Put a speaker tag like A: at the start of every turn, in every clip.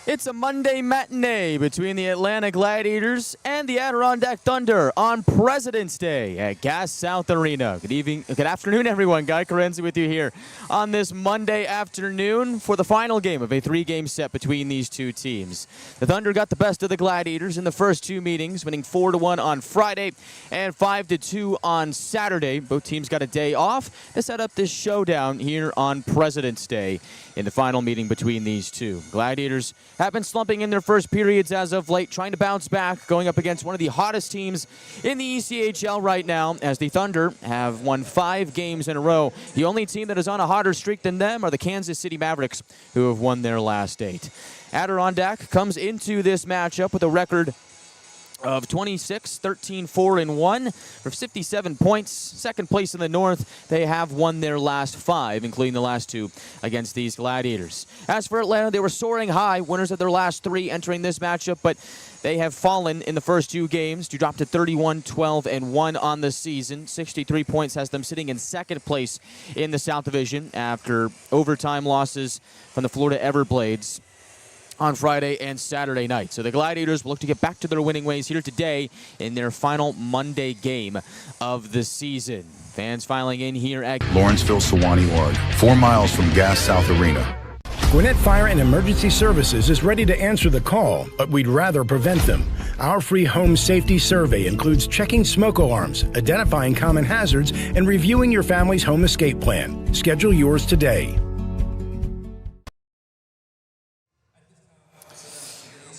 A: It's a Monday matinee between the Atlanta Gladiators and the Adirondack Thunder on President's Day at Gas South Arena. Good afternoon, everyone. Guy Chiarenza with you here on this Monday afternoon for the final game of a three-game set between these two teams. The Thunder got the best of the Gladiators in the first two meetings, winning 4-1 on Friday and 5-2 on Saturday. Both teams got a day off to set up this showdown here on President's Day in the final meeting between these two. Gladiators have been slumping in their first periods as of late, trying to bounce back, going up against one of the hottest teams in the ECHL right now, as the Thunder have won 5 games in a row. The only team that is on a hotter streak than them are the Kansas City Mavericks, who have won their last 8. Adirondack comes into this matchup with a record of 26, 13, 4, and 1 for 57 points. Second place in the North. They have won their last 5, including the last 2 against these Gladiators. As for Atlanta, they were soaring high, winners of their last 3 entering this matchup, but they have fallen in the first 2 games to drop to 31, 12, and 1 on the season. 63 points has them sitting in second place in the South Division after overtime losses from the Florida Everblades on Friday and Saturday night. So the Gladiators will look to get back to their winning ways here today in their final Monday game of the season. Fans filing in here at
B: Lawrenceville, Sewanee, Oregon, 4 miles from Gas South Arena.
C: Gwinnett Fire and Emergency Services is ready to answer the call, but we'd rather prevent them. Our free home safety survey includes checking smoke alarms, identifying common hazards, and reviewing your family's home escape plan. Schedule yours today.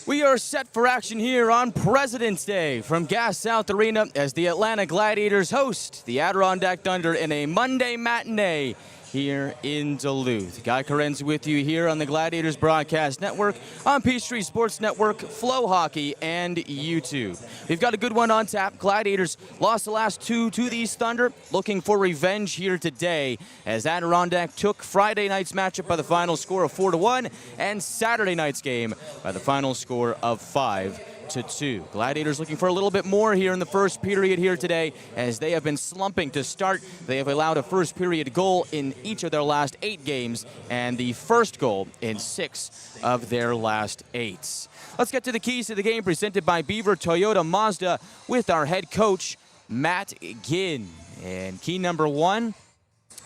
A: We are set for action here on President's Day from Gas South Arena as the Atlanta Gladiators host the Adirondack Thunder in a Monday matinee here in Duluth. Guy Chiarenza with you here on the Gladiators Broadcast Network, on Peachtree Sports Network, Flow Hockey, and YouTube. We've got a good one on tap. Gladiators lost the last 2 to these Thunder, looking for revenge here today as Adirondack took Friday night's matchup by the final score of 4-1 and Saturday night's game by the final score of 5-2. Gladiators looking for a little bit more here in the first period here today as they have been slumping to start. They have allowed a first period goal in each of their last 8 games and the first goal in 6 of their last 8. Let's get to the keys to the game presented by Beaver Toyota Mazda with our head coach, Matt Ginn. And key number 1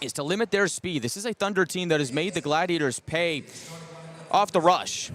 A: is to limit their speed. This is a Thunder team that has made the Gladiators pay off the rush.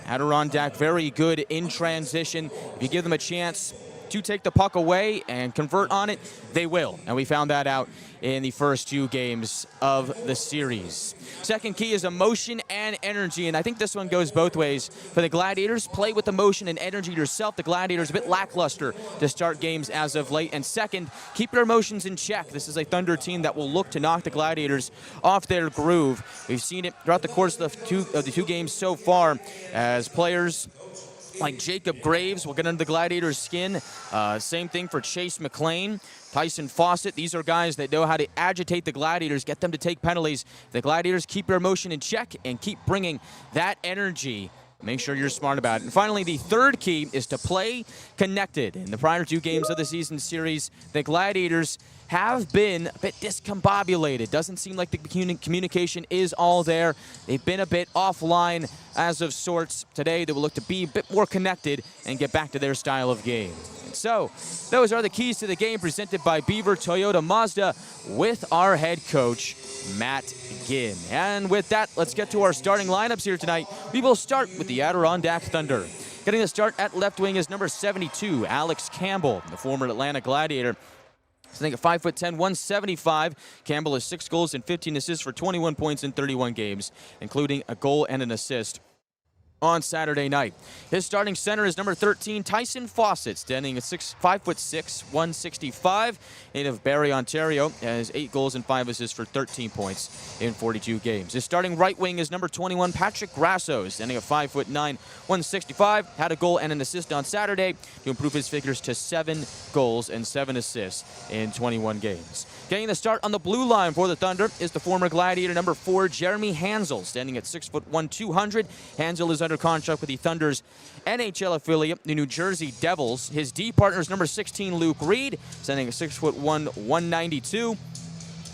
A: Adirondack very good in transition. If you give them a chance to take the puck away and convert on it, they will. And we found that out in the first 2 games of the series. Second key is emotion and energy, and I think this one goes both ways. For the Gladiators, play with emotion and energy yourself. The Gladiators a bit lackluster to start games as of late. And second, keep your emotions in check. This is a Thunder team that will look to knock the Gladiators off their groove. We've seen it throughout the course of the two games so far as players like Jacob Graves will get under the Gladiators' skin. Same thing for Chase McLean, Tyson Fawcett. These are guys that know how to agitate the Gladiators, get them to take penalties. The Gladiators keep your emotion in check and keep bringing that energy. Make sure you're smart about it. And finally, the third key is to play connected. In the prior 2 games of the season series, the Gladiators have been a bit discombobulated. Doesn't seem like the communication is all there. They've been a bit offline as of sorts. Today, they will look to be a bit more connected and get back to their style of game. And so, those are the keys to the game presented by Beaver Toyota Mazda with our head coach, Matt Ginn. And with that, let's get to our starting lineups here tonight. We will start with the Adirondack Thunder. Getting the start at left wing is number 72, Alex Campbell, the former Atlanta Gladiator. Sitting at 5'10", 175. Campbell has 6 goals and 15 assists for 21 points in 31 games, including a goal and an assist on Saturday night. His starting center is number 13, Tyson Fawcett, standing at 5'6", 165. Native of Barrie, Ontario, has 8 goals and 5 assists for 13 points in 42 games. His starting right wing is number 21, Patrick Grasso, standing at 5'9", 165. Had a goal and an assist on Saturday to improve his figures to 7 goals and 7 assists in 21 games. Getting the start on the blue line for the Thunder is the former Gladiator, number 4, Jeremy Hansel, standing at 6'1", 200. Hansel is under contract with the Thunder's NHL affiliate, the New Jersey Devils. His D partner is number 16, Luke Reed, standing at 6'1", 192.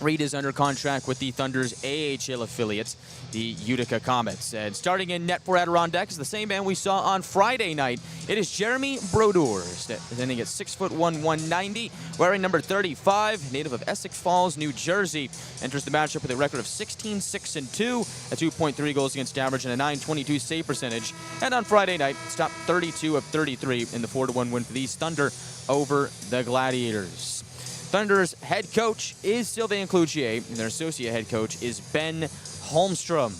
A: Reed is under contract with the Thunder's AHL affiliate, the Utica Comets. And starting in net for Adirondack is the same man we saw on Friday night. It is Jeremy Brodeur, standing at 6'1", 190, wearing number 35, native of Essex Falls, New Jersey. Enters the matchup with a record of 16-6-2, a 2.3 goals against average, and a .922 save percentage. And on Friday night, stopped 32 of 33 in the 4-1 win for the Thunder over the Gladiators. Thunder's head coach is Sylvain Cloutier, and their associate head coach is Ben Holmstrom.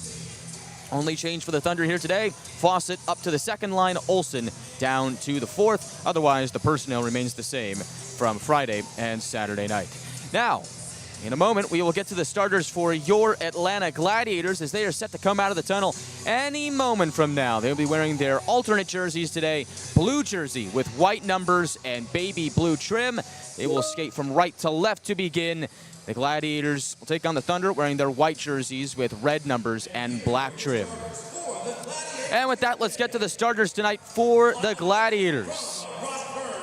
A: Only change for the Thunder here today, Fawcett up to the second line, Olsen down to the fourth. Otherwise, the personnel remains the same from Friday and Saturday night. Now, in a moment, we will get to the starters for your Atlanta Gladiators as they are set to come out of the tunnel any moment from now. They'll be wearing their alternate jerseys today, blue jersey with white numbers and baby blue trim. They will skate from right to left to begin. The Gladiators will take on the Thunder wearing their white jerseys with red numbers and black trim. And with that, let's get to the starters tonight for the Gladiators.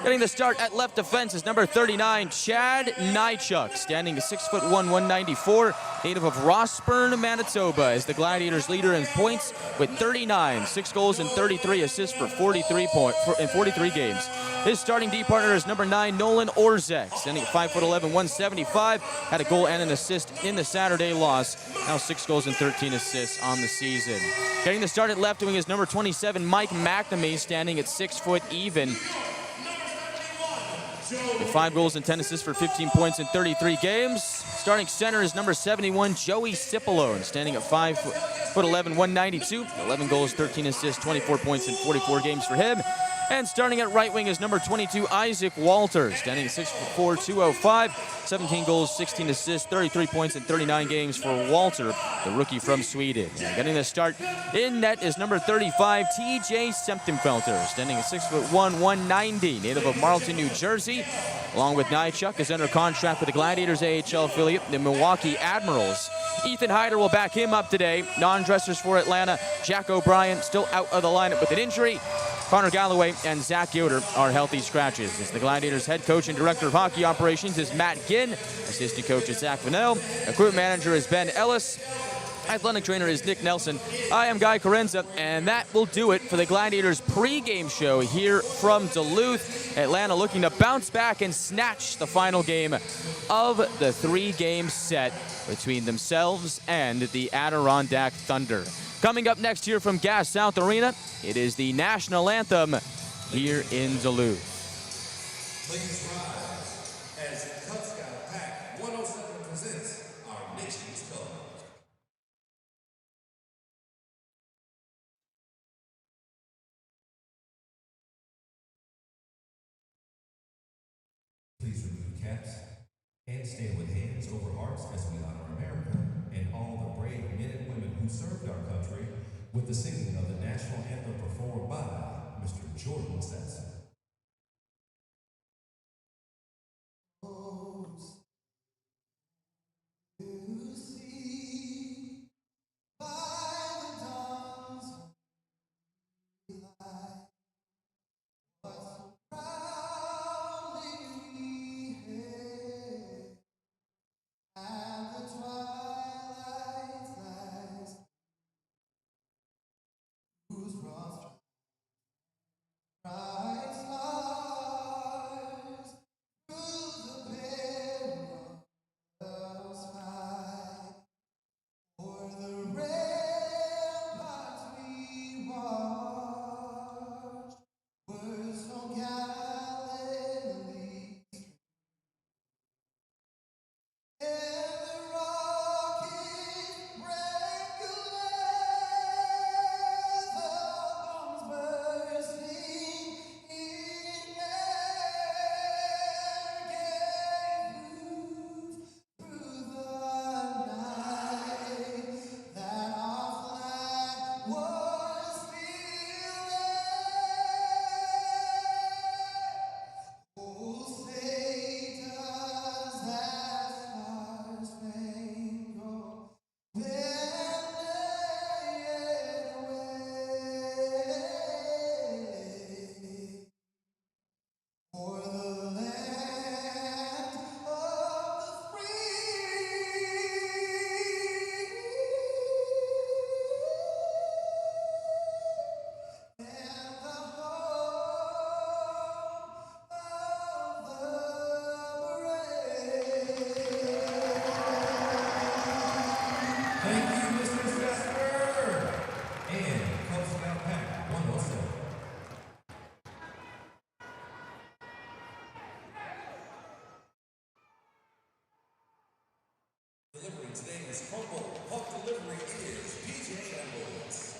A: Getting the start at left defense is number 39, Chad Nychuk, standing at 6'1", 194, native of Rossburn, Manitoba, is the Gladiators' leader in points with 39, 6 goals and 33 assists for 43 games. His starting D partner is number 9, Nolan Orzek, standing at 5'11", 175, had a goal and an assist in the Saturday loss. Now 6 goals and 13 assists on the season. Getting the start at left wing is number 27, Mike McNamee, standing at 6 foot even, with 5 goals and 10 assists for 15 points in 33 games. Starting center is number 71, Joey Cipolone, standing at 5'11", 192. 11 goals, 13 assists, 24 points in 44 games for him. And starting at right wing is number 22, Isaac Walter, standing at 6'4", 205. 17 goals, 16 assists, 33 points in 39 games for Walter, the rookie from Sweden. And getting the start in net is number 35, TJ Semptimphelter, standing at 6'1", 190, native of Marlton, New Jersey. Along with Nychuk, is under contract with the Gladiators AHL affiliate, the Milwaukee Admirals. Ethan Hyder will back him up today. Non-dressers for Atlanta, Jack O'Brien still out of the lineup with an injury. Connor Galloway and Zach Yoder are healthy scratches. As the Gladiators head coach and director of hockey operations is Matt Ginn. Assistant coach is Zach Vanel. Equipment manager is Ben Ellis. Athletic trainer is Nick Nelson. I am Guy Chiarenza, and that will do it for the Gladiators pregame show here from Duluth. Atlanta looking to bounce back and snatch the final game of the 3-game set between themselves and the Adirondack Thunder. Coming up next here from Gas South Arena, it is the national anthem here in Duluth.
D: Please rise as Cub Scout Pack 107 presents our nation's colors. Please remove caps and stand with hands over hearts as we honor America and all the brave men and women who served our country with the singing of the national anthem performed by Mr. Jordan Stetson. Right. today's fumble puck delivery is PJ Edwards.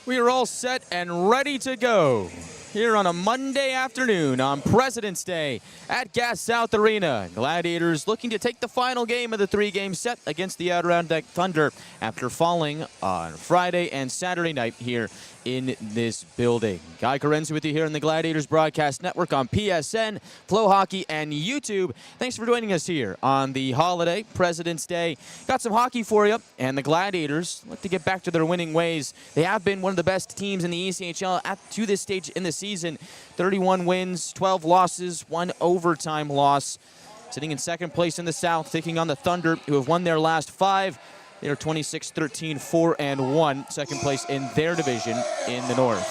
A: We are all set and ready to go here on a Monday afternoon on President's Day at Gas South Arena. Gladiators looking to take the final game of the three-game set against the Adirondack Thunder after falling on Friday and Saturday night here in this building. Guy Chiarenza with you here on the Gladiators Broadcast Network on PSN, Flow Hockey, and YouTube. Thanks for joining us here on the holiday, President's Day. Got some hockey for you, and the Gladiators look to get back to their winning ways. They have been one of the best teams in the ECHL to this stage in the season. 31 wins, 12 losses, 1 overtime loss. Sitting in second place in the South, taking on the Thunder, who have won their last 5. They are 26-13, 4-1, second place in their division in the North.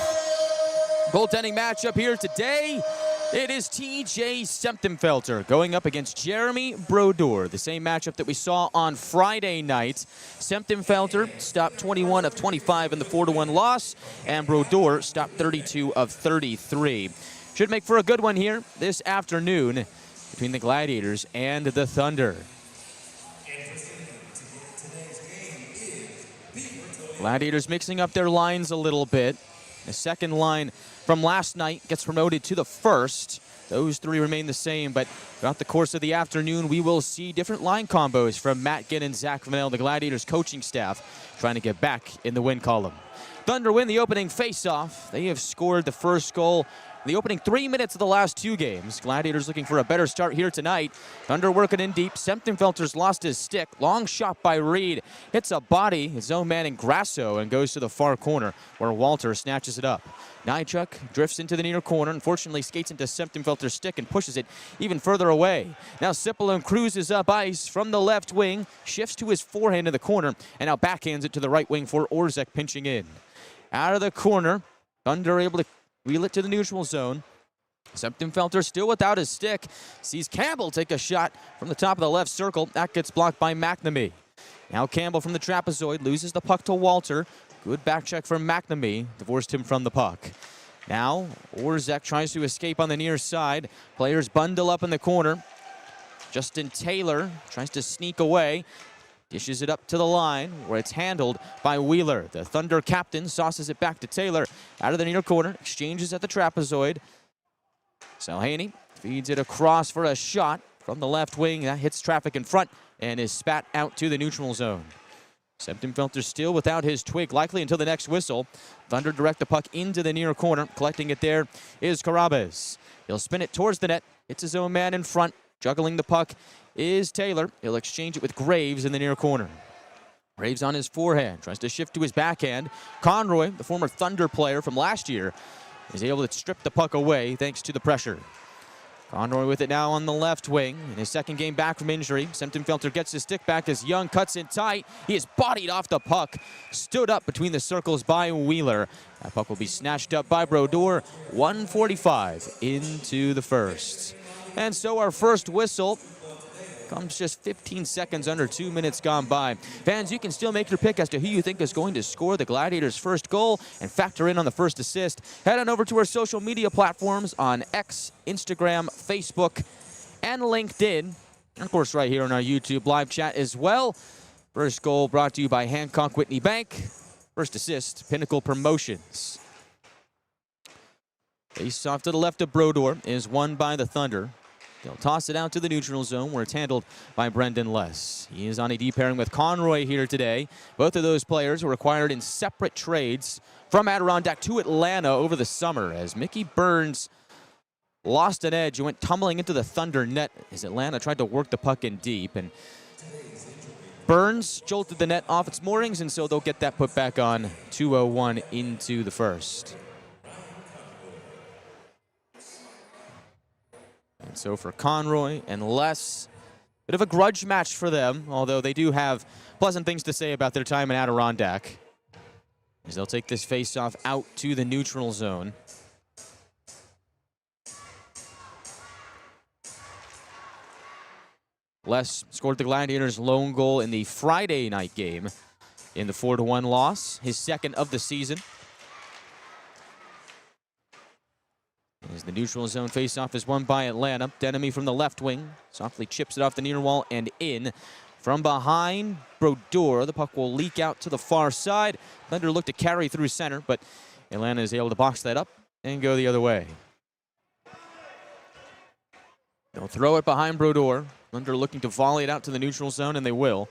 A: Goaltending matchup here today. It is TJ Semptimphelter going up against Jeremy Brodeur, the same matchup that we saw on Friday night. Semptimphelter stopped 21 of 25 in the 4-1 loss, and Brodeur stopped 32 of 33. Should make for a good one here this afternoon between the Gladiators and the Thunder. Gladiators mixing up their lines a little bit. The second line from last night gets promoted to the first. Those three remain the same, but throughout the course of the afternoon, we will see different line combos from Matt Ginn and Zach Vanel, the Gladiators coaching staff, trying to get back in the win column. Thunder win the opening face-off. They have scored the first goal in the opening 3 minutes of the last 2 games. Gladiators looking for a better start here tonight. Thunder working in deep. Semptimphelter's lost his stick. Long shot by Reed. Hits a body, his own man in Grasso, and goes to the far corner where Walter snatches it up. Nychuk drifts into the near corner. Unfortunately, skates into Semptimphelter's stick and pushes it even further away. Now Sippelin cruises up ice from the left wing, shifts to his forehand in the corner, and now backhands it to the right wing for Orzek pinching in. Out of the corner, Thunder able to wheel it to the neutral zone. Semptimphelter still without his stick. Sees Campbell take a shot from the top of the left circle. That gets blocked by McNamee. Now Campbell from the trapezoid loses the puck to Walter. Good back check from McNamee. Divorced him from the puck. Now Orzek tries to escape on the near side. Players bundle up in the corner. Justin Taylor tries to sneak away. Dishes it up to the line where it's handled by Wheeler. The Thunder captain sauces it back to Taylor. Out of the near corner, exchanges at the trapezoid. Salhaney feeds it across for a shot from the left wing. That hits traffic in front and is spat out to the neutral zone. Semptimphelter still without his twig, likely until the next whistle. Thunder direct the puck into the near corner. Collecting it there is Carabas. He'll spin it towards the net. It's his own man in front. Juggling the puck is Taylor. He'll exchange it with Graves in the near corner. Graves on his forehand, tries to shift to his backhand. Conroy, the former Thunder player from last year, is able to strip the puck away thanks to the pressure. Conroy with it now on the left wing. In his second game back from injury, Semptimphelter gets his stick back as Young cuts in tight. He is bodied off the puck, stood up between the circles by Wheeler. That puck will be snatched up by Brodeur. 1:45 into the first. And so our first whistle comes just 15 seconds under 2 minutes gone by. Fans, you can still make your pick as to who you think is going to score the Gladiators' first goal and factor in on the first assist. Head on over to our social media platforms on X, Instagram, Facebook, and LinkedIn. And of course, right here on our YouTube live chat as well. First goal brought to you by Hancock Whitney Bank. First assist, Pinnacle Promotions. Face off to the left of Brodeur is won by the Thunder. They'll toss it out to the neutral zone where it's handled by Brendan Less. He is on a D pairing with Conroy here today. Both of those players were acquired in separate trades from Adirondack to Atlanta over the summer as Mickey Burns lost an edge and went tumbling into the Thunder net as Atlanta tried to work the puck in deep. And Burns jolted the net off its moorings, and so they'll get that put back on. 2:01 into the first. And so for Conroy and Less, bit of a grudge match for them, although they do have pleasant things to say about their time in Adirondack, as they'll take this face-off out to the neutral zone. Less scored the Gladiators' lone goal in the Friday night game in the 4-1 loss, his second of the season. As the neutral zone faceoff is won by Atlanta. Denemy from the left wing softly chips it off the near wall and in From behind, Brodeur. The puck will leak out to the far side. Thunder look to carry through center, but Atlanta is able to box that up and go the other way. They'll throw it behind Brodeur. Thunder looking to volley it out to the neutral zone, and they will.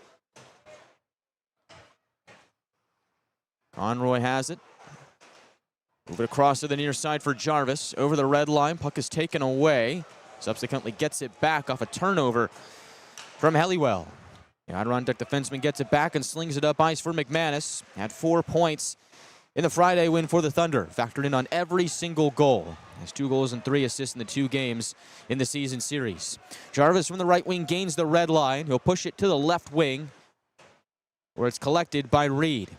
A: Conroy has it. Move it across to the near side for Jarvis. Over the red line, puck is taken away. Subsequently gets it back off a turnover from Helliwell. The Adirondack defenseman gets it back and slings it up ice for McManus. Had 4 points in the Friday win for the Thunder. Factored in on every single goal. Has 2 goals and 3 assists in the 2 games in the season series. Jarvis from the right wing gains the red line. He'll push it to the left wing where it's collected by Reed.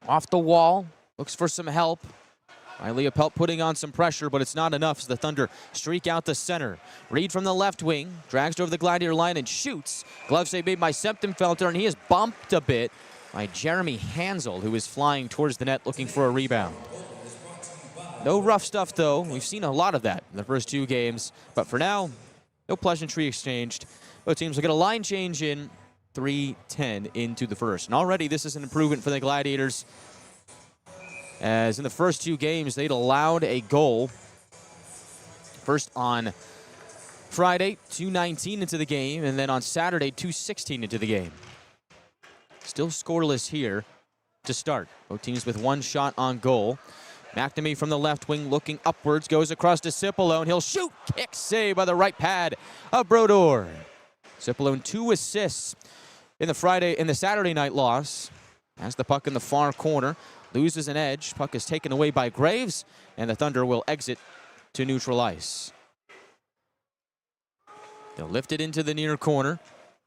A: Off the wall, looks for some help. Leopold putting on some pressure, but it's not enough as the Thunder streak out the center. Reed from the left wing, drags over the Gladiator line and shoots. Glove save made by Septemfelter, and he is bumped a bit by Jeremy Hansel, who is flying towards the net looking for a rebound. No rough stuff, though. We've seen a lot of that in the first 2 games, but for now, no pleasantry exchanged. Both teams will get a line change in 3:10 into the first. And already this is an improvement for the Gladiators, as in the first 2 games, they'd allowed a goal. First on Friday, 2:19 into the game, and then on Saturday, 2:16 into the game. Still scoreless here to start. Both teams with 1 shot on goal. McNamee from the left wing looking upwards, goes across to Cipolone. He'll shoot, kick save by the right pad of Brodeur. Cipolone 2 assists in the Saturday night loss. Has the puck in the far corner. Loses an edge. Puck is taken away by Graves, and the Thunder will exit to neutral ice. They'll lift it into the near corner.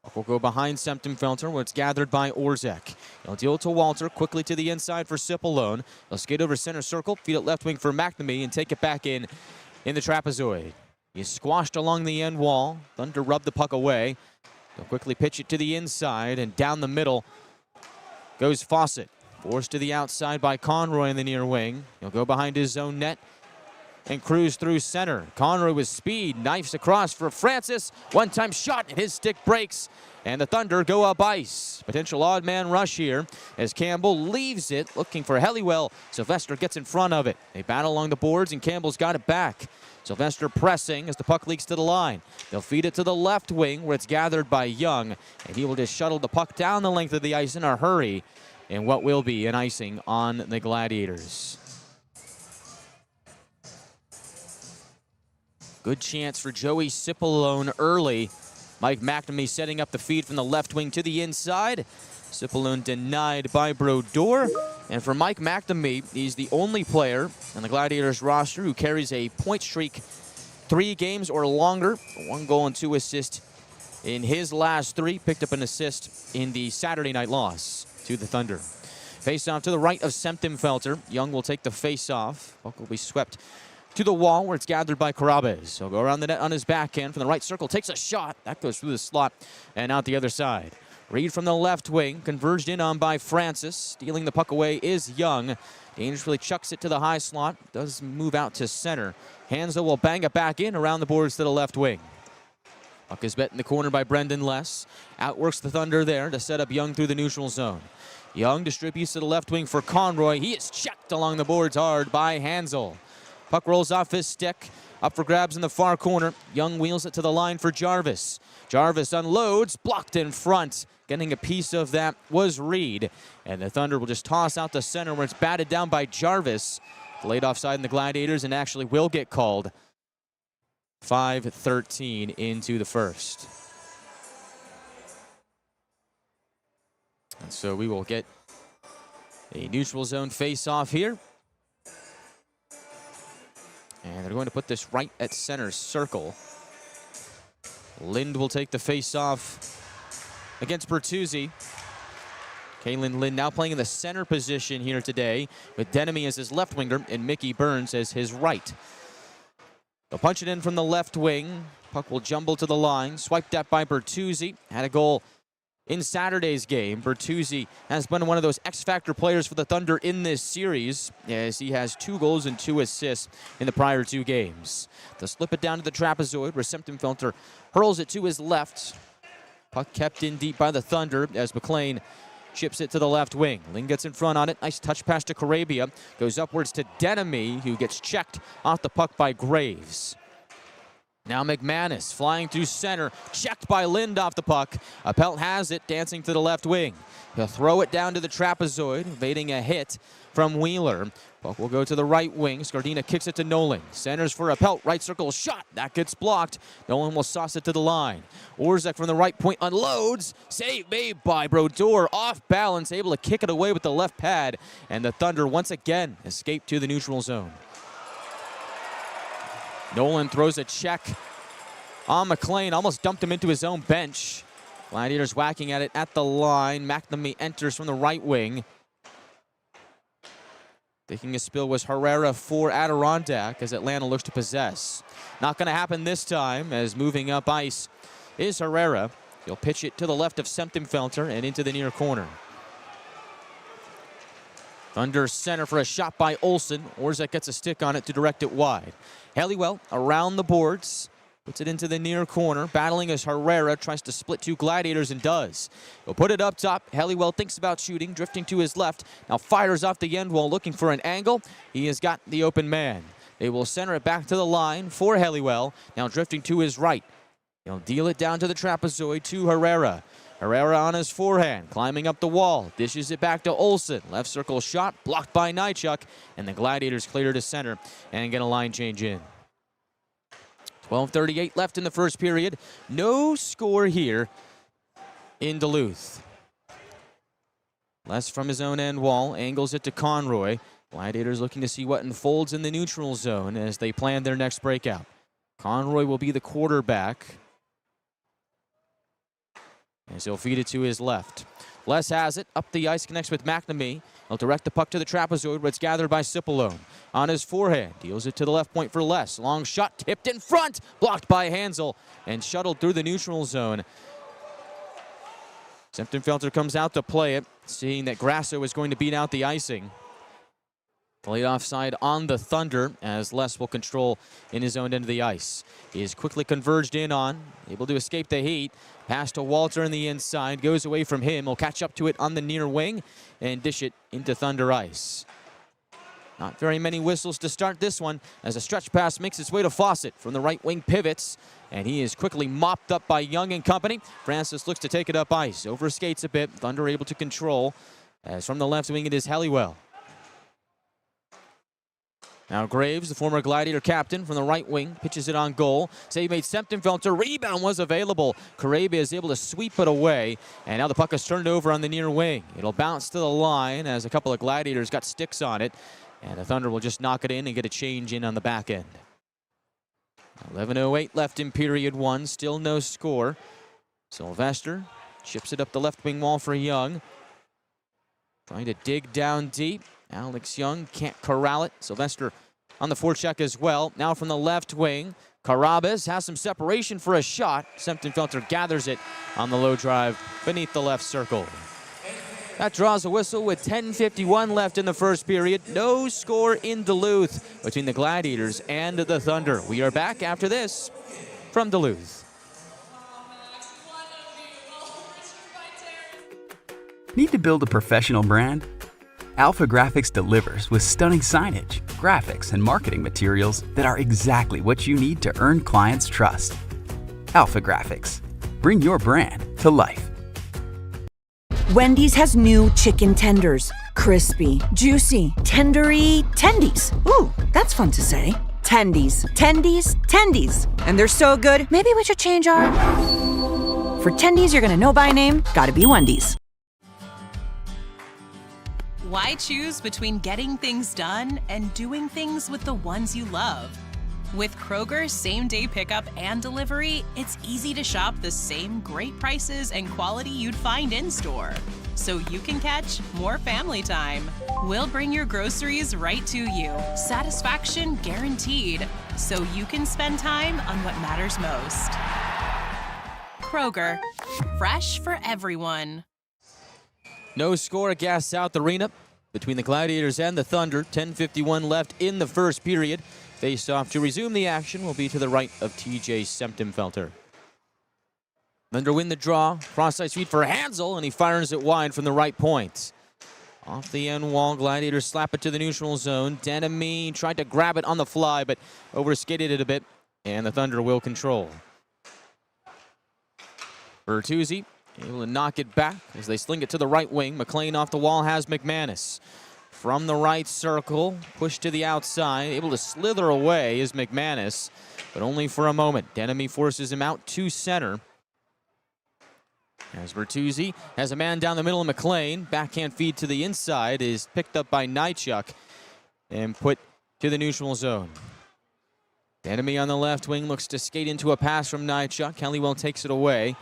A: Puck will go behind Septemfelter where it's gathered by Orzek. He'll deal to Walter, quickly to the inside for Cipolone. He'll skate over center circle, feed it left wing for McNamee, and take it back in the trapezoid. He's squashed along the end wall. Thunder rub the puck away. They'll quickly pitch it to the inside, and down the middle goes Fawcett. Forced to the outside by Conroy in the near wing. He'll go behind his own net and cruise through center. Conroy with speed, knifes across for Francis. One-time shot, and his stick breaks, and the Thunder go up ice. Potential odd man rush here as Campbell leaves it, looking for Helliwell. Sylvester gets in front of it. They battle along the boards, and Campbell's got it back. Sylvester pressing as the puck leaks to the line. They'll feed it to the left wing where it's gathered by Young, and he will just shuttle the puck down the length of the ice in a hurry, and what will be an icing on the Gladiators. Good chance for Joey Cipolone early. Mike McNamee setting up the feed from the left wing to the inside. Cipolone denied by Brodeur. And for Mike McNamee, he's the only player on the Gladiators roster who carries a point streak 3 games or longer. 1 goal and 2 assists in his last 3. Picked up an assist in the Saturday night loss to the Thunder. Face-off to the right of Septemfelter. Young will take the face-off. Puck will be swept to the wall where it's gathered by Carabez. He'll go around the net on his backhand from the right circle. Takes a shot. That goes through the slot and out the other side. Reed from the left wing. Converged in on by Francis. Stealing the puck away is Young. Dangerously chucks it to the high slot. Does move out to center. Hansel will bang it back in around the boards to the left wing. Puck is bet in the corner by Brendan Less. Outworks the Thunder there to set up Young through the neutral zone. Young distributes to the left wing for Conroy. He is checked along the boards hard by Hansel. Puck rolls off his stick. Up for grabs in the far corner. Young wheels it to the line for Jarvis. Jarvis unloads, blocked in front. Getting a piece of that was Reed. And the Thunder will just toss out the center where it's batted down by Jarvis. Delayed offside in the Gladiators and actually will get called. 5:13 into the first. And so we will get a neutral zone face-off here. And they're going to put this right at center circle. Lind will take the face-off against Bertuzzi. Kaylin Lind now playing in the center position here today, with Denemy as his left winger and Mickey Burns as his right. They'll punch it in from the left wing. Puck will jumble to the line. Swiped at by Bertuzzi. Had a goal in Saturday's game. Bertuzzi has been one of those X-factor players for the Thunder in this series, as he has 2 goals and 2 assists in the prior 2 games. They'll slip it down to the trapezoid where Septemfelter hurls it to his left. Puck kept in deep by the Thunder as McLean chips it to the left wing. Ling gets in front on it. Nice touch pass to Carabia. Goes upwards to Denemy, who gets checked off the puck by Graves. Now McManus flying through center, checked by Lind off the puck. Appelt has it, dancing to the left wing. He'll throw it down to the trapezoid, evading a hit from Wheeler. Puck will go to the right wing. Scardina kicks it to Nolan. Centers for Appelt, right circle shot. That gets blocked. Nolan will sauce it to the line. Orzek from the right point unloads. Save made by Brodeur, off balance, able to kick it away with the left pad. And the Thunder once again escape to the neutral zone. Nolan throws a check on McLean, almost dumped him into his own bench. Gladiators whacking at it at the line. McNamee enters from the right wing. Taking a spill was Herrera for Adirondack as Atlanta looks to possess. Not going to happen this time, as moving up ice is Herrera. He'll pitch it to the left of Semptimphelter and into the near corner. Thunder center for a shot by Olsen. Orzek gets a stick on it to direct it wide. Helliwell around the boards. Puts it into the near corner. Battling as Herrera tries to split two Gladiators and does. He'll put it up top. Helliwell thinks about shooting, drifting to his left. Now fires off the end wall looking for an angle. He has got the open man. They will center it back to the line for Helliwell. Now drifting to his right. He'll deal it down to the trapezoid to Herrera. Herrera on his forehand, climbing up the wall, dishes it back to Olsen. Left circle shot, blocked by Nychuk, and the Gladiators clear to center and get a line change in. 12:38 left in the first period. No score here in Duluth. Les from his own end wall, angles it to Conroy. Gladiators looking to see what unfolds in the neutral zone as they plan their next breakout. Conroy will be the quarterback, as he'll feed it to his left. Les has it, up the ice, connects with McNamee. He'll direct the puck to the trapezoid, where it's gathered by Cipollone. On his forehand, deals it to the left point for Les. Long shot, tipped in front, blocked by Hansel, and shuttled through the neutral zone. Semptimphelter comes out to play it, seeing that Grasso is going to beat out the icing. Played offside on the Thunder, as Les will control in his own end of the ice. He is quickly converged in on, able to escape the heat. Pass to Walter on the inside, goes away from him. He'll catch up to it on the near wing and dish it into Thunder ice. Not very many whistles to start this one, as a stretch pass makes its way to Fawcett from the right wing pivots, and he is quickly mopped up by Young and company. Francis looks to take it up ice, overskates a bit. Thunder able to control, as from the left wing it is Helliwell. Now Graves, the former Gladiator captain, from the right wing, pitches it on goal. Save made Semptimphelter. Rebound was available. Carabia is able to sweep it away, and now the puck is turned over on the near wing. It'll bounce to the line as a couple of Gladiators got sticks on it, and the Thunder will just knock it in and get a change in on the back end. 11:08 left in period one. Still no score. Sylvester chips it up the left wing wall for Young. Trying to dig down deep. Alex Young can't corral it. Sylvester on the forecheck as well. Now from the left wing, Carabas has some separation for a shot. Semptimphelter gathers it on the low drive beneath the left circle. That draws a whistle with 10:51 left in the first period. No score in Duluth between the Gladiators and the Thunder. We are back after this from Duluth.
E: Need to build a professional brand? Alpha Graphics delivers with stunning signage, graphics, and marketing materials that are exactly what you need to earn clients' trust. Alpha Graphics. Bring your brand to life.
F: Wendy's has new chicken tenders. Crispy, juicy, tendery tendies. Ooh, that's fun to say. Tendies, tendies, tendies. And they're so good, maybe we should change our... For tendies you're gonna know by name, gotta be Wendy's.
G: Why choose between getting things done and doing things with the ones you love? With Kroger's same-day pickup and delivery, it's easy to shop the same great prices and quality you'd find in-store, so you can catch more family time. We'll bring your groceries right to you, satisfaction guaranteed, so you can spend time on what matters most. Kroger, fresh for everyone.
A: No score at Gas South Arena between the Gladiators and the Thunder. 10:51 left in the first period. Face off to resume the action will be to the right of TJ Semptimphelter.
H: Thunder win the draw. Cross-ice feed for Hansel, and he fires it wide from the right point. Off the end wall, Gladiators slap it to the neutral zone. Denemy tried to grab it on the fly, but overskated it a bit, and the Thunder will control. Bertuzzi able to knock it back as they sling it to the right wing. McLean off the wall has McManus. From the right circle, pushed to the outside. Able to slither away is McManus, but only for a moment. Denemy forces him out to center. As Bertuzzi has a man down the middle of McLean. Backhand feed to the inside is picked up by Nychuk and put to the neutral zone. Denemy on the left wing looks to skate into a pass from Nychuk. Kellywell takes it away.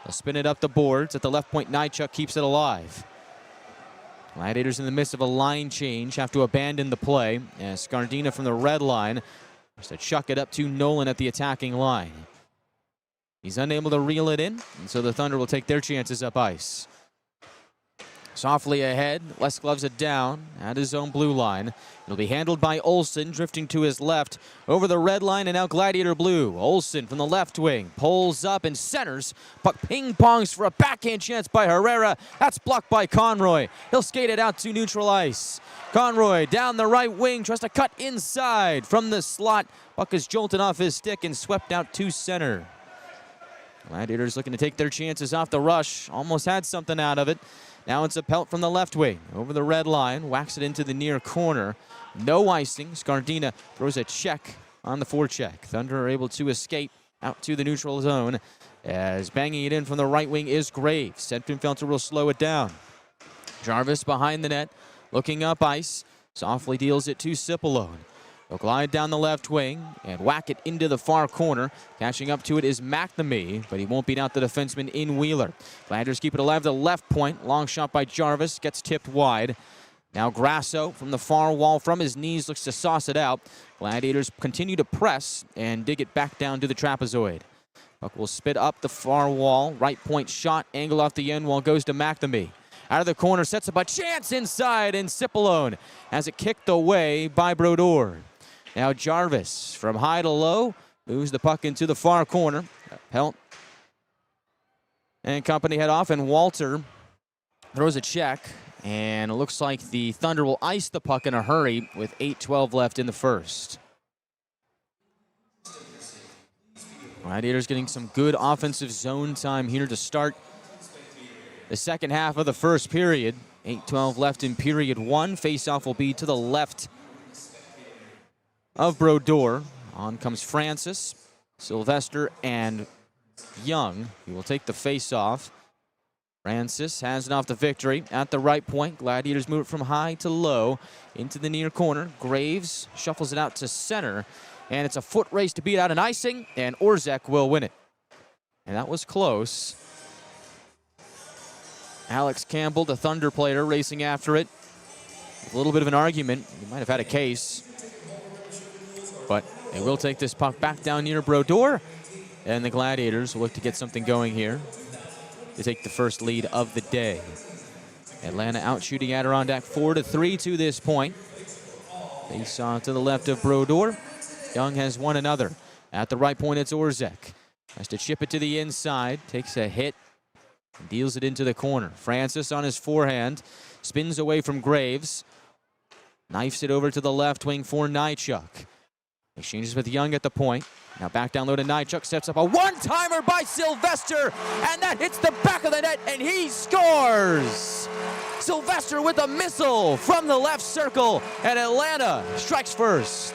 H: They'll spin it up the boards. At the left point, Nychuk keeps it alive. Gladiators in the midst of a line change have to abandon the play as Scardina from the red line has to chuck it up to Nolan at the attacking line. He's unable to reel it in, and so the Thunder will take their chances up ice. Softly ahead, Les gloves it down at his own blue line. It'll be handled by Olsen, drifting to his left over the red line, and now Gladiator blue. Olsen from the left wing pulls up and centers. Puck ping-pongs for a backhand chance by Herrera. That's blocked by Conroy. He'll skate it out to neutral ice. Conroy down the right wing, tries to cut inside from the slot. Puck is jolted off his stick and swept out to center. Gladiators looking to take their chances off the rush. Almost had something out of it. Now it's a pelt from the left wing. Over the red line. Whacks it into the near corner. No icing. Scardina throws a check on the forecheck. Thunder are able to escape out to the neutral zone. As banging it in from the right wing is Graves. Sentrenfelter will slow it down. Jarvis behind the net. Looking up ice. Softly deals it to Cipolone. They'll glide down the left wing and whack it into the far corner. Catching up to it is McNamee, but he won't beat out the defenseman in Wheeler. Gladiators keep it alive to the left point. Long shot by Jarvis, gets tipped wide. Now Grasso from the far wall from his knees looks to sauce it out. Gladiators continue to press and dig it back down to the trapezoid. Puck will spit up the far wall. Right point shot, angle off the end wall, goes to McNamee. Out of the corner, sets up a chance inside, and Cipolone has it kicked away by Brodeur. Now Jarvis from high to low moves the puck into the far corner. Pelt and company head off, and Walter throws a check, and it looks like the Thunder will ice the puck in a hurry with 8:12 left in the first. Gladiators getting some good offensive zone time here to start the second half of the first period. 8:12 left in period one. Face-off will be to the left of Brodeur. On comes Francis, Sylvester, and Young. He will take the face-off. Francis has it off the victory at the right point. Gladiators move it from high to low into the near corner. Graves shuffles it out to center, and it's a foot race to beat out an icing, and Orzek will win it. And that was close. Alex Campbell, the Thunder player, racing after it. A little bit of an argument. He might have had a case. But they will take this puck back down near Brodeur, and the Gladiators will look to get something going here to take the first lead of the day. Atlanta out shooting Adirondack 4-3 to this point. They saw to the left of Brodeur. Young has won another. At the right point, it's Orzek. Has to chip it to the inside, takes a hit, and deals it into the corner. Francis on his forehand, spins away from Graves, knifes it over to the left wing for Nychuk. Exchanges with Young at the point. Now back down low to Nychuk, sets up a one-timer by Sylvester, and that hits the back of the net, and he scores! Sylvester with a missile from the left circle, and Atlanta strikes first.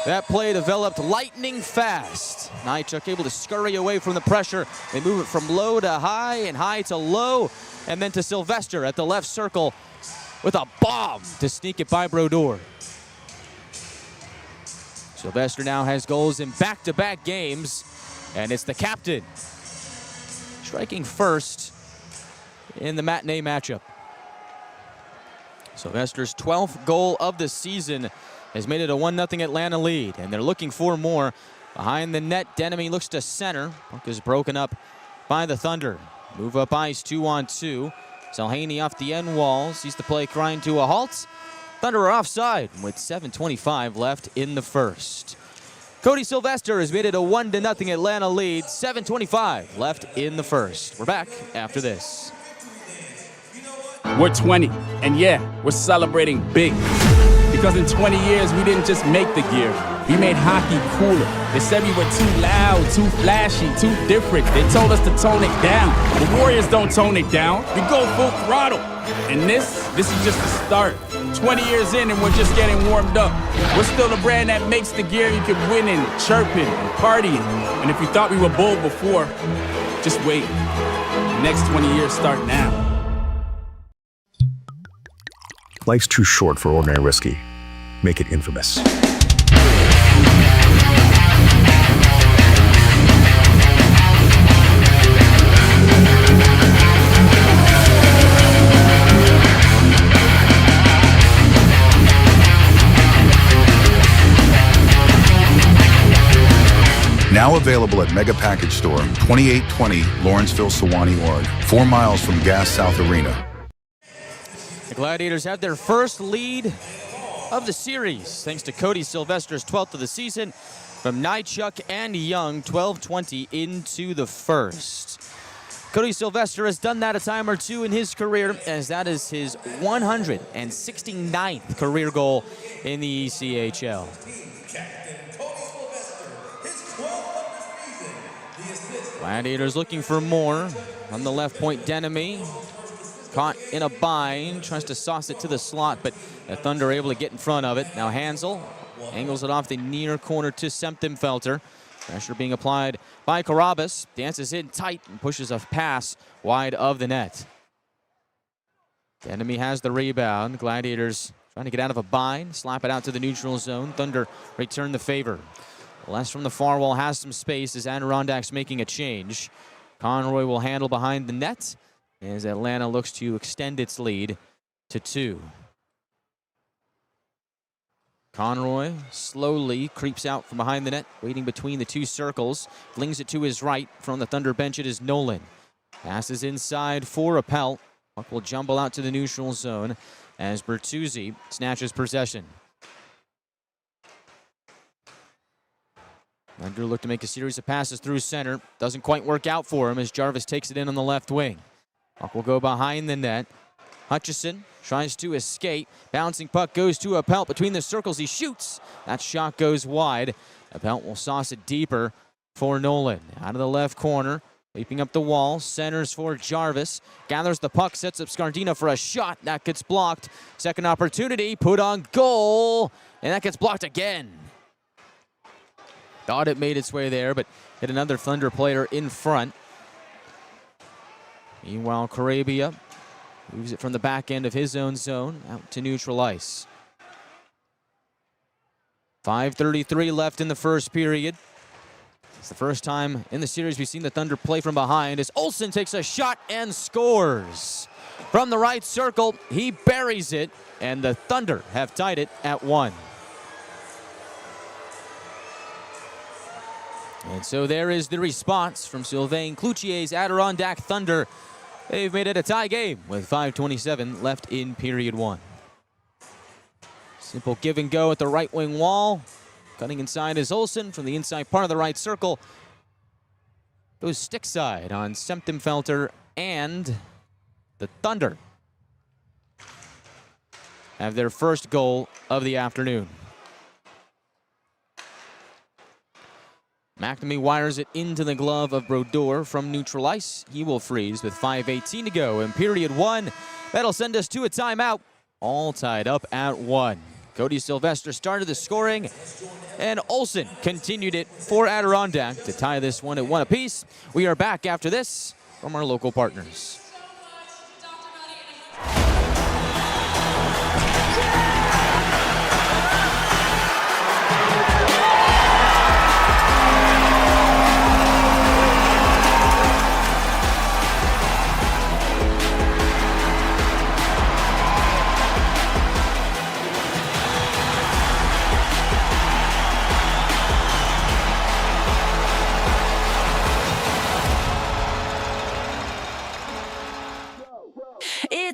H: That play developed lightning fast. Nychuk able to scurry away from the pressure. They move it from low to high and high to low, and then to Sylvester at the left circle with a bomb to sneak it by Brodeur. Sylvester now has goals in back-to-back games, and it's the captain striking first in the matinee matchup. Sylvester's 12th goal of the season has made it a 1-0 Atlanta lead, and they're looking for more. Behind the net, Denemy looks to center. Puck is broken up by the Thunder. Move up ice, 2-on-2. Selhaney off the end wall, sees the play grind to a halt. Thunder are offside with 7:25 left in the first. Cody Sylvester has made it a 1-0 Atlanta lead. 7:25 left in the first. We're back after this.
I: We're 20, and yeah, we're celebrating big. Because in 20 years, we didn't just make the gear. We made hockey cooler. They said we were too loud, too flashy, too different. They told us to tone it down. The Warriors don't tone it down. We go full throttle. And this is just the start. 20 years in and we're just getting warmed up. We're still the brand that makes the gear you can win in, chirping, and partying. And if you thought we were bold before, just wait. The next 20 years start now.
B: Life's too short for ordinary whiskey. Make it infamous. Now available at Mega Package Store, 2820 Lawrenceville, Sewanee, Oregon, 4 miles from Gas South Arena.
H: The Gladiators have their first lead of the series, thanks to Cody Sylvester's 12th of the season from Nychuk and Young, 12:20 into the first. Cody Sylvester has done that a time or two in his career, as that is his 169th career goal in the ECHL. Gladiators looking for more. On the left point, Denemy. Caught in a bind, tries to sauce it to the slot, but the Thunder are able to get in front of it. Now Hansel angles it off the near corner to Semptimfelter. Pressure being applied by Carabas. Dances in tight and pushes a pass wide of the net. Denemy has the rebound. Gladiators trying to get out of a bind, slap it out to the neutral zone. Thunder return the favor. Les from the far wall has some space as Adirondack's making a change. Conroy will handle behind the net as Atlanta looks to extend its lead to 2. Conroy slowly creeps out from behind the net, waiting between the two circles. Flings it to his right. From the Thunder bench, it is Nolan. Passes inside for Appel. Puck will jumble out to the neutral zone as Bertuzzi snatches possession. Thunder look to make a series of passes through center. Doesn't quite work out for him as Jarvis takes it in on the left wing. Puck will go behind the net. Hutchison tries to escape. Bouncing puck goes to Appel between the circles. He shoots. That shot goes wide. Appel will sauce it deeper for Nolan. Out of the left corner. Leaping up the wall. Centers for Jarvis. Gathers the puck. Sets up Scardina for a shot. That gets blocked. Second opportunity. Put on goal. And that gets blocked again. Thought it made its way there, but hit another Thunder player in front. Meanwhile, Carabia moves it from the back end of his own zone out to neutral ice. 5:33 left in the first period. It's the first time in the series we've seen the Thunder play from behind as Olsen takes a shot and scores. From the right circle, he buries it, and the Thunder have tied it at 1. And so there is the response from Sylvain Cloutier's Adirondack Thunder. They've made it a tie game with 5:27 left in period 1. Simple give and go at the right wing wall. Cutting inside is Olsen from the inside part of the right circle. Goes stick side on Semptimfelter, and the Thunder have their first goal of the afternoon. McNamee wires it into the glove of Brodeur from neutral ice. He will freeze with 5:18 to go in period 1. That'll send us to a timeout. All tied up at 1. Cody Sylvester started the scoring, and Olsen continued it for Adirondack to tie this one at 1 apiece. We are back after this from our local partners.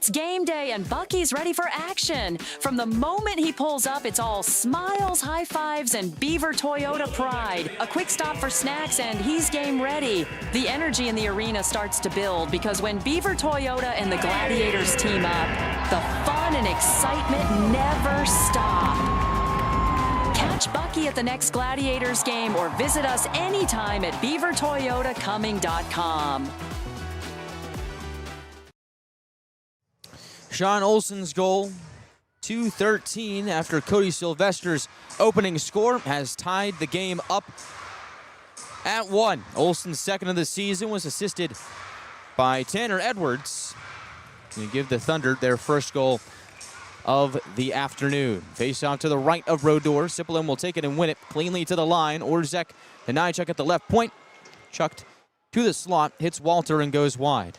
J: It's game day and Bucky's ready for action. From the moment he pulls up, it's all smiles, high fives, and Beaver Toyota pride. A quick stop for snacks and he's game ready. The energy in the arena starts to build because when Beaver Toyota and the Gladiators team up, the fun and excitement never stop. Catch Bucky at the next Gladiators game or visit us anytime at beavertoyotacoming.com.
H: Sean Olsen's goal, 2:13 after Cody Sylvester's opening score, has tied the game up at 1. Olsen's second of the season was assisted by Tanner Edwards to give the Thunder their first goal of the afternoon. Face off to the right of Brodeur. Sipolen will take it and win it cleanly to the line. Orzek and Nychuk at the left point. Chucked to the slot, hits Walter and goes wide.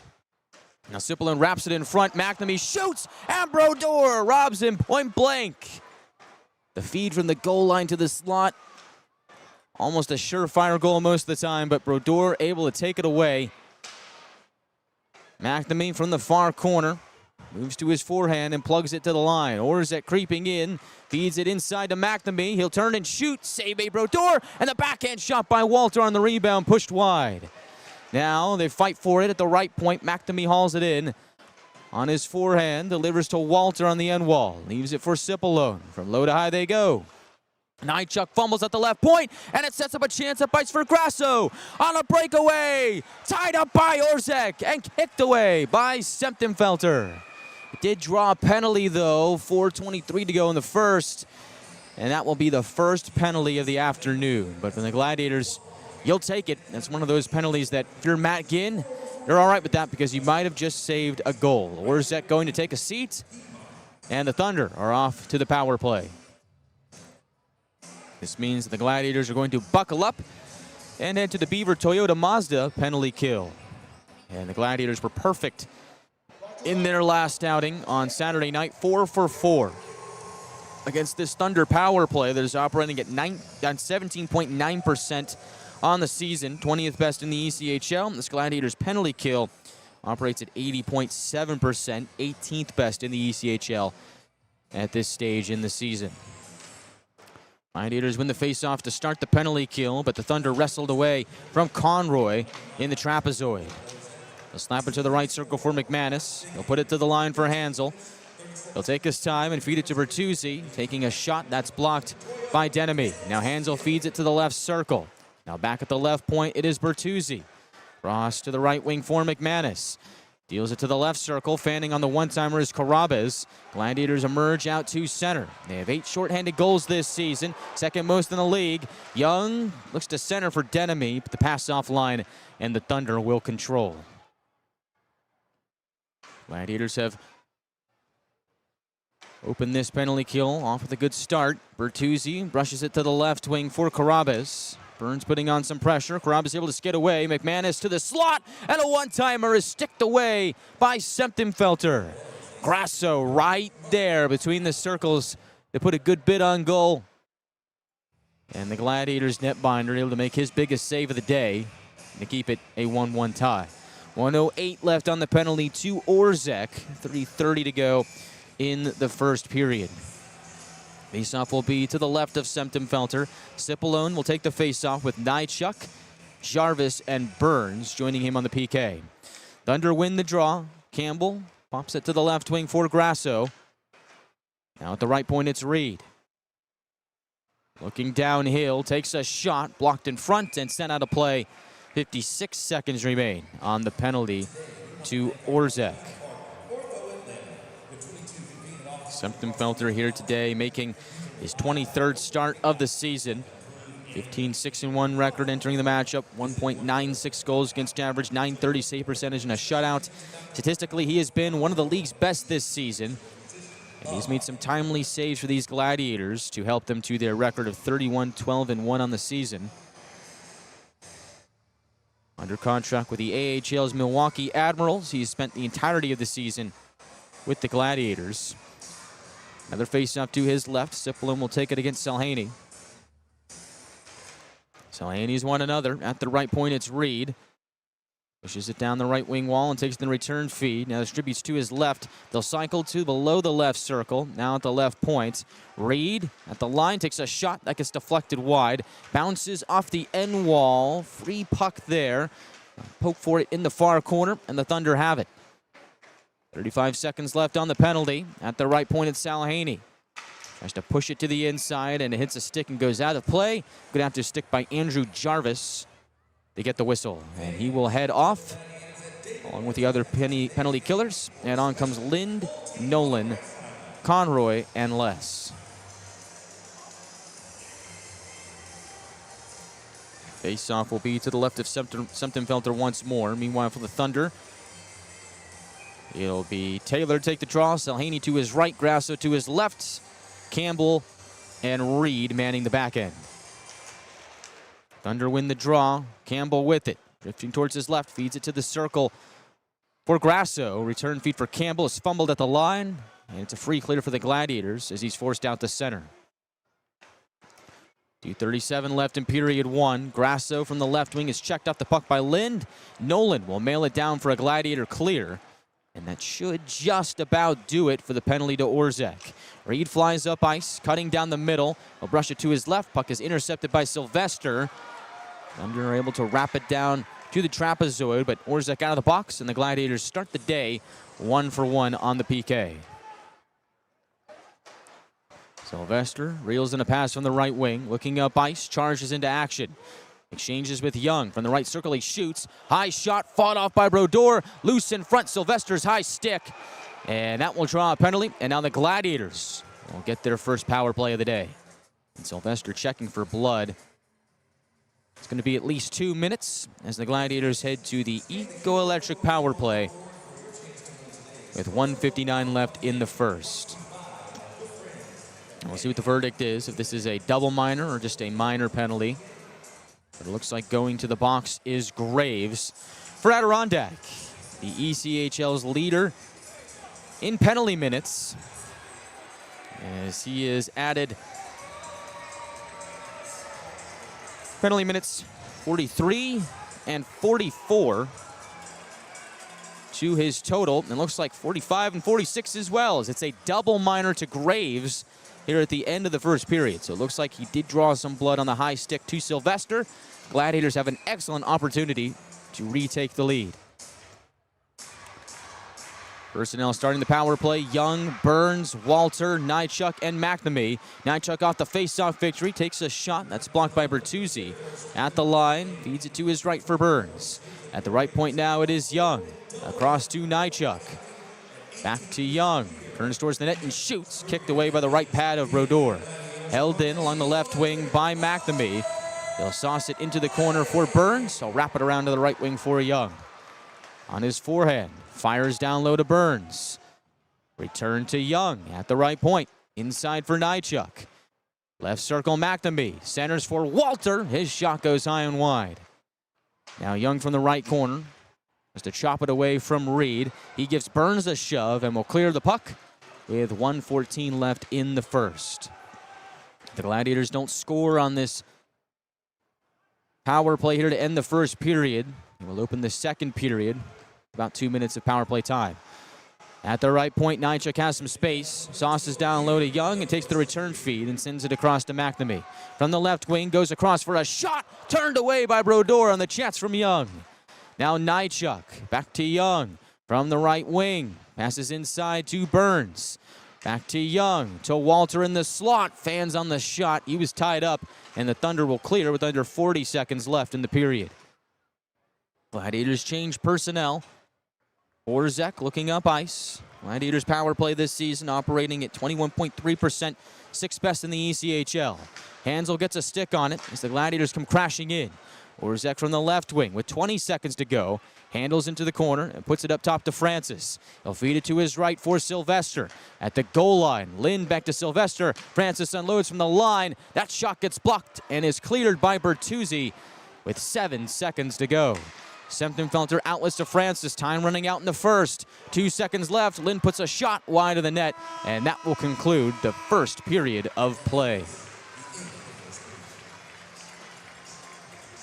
H: Now Sipolen wraps it in front. McNamee shoots, and Brodeur robs him point blank. The feed from the goal line to the slot. Almost a surefire goal most of the time, but Brodeur able to take it away. McNamee from the far corner moves to his forehand and plugs it to the line. Orzek creeping in, feeds it inside to McNamee. He'll turn and shoot, save by Brodeur, and the backhand shot by Walter on the rebound, pushed wide. Now they fight for it at the right point. McNamee hauls it in on his forehand, delivers to Walter on the end wall. Leaves it for Sipolen. From low to high they go. Nychuk fumbles at the left point, and it sets up a chance at bites for Grasso on a breakaway. Tied up by Orzek and kicked away by Semptimphelter. It did draw a penalty, though. 4:23 to go in the first, and that will be the first penalty of the afternoon. But from the Gladiators, you'll take it. That's one of those penalties that if you're Matt Ginn, you're all right with that because you might have just saved a goal. Orzek going to take a seat, and the Thunder are off to the power play. This means the Gladiators are going to buckle up and head to the Beaver Toyota Mazda penalty kill. And the Gladiators were perfect in their last outing on Saturday night, 4 for 4 against this Thunder power play that is operating at 17.9% on the season, 20th best in the ECHL. This Gladiators penalty kill operates at 80.7%, 18th best in the ECHL at this stage in the season. Gladiators win the faceoff to start the penalty kill, but the Thunder wrestled away from Conroy in the trapezoid. They'll snap it to the right circle for McManus. He'll put it to the line for Hansel. He'll take his time and feed it to Bertuzzi, taking a shot that's blocked by Denemy. Now Hansel feeds it to the left circle. Now back at the left point, it is Bertuzzi. Cross to the right wing for McManus. Deals it to the left circle. Fanning on the one-timer is Carabas. Gladiators emerge out to center. They have 8 shorthanded goals this season, second most in the league. Young looks to center for Denemy, but the pass offline, and the Thunder will control. Gladiators have opened this penalty kill off with a good start. Bertuzzi brushes it to the left wing for Carabas. Burns putting on some pressure. Carabas able to skid away. McManus to the slot, and a one-timer is sticked away by Semptimphelter. Grasso right there between the circles. They put a good bid on goal. And the Gladiators netminder able to make his biggest save of the day to keep it a 1-1 tie. 1:08 left on the penalty to Orzek. 3:30 to go in the first period. Faceoff will be to the left of Semptimphelter. Sipolen will take the faceoff with Nychuk, Jarvis, and Burns joining him on the PK. Thunder win the draw. Campbell pops it to the left wing for Grasso. Now at the right point, it's Reed. Looking downhill, takes a shot, blocked in front and sent out of play. 56 seconds remain on the penalty to Orzek. Semptimphelter here today making his 23rd start of the season. 15-6-1 record entering the matchup. 1.96 goals against average, .930 save percentage, and a shutout. Statistically, he has been one of the league's best this season. And he's made some timely saves for these Gladiators to help them to their record of 31-12-1 on the season. Under contract with the AHL's Milwaukee Admirals, he's spent the entirety of the season with the Gladiators. Another face-off to his left. Sipolen will take it against Salhaney. Salhaney's won another. At the right point, it's Reed. Pushes it down the right wing wall and takes the return feed. Now distributes to his left. They'll cycle to below the left circle. Now at the left point. Reed at the line takes a shot that gets deflected wide. Bounces off the end wall. Free puck there. Poke for it in the far corner, and the Thunder have it. 35 seconds left on the penalty. At the right point, it's Salahaney. Tries to push it to the inside, and it hits a stick and goes out of play. Good after stick by Andrew Jarvis. They get the whistle, and he will head off along with the other penalty killers. And on comes Lind, Nolan, Conroy, and Les. Face-off will be to the left of Semptimphelter once more. Meanwhile, for the Thunder, it'll be Taylor take the draw, Salhaney to his right, Grasso to his left, Campbell and Reed manning the back end. Thunder win the draw. Campbell with it. Drifting towards his left. Feeds it to the circle for Grasso. Return feed for Campbell is fumbled at the line. And it's a free clear for the Gladiators as he's forced out the center. 2:37 left in period one. Grasso from the left wing is checked off the puck by Lind. Nolan will mail it down for a Gladiator clear. And that should just about do it for the penalty to Orzek. Reed flies up ice, cutting down the middle. He'll brush it to his left. Puck is intercepted by Sylvester. Thunder are able to wrap it down to the trapezoid, but Orzek out of the box, and the Gladiators start the day 1-for-1 on the PK. Sylvester reels in a pass from the right wing, looking up ice, charges into action. Exchanges with Young from the right circle, he shoots. High shot fought off by Brodeur. Loose in front, Sylvester's high stick. And that will draw a penalty, and now the Gladiators will get their first power play of the day. And Sylvester checking for blood. It's going to be at least 2 minutes as the Gladiators head to the Eco-Electric power play with 1:59 left in the first. And we'll see what the verdict is, if this is a double minor or just a minor penalty. But it looks like going to the box is Graves for Adirondack, the ECHL's leader in penalty minutes, as he is added penalty minutes 43 and 44 to his total. And looks like 45 and 46 as well, as it's a double minor to Graves here at the end of the first period. So it looks like he did draw some blood on the high stick to Sylvester. Gladiators have an excellent opportunity to retake the lead. Personnel starting the power play: Young, Burns, Walter, Nychuk, and McNamee. Nychuk off the face-off victory, takes a shot. That's blocked by Bertuzzi. At the line, feeds it to his right for Burns. At the right point now, it is Young. Across to Nychuk. Back to Young. Turns towards the net and shoots. Kicked away by the right pad of Brodeur. Held in along the left wing by McNamee. They'll sauce it into the corner for Burns. He'll wrap it around to the right wing for Young. On his forehand, fires down low to Burns. Return to Young at the right point. Inside for Nychuk. Left circle, McNamee. Centers for Walter. His shot goes high and wide. Now Young from the right corner. Just to chop it away from Reed. He gives Burns a shove and will clear the puck with 1:14 left in the first. The Gladiators don't score on this power play here to end the first period. We'll open the second period. About 2 minutes of power play time. At the right point, Nychuk has some space. Sauces down low to Young and takes the return feed and sends it across to McNamee. From the left wing, goes across for a shot. Turned away by Brodeur on the chance from Young. Now Nychuk, back to Young. From the right wing, passes inside to Burns. Back to Young, to Walter in the slot. Fans on the shot. He was tied up, and the Thunder will clear with under 40 seconds left in the period. Gladiators change personnel. Orzek looking up ice. Gladiators power play this season operating at 21.3%, sixth best in the ECHL. Hansel gets a stick on it as the Gladiators come crashing in. Orzek from the left wing with 20 seconds to go. Handles into the corner and puts it up top to Francis. He'll feed it to his right for Sylvester. At the goal line, Lind back to Sylvester. Francis unloads from the line. That shot gets blocked and is cleared by Bertuzzi with 7 seconds to go. Semptimphelter outlets to Francis. Time running out in the first. 2 seconds left. Lind puts a shot wide of the net, and that will conclude the first period of play.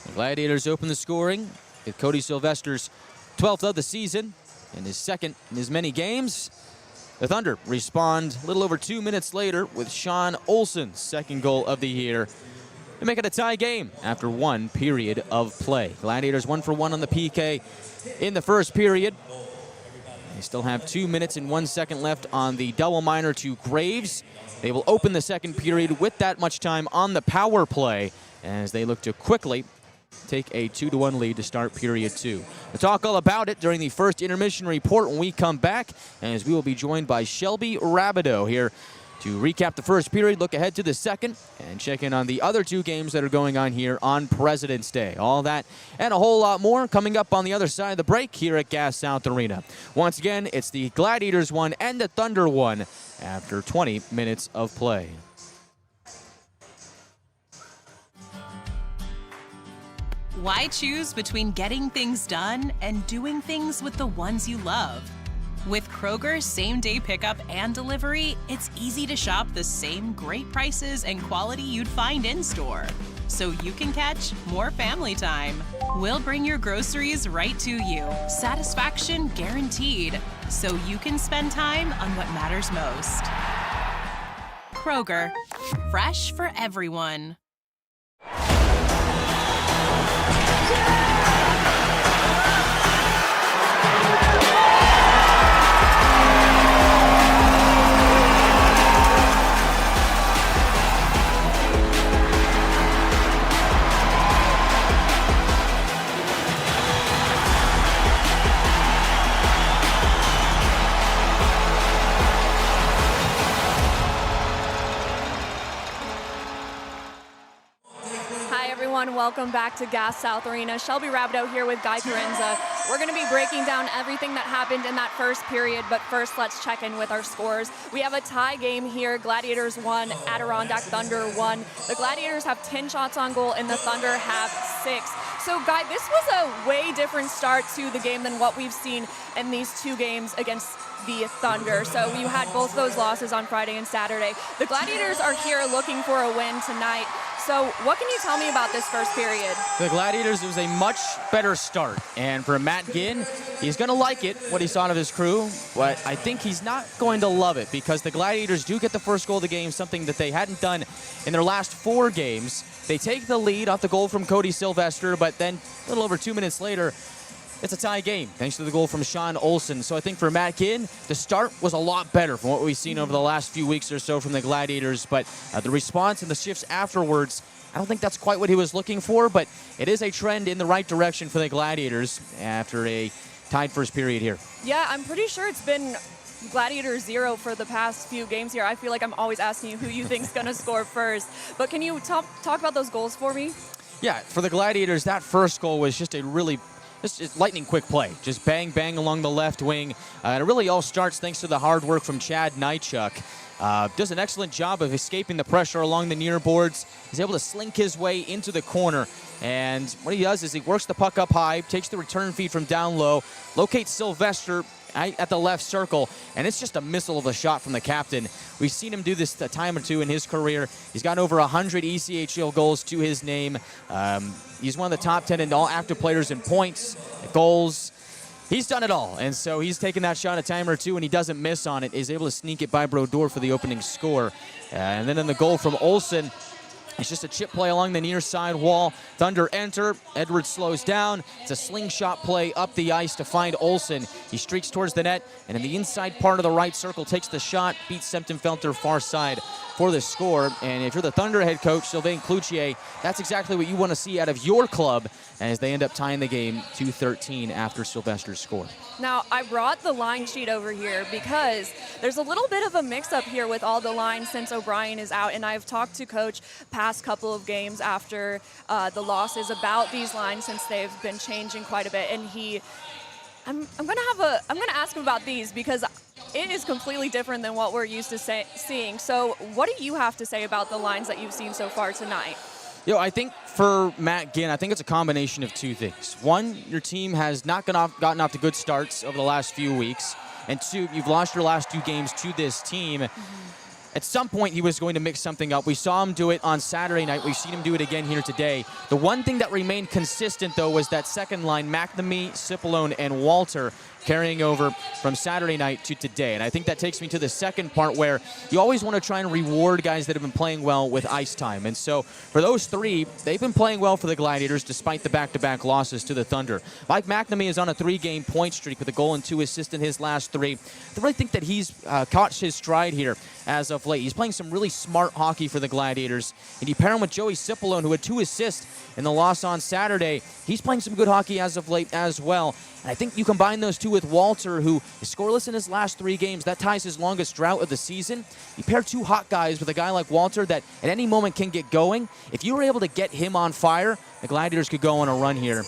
H: The Gladiators open the scoring with Cody Sylvester's 12th of the season and his second in as many games. The Thunder respond a little over 2 minutes later with Sean Olsen's second goal of the year to make it a tie game after one period of play. Gladiators 1 for 1 on the PK in the first period. They still have 2 minutes and 1 second left on the double minor to Graves. They will open the second period with that much time on the power play as they look to quickly take a 2-1 lead to start period 2. We'll talk all about it during the first intermission report when we come back, as we will be joined by Shelby Rabideau here to recap the first period, look ahead to the second, and check in on the other two games that are going on here on President's Day. All that and a whole lot more coming up on the other side of the break here at Gas South Arena. Once again, it's the Gladiators 1 and the Thunder 1 after 20 minutes of play.
G: Why choose between getting things done and doing things with the ones you love? With Kroger's same-day pickup and delivery, it's easy to shop the same great prices and quality you'd find in-store, so you can catch more family time. We'll bring your groceries right to you, satisfaction guaranteed, so you can spend time on what matters most. Kroger, fresh for everyone.
K: Welcome back to Gas South Arena. Shelby Rabideau here with Guy Chiarenza. We're going to be breaking down everything that happened in that first period, but first let's check in with our scores. We have a tie game here. Gladiators 1, Adirondack Thunder 1. The Gladiators have 10 shots on goal and the Thunder have 6. So Guy, this was a way different start to the game than what we've seen in these two games against the Thunder. So you had both those losses on Friday and Saturday. The Gladiators are here looking for a win tonight. So what can you tell me about this first period?
H: The Gladiators, it was a much better start. And for Matt Ginn, he's going to like it, what he saw of his crew, but I think he's not going to love it because the Gladiators do get the first goal of the game, something that they hadn't done in their last 4 games. They take the lead off the goal from Cody Sylvester, but then a little over 2 minutes later, it's a tie game, thanks to the goal from Sean Olsen. So I think for Matt Ginn, the start was a lot better from what we've seen over the last few weeks or so from the Gladiators. But the response and the shifts afterwards, I don't think that's quite what he was looking for, but it is a trend in the right direction for the Gladiators after a tied first period here.
K: Yeah, I'm pretty sure it's been Gladiator 0 for the past few games here. I feel like I'm always asking you who you think's going to score first. But can you talk about those goals for me?
H: Yeah, for the Gladiators, that first goal was just a really just lightning quick play. Just bang, bang along the left wing. And it really all starts thanks to the hard work from Chad Nychuk. Does an excellent job of escaping the pressure along the near boards. He's able to slink his way into the corner. And what he does is he works the puck up high, takes the return feed from down low, locates Sylvester at the left circle, and it's just a missile of a shot from the captain. We've seen him do this a time or two in his career. He's got over 100 ECHL goals to his name. He's one of the top 10 in all active players in points, goals. He's done it all, and so he's taken that shot a time or two, and he doesn't miss on it. Is able to sneak it by Brodeur for the opening score. And then in the goal from Olsen, it's just a chip play along the near side wall. Thunder enter. Edwards slows down. It's a slingshot play up the ice to find Olsen. He streaks towards the net, and in the inside part of the right circle, takes the shot, beats Semptenfelter far side for the score. And if you're the Thunder head coach, Sylvain Cloutier, that's exactly what you want to see out of your club as they end up tying the game 2-13 after Sylvester's score.
K: Now, I brought the line sheet over here because there's a little bit of a mix-up here with all the lines since O'Brien is out, and I've talked to Coach past couple of games after the losses about these lines since they've been changing quite a bit, and I'm gonna ask him about these because it is completely different than what we're used to seeing. So what do you have to say about the lines that you've seen so far tonight?
H: I think for Matt Ginn, I think it's a combination of two things. One, your team has not gotten off to good starts over the last few weeks. And two, you've lost your last 2 games to this team. at some point he was going to mix something up. We saw him do it on Saturday night. We've seen him do it again here today. The one thing that remained consistent, though, was that second line, McNamee, Cipollone, and Walter, carrying over from Saturday night to today. And I think that takes me to the second part, where you always want to try and reward guys that have been playing well with ice time. And so for those three, they've been playing well for the Gladiators despite the back-to-back losses to the Thunder. Mike McNamee is on a 3-game point streak with a goal and 2 assists in his last 3. I really think that he's caught his stride here as of late. He's playing some really smart hockey for the Gladiators. And you pair him with Joey Cipollone, who had 2 assists in the loss on Saturday. He's playing some good hockey as of late as well. And I think you combine those two with Walter, who is scoreless in his last 3 games. That ties his longest drought of the season. You pair 2 hot guys with a guy like Walter that at any moment can get going. If you were able to get him on fire, the Gladiators could go on a run here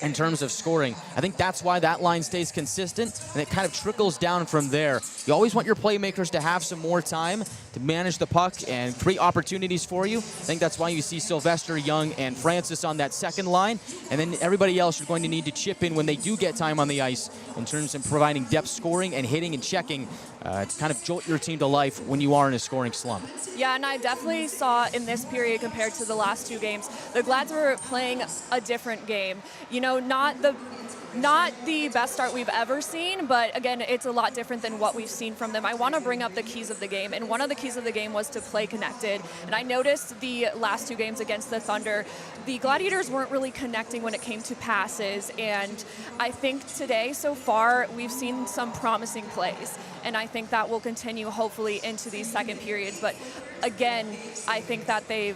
H: in terms of scoring. I think that's why that line stays consistent, and it kind of trickles down from there. You always want your playmakers to have some more time to manage the puck and create opportunities for you. I think that's why you see Sylvester, Young, and Francis on that second line, and then everybody else you're going to need to chip in when they do get time on the ice in terms of providing depth scoring and hitting and checking to kind of jolt your team to life when you are in a scoring slump.
K: Yeah, and I definitely saw in this period compared to the last 2 games, the Glads were playing a different game. You know, not the best start we've ever seen, but again, it's a lot different than what we've seen from them. I want to bring up the keys of the game, and one of the keys of the game was to play connected. And I noticed the last 2 games against the Thunder, the Gladiators weren't really connecting when it came to passes, and I think today, so far, we've seen some promising plays, and I think that will continue hopefully into these second periods. But again, I think that they've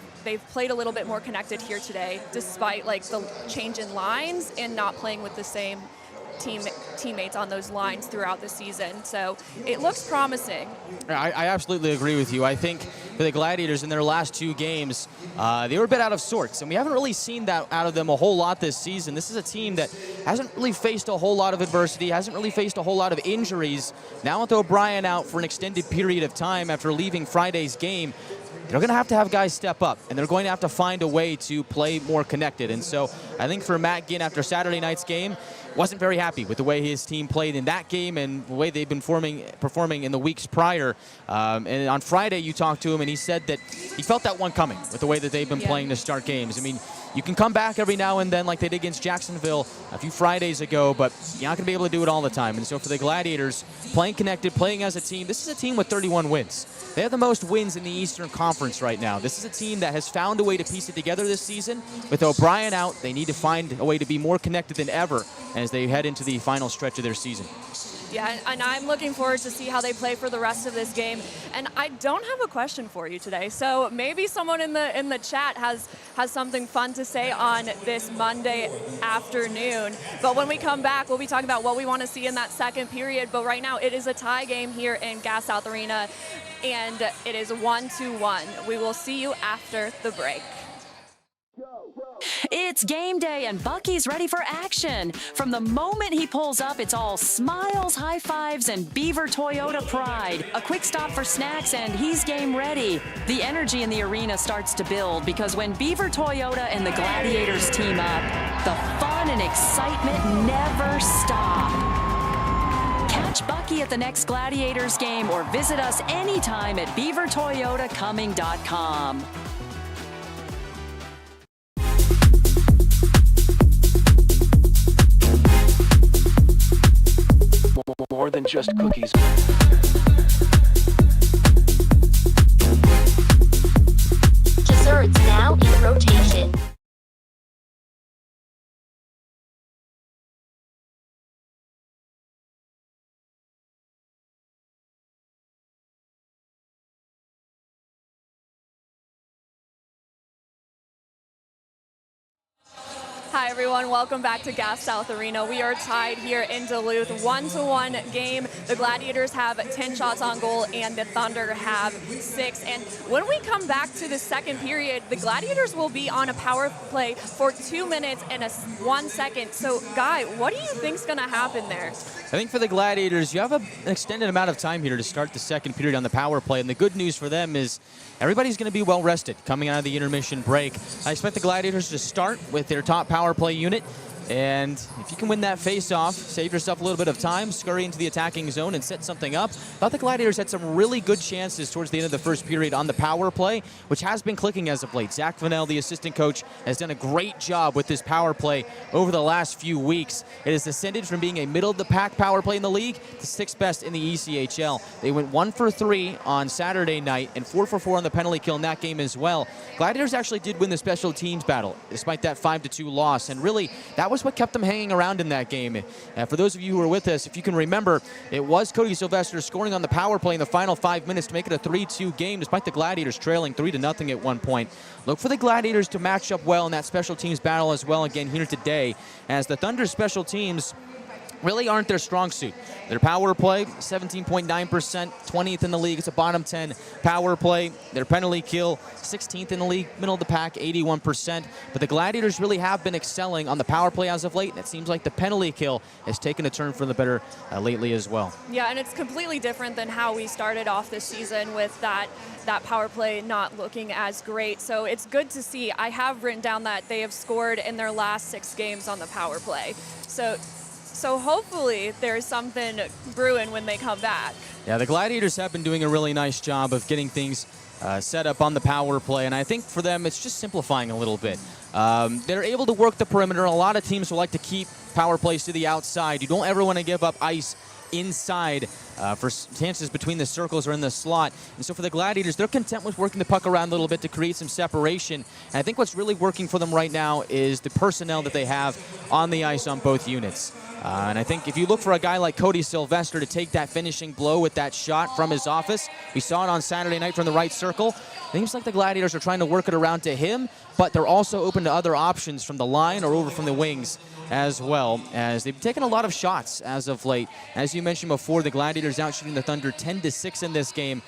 K: played a little bit more connected here today, despite like the change in lines and not playing with the same teammates on those lines throughout the season. So it looks promising.
H: I absolutely agree with you. I think for the Gladiators in their last 2 games, they were a bit out of sorts, and we haven't really seen that out of them a whole lot this season. This is a team that hasn't really faced a whole lot of adversity, hasn't really faced a whole lot of injuries. Now with O'Brien out for an extended period of time after leaving Friday's game, they're going to have guys step up, and they're going to have to find a way to play more connected. And so I think for Matt Ginn, after Saturday night's game, wasn't very happy with the way his team played in that game and the way they've been performing in the weeks prior. And on Friday, you talked to him, and he said that he felt that one coming with the way that they've been playing to start games. I mean, you can come back every now and then like they did against Jacksonville a few Fridays ago, but you're not going to be able to do it all the time. And so for the Gladiators, playing connected, playing as a team, this is a team with 31 wins. They have the most wins in the Eastern Conference right now. This is a team that has found a way to piece it together this season. With O'Brien out, they need to find a way to be more connected than ever as they head into the final stretch of their season.
K: Yeah, and I'm looking forward to see how they play for the rest of this game. And I don't have a question for you today, so maybe someone in the chat has something fun to say on this Monday afternoon. But when we come back, we'll be talking about what we want to see in that second period. But right now, it is a tie game here in Gas South Arena, and it is 1-1. We will see you after the break.
J: It's game day and Bucky's ready for action. From the moment he pulls up, it's all smiles, high fives, and Beaver Toyota pride. A quick stop for snacks and he's game ready. The energy in the arena starts to build because when Beaver Toyota and the Gladiators team up, the fun and excitement never stop. Catch Bucky at the next Gladiators game or visit us anytime at beavertoyotacoming.com.
L: More than just cookies.
M: Desserts now in rotation.
K: Hi everyone, welcome back to Gas South Arena. We are tied here in Duluth, 1-1 game. The Gladiators have 10 shots on goal and the Thunder have 6. And when we come back to the second period, the Gladiators will be on a power play for 2 minutes and 1 second. So Guy, what do you think's gonna happen there?
H: I think for the Gladiators, you have an extended amount of time here to start the second period on the power play. And the good news for them is everybody's going to be well rested coming out of the intermission break. I expect the Gladiators to start with their top power play unit. And if you can win that face-off, save yourself a little bit of time, scurry into the attacking zone and set something up. I thought the Gladiators had some really good chances towards the end of the first period on the power play, which has been clicking as of late. Zach Vanel, the assistant coach, has done a great job with this power play over the last few weeks. It has ascended from being a middle-of-the-pack power play in the league to 6th best in the ECHL. They went 1 for 3 on Saturday night and 4 for 4 on the penalty kill in that game as well. Gladiators actually did win the special teams battle, despite that 5-2 loss, and really, that was what kept them hanging around in that game. For those of you who were with us, if you can remember, it was Cody Sylvester scoring on the power play in the final 5 minutes to make it a 3-2 game, despite the Gladiators trailing 3-0 at one point. Look for the Gladiators to match up well in that special teams battle as well again here today, as the Thunder special teams really aren't their strong suit. Their power play, 17.9%, 20th in the league. It's a bottom 10 power play. Their penalty kill, 16th in the league, middle of the pack, 81%. But the Gladiators really have been excelling on the power play as of late, and it seems like the penalty kill has taken a turn for the better lately as well.
K: Yeah, and it's completely different than how we started off this season with that power play not looking as great. So it's good to see. I have written down that they have scored in their last 6 games on the power play. So hopefully there's something brewing when they come back.
H: Yeah, the Gladiators have been doing a really nice job of getting things set up on the power play, and I think for them it's just simplifying a little bit. They're able to work the perimeter. A lot of teams will like to keep power plays to the outside. You don't ever want to give up ice inside for chances between the circles or in the slot. And so for the Gladiators, they're content with working the puck around a little bit to create some separation. And I think what's really working for them right now is the personnel that they have on the ice on both units. And I think if you look for a guy like Cody Sylvester to take that finishing blow with that shot from his office, we saw it on Saturday night from the right circle. It seems like the Gladiators are trying to work it around to him, but they're also open to other options from the line or over from the wings as well, as they've taken a lot of shots as of late. As you mentioned before, the Gladiators out shooting the Thunder 10-6 in this game.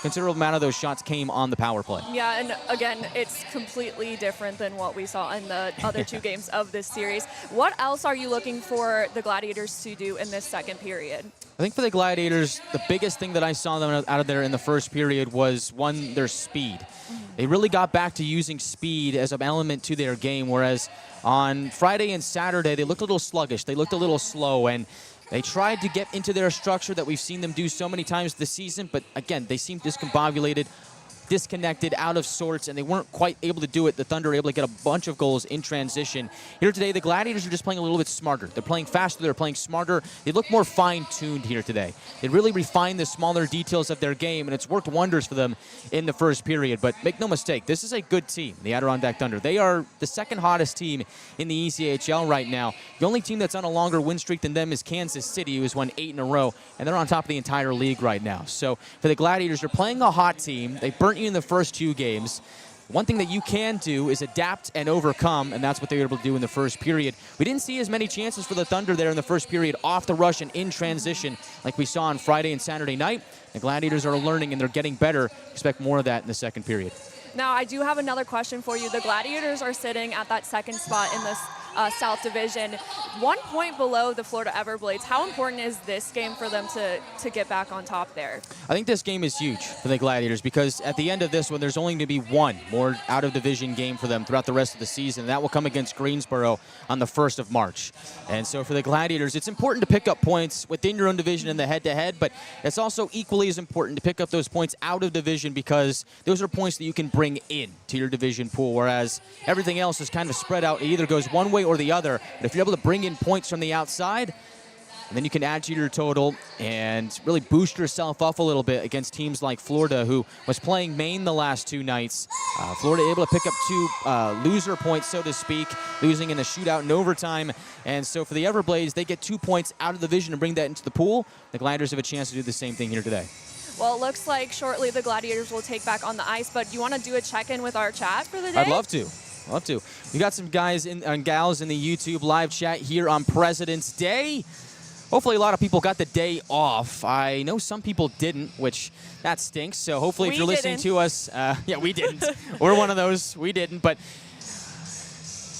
H: Considerable amount of those shots came on the power play.
K: Yeah, and again, it's completely different than what we saw in the other 2 games of this series. What else are you looking for the Gladiators to do in this second period?
H: I think for the Gladiators, the biggest thing that I saw them out of there in the first period was, one, their speed. They really got back to using speed as an element to their game, whereas on Friday and Saturday, they looked a little sluggish. They looked a little slow, and they tried to get into their structure that we've seen them do so many times this season, but again, they seemed discombobulated, disconnected, out of sorts, and they weren't quite able to do it. The Thunder were able to get a bunch of goals in transition. Here today, the Gladiators are just playing a little bit smarter. They're playing faster, they're playing smarter. They look more fine-tuned here today. They really refined the smaller details of their game, and it's worked wonders for them in the first period. But make no mistake, this is a good team, the Adirondack Thunder. They are the second hottest team in the ECHL right now. The only team that's on a longer win streak than them is Kansas City, who has won 8 in a row, and they're on top of the entire league right now. So for the Gladiators, they're playing a hot team. They burnt you in the first 2 games. One thing that you can do is adapt and overcome, and that's what they were able to do in the first period. We didn't see as many chances for the Thunder there in the first period off the rush and in transition like we saw on Friday and Saturday night. The Gladiators are learning and they're getting better. Expect more of that in the second period.
K: Now, I do have another question for you. The Gladiators are sitting at that second spot in this South Division, 1 point below the Florida Everblades. How important is this game for them to get back on top there?
H: I think this game is huge for the Gladiators because at the end of this one, there's only going to be one more out-of-division game for them throughout the rest of the season. That will come against Greensboro on the 1st of March. And so for the Gladiators, it's important to pick up points within your own division in the head-to-head, but it's also equally as important to pick up those points out of division because those are points that you can bring in to your division pool, whereas everything else is kind of spread out. It either goes one way or the other. But if you're able to bring in points from the outside, and then you can add to your total and really boost yourself up a little bit against teams like Florida, who was playing Maine the last 2 nights. Florida able to pick up 2 loser points, so to speak, losing in a shootout in overtime. And so for the Everblades, they get 2 points out of the division and bring that into the pool. The Gladiators have a chance to do the same thing here today.
K: Well, it looks like shortly the Gladiators will take back on the ice, but do you want to do a check-in with our chat for the day?
H: I'd love to. Love to. We got some guys and gals in the YouTube live chat here on President's Day. Hopefully a lot of people got the day off. I know some people didn't, which that stinks. So hopefully if you're listening to us, yeah, we didn't. We're one of those. We didn't, but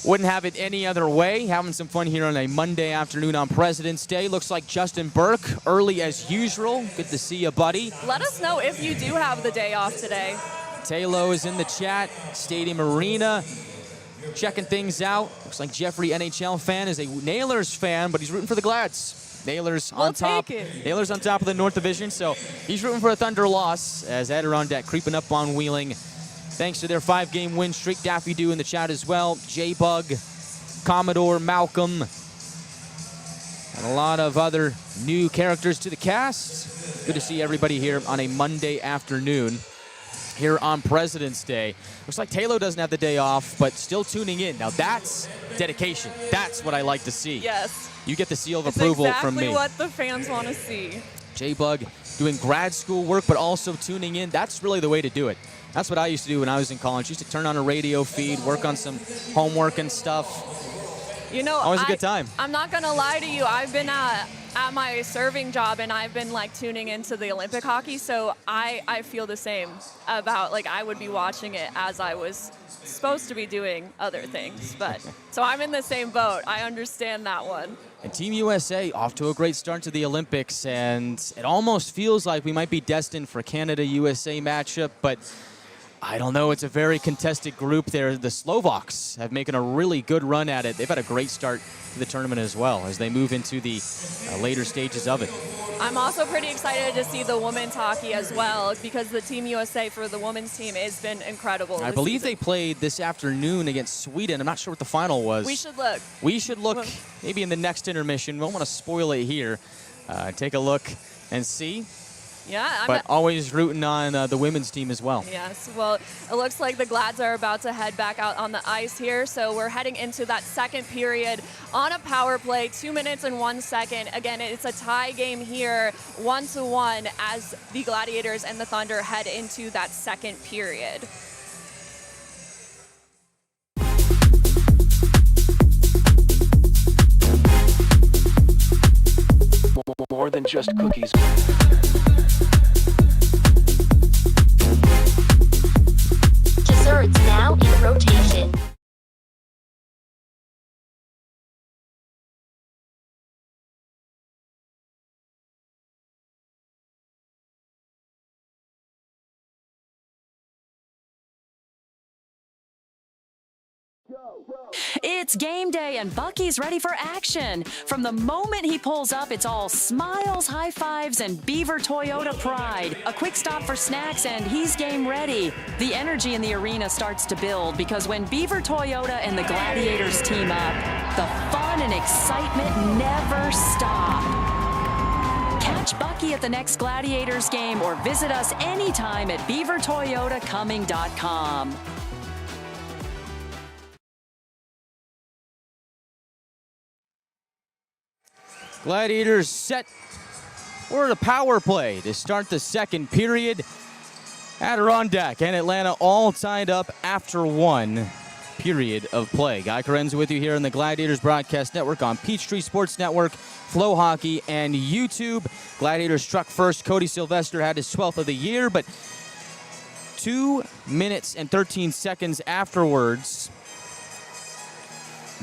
H: wouldn't have it any other way. Having some fun here on a Monday afternoon on President's Day. Looks like Justin Burke early as usual. Good to see you, buddy.
K: Let us know if you do have the day off today.
H: Taylo is in the chat. Stadium Arena. checking things out. Looks like Jeffrey, NHL fan, is a Nailers fan, but he's rooting for the Glads. Nailers on top. Nailers on top of the North Division, so he's rooting for a Thunder loss as Adirondack creeping up on Wheeling. Thanks to their 5-game win streak. Daffy Doo in the chat as well. J-Bug, Commodore, Malcolm, and a lot of other new characters to the cast. Good to see everybody here on a Monday afternoon here on President's Day. Looks like Taylor doesn't have the day off, but still tuning in. Now that's dedication. That's what I like to see.
K: Yes.
H: You get the seal of approval from me.
K: Exactly what the fans want to see.
H: J-Bug doing grad school work, but also tuning in. That's really the way to do it. That's what I used to do when I was in college. I used to turn on a radio feed, work on some homework and stuff.
K: You know,
H: always a good time.
K: I'm not going to lie to you. I've been at my serving job, and I've been, like, tuning into the Olympic hockey, so I feel the same about, like, I would be watching it as I was supposed to be doing other things. But so I'm in the same boat. I understand that one.
H: And Team USA off to a great start to the Olympics, and it almost feels like we might be destined for a Canada-USA matchup, but I don't know. It's a very contested group there. The Slovaks have making a really good run at it. They've had a great start to the tournament as well as they move into the later stages of it.
K: I'm also pretty excited to see the women's hockey as well because the Team USA for the women's team has been incredible.
H: I believe they played this afternoon against Sweden. I'm not sure what the final was.
K: We should look.
H: We should look maybe in the next intermission. We don't want to spoil it here. Take a look and see.
K: Yeah,
H: but always rooting on the women's team as well.
K: Yes, well, it looks like the Glads are about to head back out on the ice here, so we're heading into that second period on a power play, 2 minutes and 1 second. Again, it's a tie game here, 1-1, as the Gladiators and the Thunder head into that second period.
L: More than just cookies.
M: Desserts now in rotation.
J: It's game day and Bucky's ready for action. From the moment he pulls up, it's all smiles, high fives, and Beaver Toyota pride. A quick stop for snacks and he's game ready. The energy in the arena starts to build because when Beaver Toyota and the Gladiators team up, the fun and excitement never stop. Catch Bucky at the next Gladiators game or visit us anytime at beavertoyotacoming.com.
H: Gladiators set for the power play to start the second period. Adirondack and Atlanta all tied up after 1 period of play. Guy Chiarenza with you here on the Gladiators Broadcast Network on Peachtree Sports Network, Flow Hockey, and YouTube. Gladiators struck first. Cody Sylvester had his 12th of the year, but 2 minutes and 13 seconds afterwards,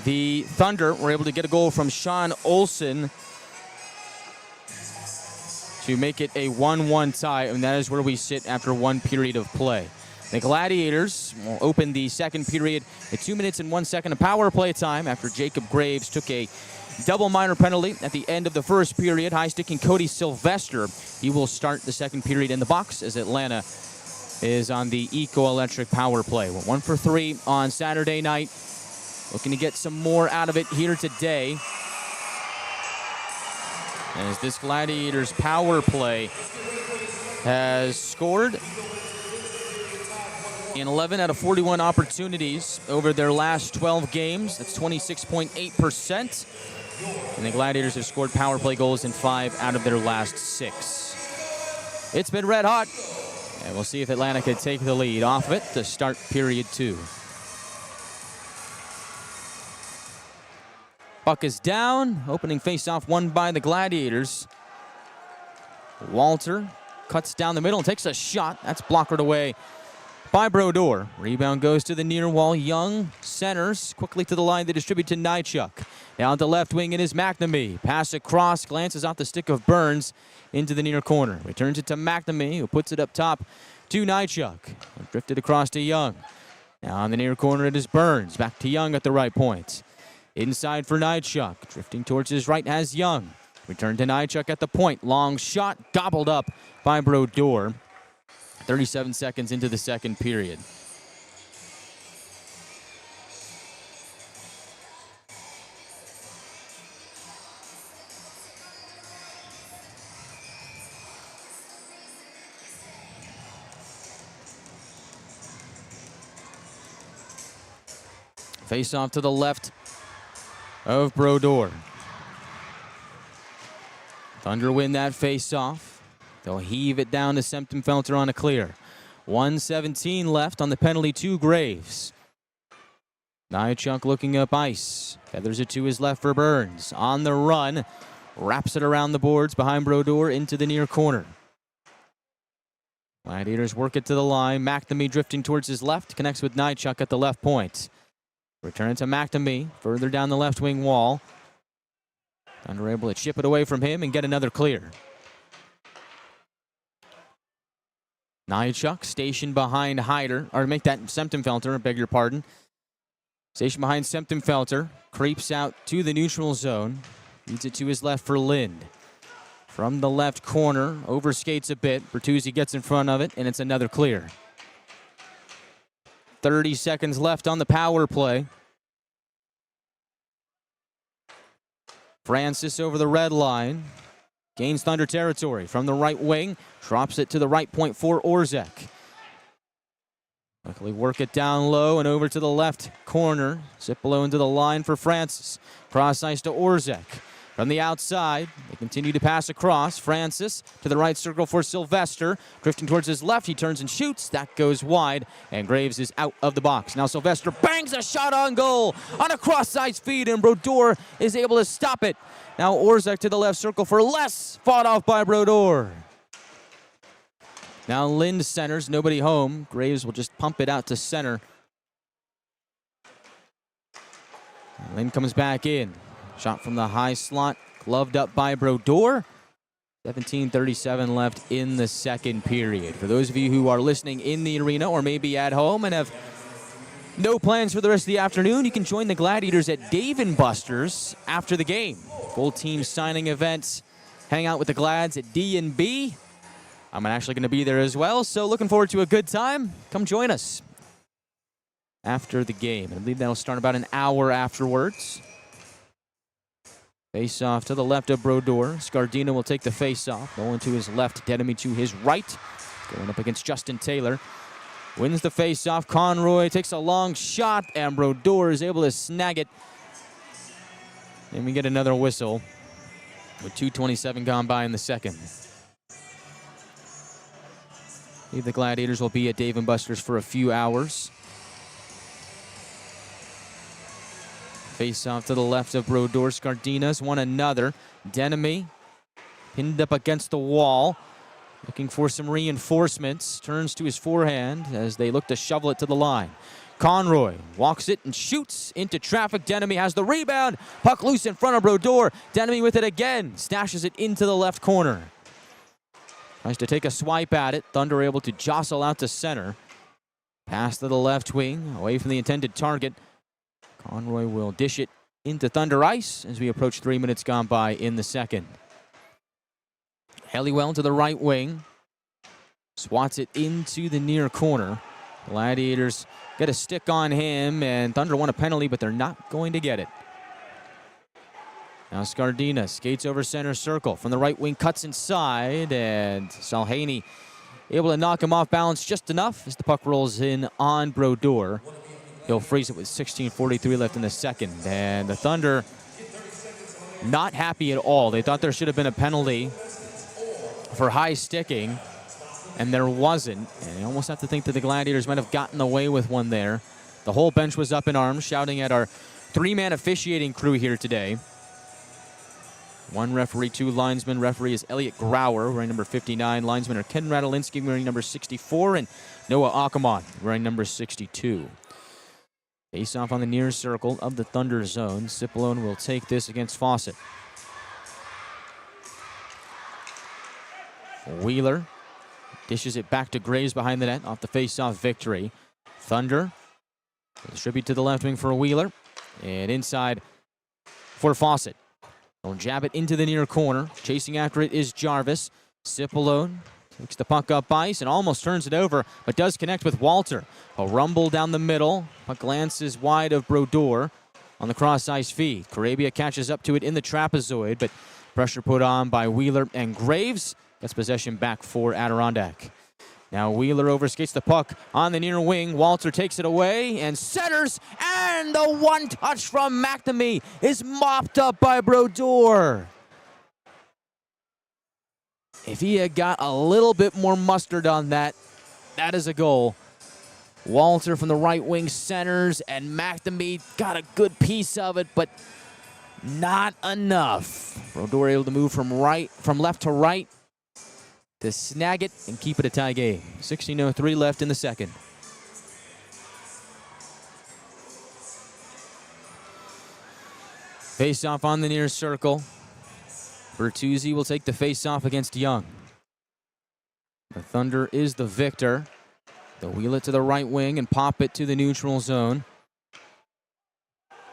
H: the Thunder were able to get a goal from Sean Olsen to make it a 1-1 tie, and that is where we sit after 1 period of play. The Gladiators will open the second period at 2 minutes and 1 second of power play time after Jacob Graves took a double minor penalty at the end of the first period. High-sticking Cody Sylvester, he will start the second period in the box as Atlanta is on the Eco-Electric power play. We're 1 for 3 on Saturday night. Looking to get some more out of it here today, as this Gladiators power play has scored in 11 out of 41 opportunities over their last 12 games. That's 26.8%. And the Gladiators have scored power play goals in 5 out of their last 6. It's been red hot, and we'll see if Atlanta can take the lead off of it to start period 2. Puck is down. Opening faceoff won by the Gladiators. Walter cuts down the middle and takes a shot. That's blockered away by Brodeur. Rebound goes to the near wall. Young centers quickly to the line. They distribute to Nychuk. Down to left wing, it is McNamee. Pass across, glances off the stick of Burns into the near corner. Returns it to McNamee, who puts it up top to Nychuk. Drifted across to Young. Now on the near corner it is Burns. Back to Young at the right point. Inside for Nychuk. Drifting towards his right has Young. Return to Nychuk at the point. Long shot gobbled up by Brodeur. 37 seconds into the second period. Face off to the left of Brodeur. Thunder win that face off. They'll heave it down to Semptimphelter on a clear. 1:17 left on the penalty to Graves. Nychuk looking up ice. Feathers it to his left for Burns. On the run. Wraps it around the boards behind Brodeur into the near corner. Gladiators work it to the line. McNamee drifting towards his left. Connects with Nychuk at the left point. Return to McNamee, further down the left wing wall. Thunder able to chip it away from him and get another clear. Nychuk stationed behind Hyder, or make that Semptimphelter, I beg your pardon. Stationed behind Semptimphelter, creeps out to the neutral zone. Feeds it to his left for Lind. From the left corner, overskates a bit. Bertuzzi gets in front of it, and it's another clear. 30 seconds left on the power play. Francis over the red line. Gains Thunder territory from the right wing. Drops it to the right point for Orzek. Luckily work it down low and over to the left corner. Zip below into the line for Francis. Cross ice to Orzek. From the outside, they continue to pass across. Francis to the right circle for Sylvester. Drifting towards his left, he turns and shoots. That goes wide, and Graves is out of the box. Now Sylvester bangs a shot on goal on a cross-ice feed, and Brodeur is able to stop it. Now Orzek to the left circle for less. Fought off by Brodeur. Now Lind centers, nobody home. Graves will just pump it out to center. And Lind comes back in. Shot from the high slot, gloved up by Brodeur. 17:37 left in the second period. For those of you who are listening in the arena or maybe at home and have no plans for the rest of the afternoon, you can join the Gladiators at Dave & Buster's after the game. Full team signing events. Hang out with the Glads at D&B. I'm actually going to be there as well, so looking forward to a good time. Come join us after the game. I believe that'll start about an hour afterwards. Face off to the left of Brodeur. Scardina will take the face off. Nolan to his left, Dedemy to his right. Going up against Justin Taylor. Wins the face off. Conroy takes a long shot, and Brodeur is able to snag it. And we get another whistle with 2:27 gone by in the second. I believe the Gladiators will be at Dave & Buster's for a few hours. Face off to the left of Brodeur. Scardinas won another. Denemy pinned up against the wall. Looking for some reinforcements. Turns to his forehand as they look to shovel it to the line. Conroy walks it and shoots into traffic. Denemy has the rebound. Puck loose in front of Brodeur. Denemy with it again. Stashes it into the left corner. Tries to take a swipe at it. Thunder able to jostle out to center. Pass to the left wing. Away from the intended target. Conroy will dish it into Thunder ice as we approach 3 minutes gone by in the second. Helliwell to the right wing. Swats it into the near corner. Gladiators get a stick on him, and Thunder won a penalty, but they're not going to get it. Now Scardina skates over center circle. From the right wing, cuts inside, and Salhaney able to knock him off balance just enough as the puck rolls in on Brodeur. He'll freeze it with 16:43 left in the second. And the Thunder not happy at all. They thought there should have been a penalty for high sticking, and there wasn't. And you almost have to think that the Gladiators might have gotten away with one there. The whole bench was up in arms, shouting at our three-man officiating crew here today. One referee, two linesmen. Referee is Elliot Grauer, wearing number 59. Linesmen are Ken Radolinski, wearing number 64, and Noah Ackerman, wearing number 62. Face off on the near circle of the Thunder zone. Cipollone will take this against Fawcett. Wheeler dishes it back to Graves behind the net off the face-off victory. Thunder Distribute to the left wing for Wheeler. And inside for Fawcett. They'll jab it into the near corner. Chasing after it is Jarvis. Cipolone takes the puck up ice and almost turns it over, but does connect with Walter. A rumble down the middle. Puck glances wide of Brodeur on the cross ice feed. Carabia catches up to it in the trapezoid, but pressure put on by Wheeler and Graves. Gets possession back for Adirondack. Now Wheeler overskates the puck on the near wing. Walter takes it away and centers, and the one touch from McNamee is mopped up by Brodeur. If he had got a little bit more mustard on that, that is a goal. Walter from the right wing centers, and McNamee got a good piece of it, but not enough. Brodeur able to move from left to right to snag it and keep it a tie game. 16:03 left in the second. Face-off on the near circle. Bertuzzi will take the face-off against Young. The Thunder is the victor. They'll wheel it to the right wing and pop it to the neutral zone.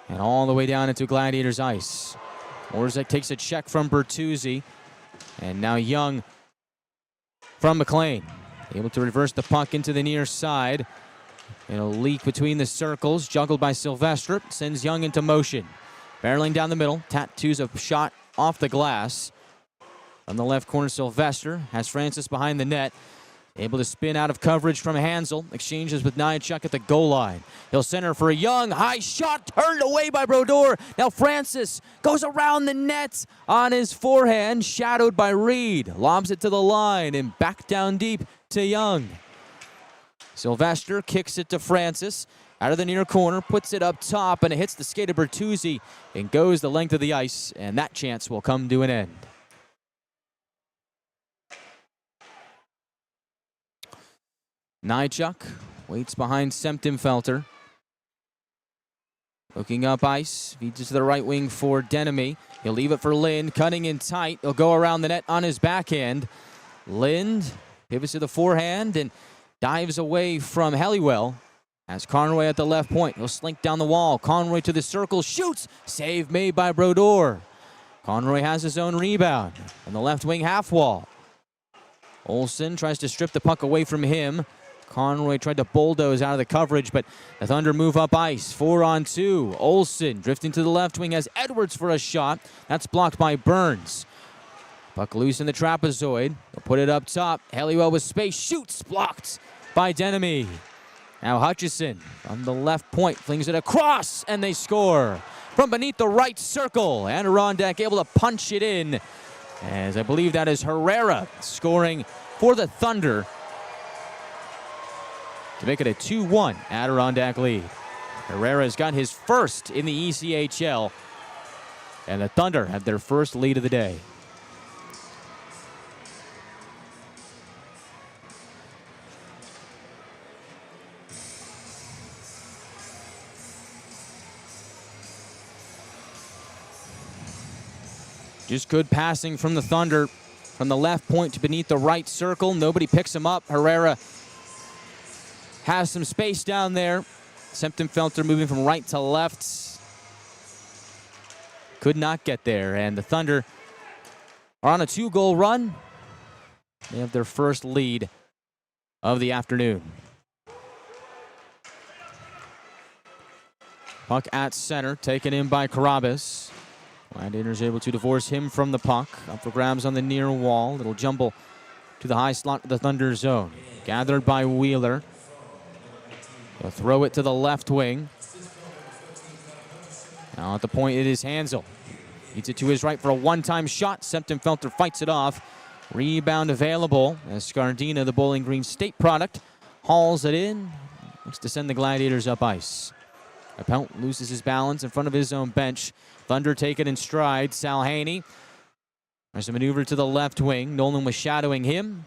H: And all the way down into Gladiators ice. Orzek takes a check from Bertuzzi. And now Young from McLean. Able to reverse the puck into the near side. It'll leak between the circles. Juggled by Sylvester. Sends Young into motion. Barreling down the middle. Tattoos a shot off the glass. On the left corner, Sylvester has Francis behind the net. Able to spin out of coverage from Hansel. Exchanges with Nyachuk at the goal line. He'll center for a Young. High shot turned away by Brodeur. Now Francis goes around the net on his forehand. Shadowed by Reed. Lobs it to the line and back down deep to Young. Sylvester kicks it to Francis. Out of the near corner. Puts it up top and it hits the skate of Bertuzzi and goes the length of the ice. And that chance will come to an end. Nychuk waits behind Semptimfelter. Looking up ice. Feeds it to the right wing for Denemy. He'll leave it for Lind. Cutting in tight. He'll go around the net on his backhand. Lind pivots to the forehand and dives away from Helliwell. As Conroy at the left point. He'll slink down the wall. Conroy to the circle. Shoots. Save made by Brodeur. Conroy has his own rebound. On the left wing half wall. Olsen tries to strip the puck away from him. Conroy tried to bulldoze out of the coverage, but the Thunder move up ice. 4-on-2. Olsen drifting to the left wing has Edwards for a shot. That's blocked by Burns. Puck loose in the trapezoid. They'll put it up top. Helliwell with space. Shoots. Blocked by Denemy. Now Hutchison on the left point flings it across, and they score. From beneath the right circle, Adirondack able to punch it in. As I believe that is Herrera scoring for the Thunder to make it a 2-1 Adirondack lead. Herrera's got his first in the ECHL, and the Thunder have their first lead of the day. Just good passing from the Thunder from the left point to beneath the right circle. Nobody picks him up. Herrera has some space down there. Semptimfelter moving from right to left. Could not get there. And the Thunder are on a 2-goal run. They have their first lead of the afternoon. Puck at center, taken in by Carabas. Gladiators able to divorce him from the puck. Up for grabs on the near wall. Little jumble to the high slot of the Thunder zone. Gathered by Wheeler. They'll throw it to the left wing. Now at the point it is Hansel. Feeds it to his right for a one-time shot. Semptimfelter fights it off. Rebound available as Scardina, the Bowling Green State product, hauls it in. Looks to send the Gladiators up ice. Appelt loses his balance in front of his own bench. Thunder take it in stride. Sal Haney tries to maneuver to the left wing. Nolan was shadowing him.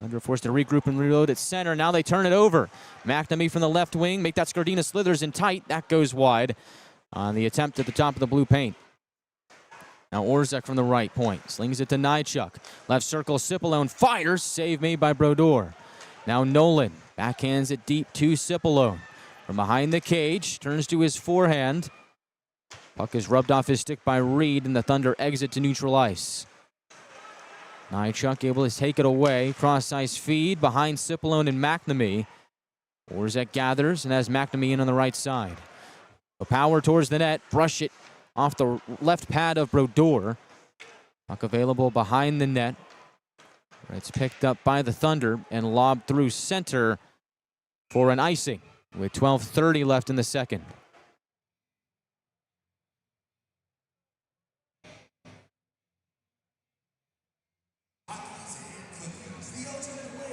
H: Thunder forced to regroup and reload at center. Now they turn it over. McNamee from the left wing. Make that Scardina slithers in tight. That goes wide on the attempt at the top of the blue paint. Now Orzek from the right point. Slings it to Nychuk. Left circle, Cipolone fires. Save made by Brodeur. Now Nolan backhands it deep to Cipolone. From behind the cage, turns to his forehand. Puck is rubbed off his stick by Reed, and the Thunder exit to neutral ice. Nychuk able to take it away. Cross-ice feed behind Cipollone and McNamee. Orzek gathers and has McNamee in on the right side. A power towards the net. Brush it off the left pad of Brodeur. Puck available behind the net. It's picked up by the Thunder and lobbed through center for an icing with 12:30 left in the second.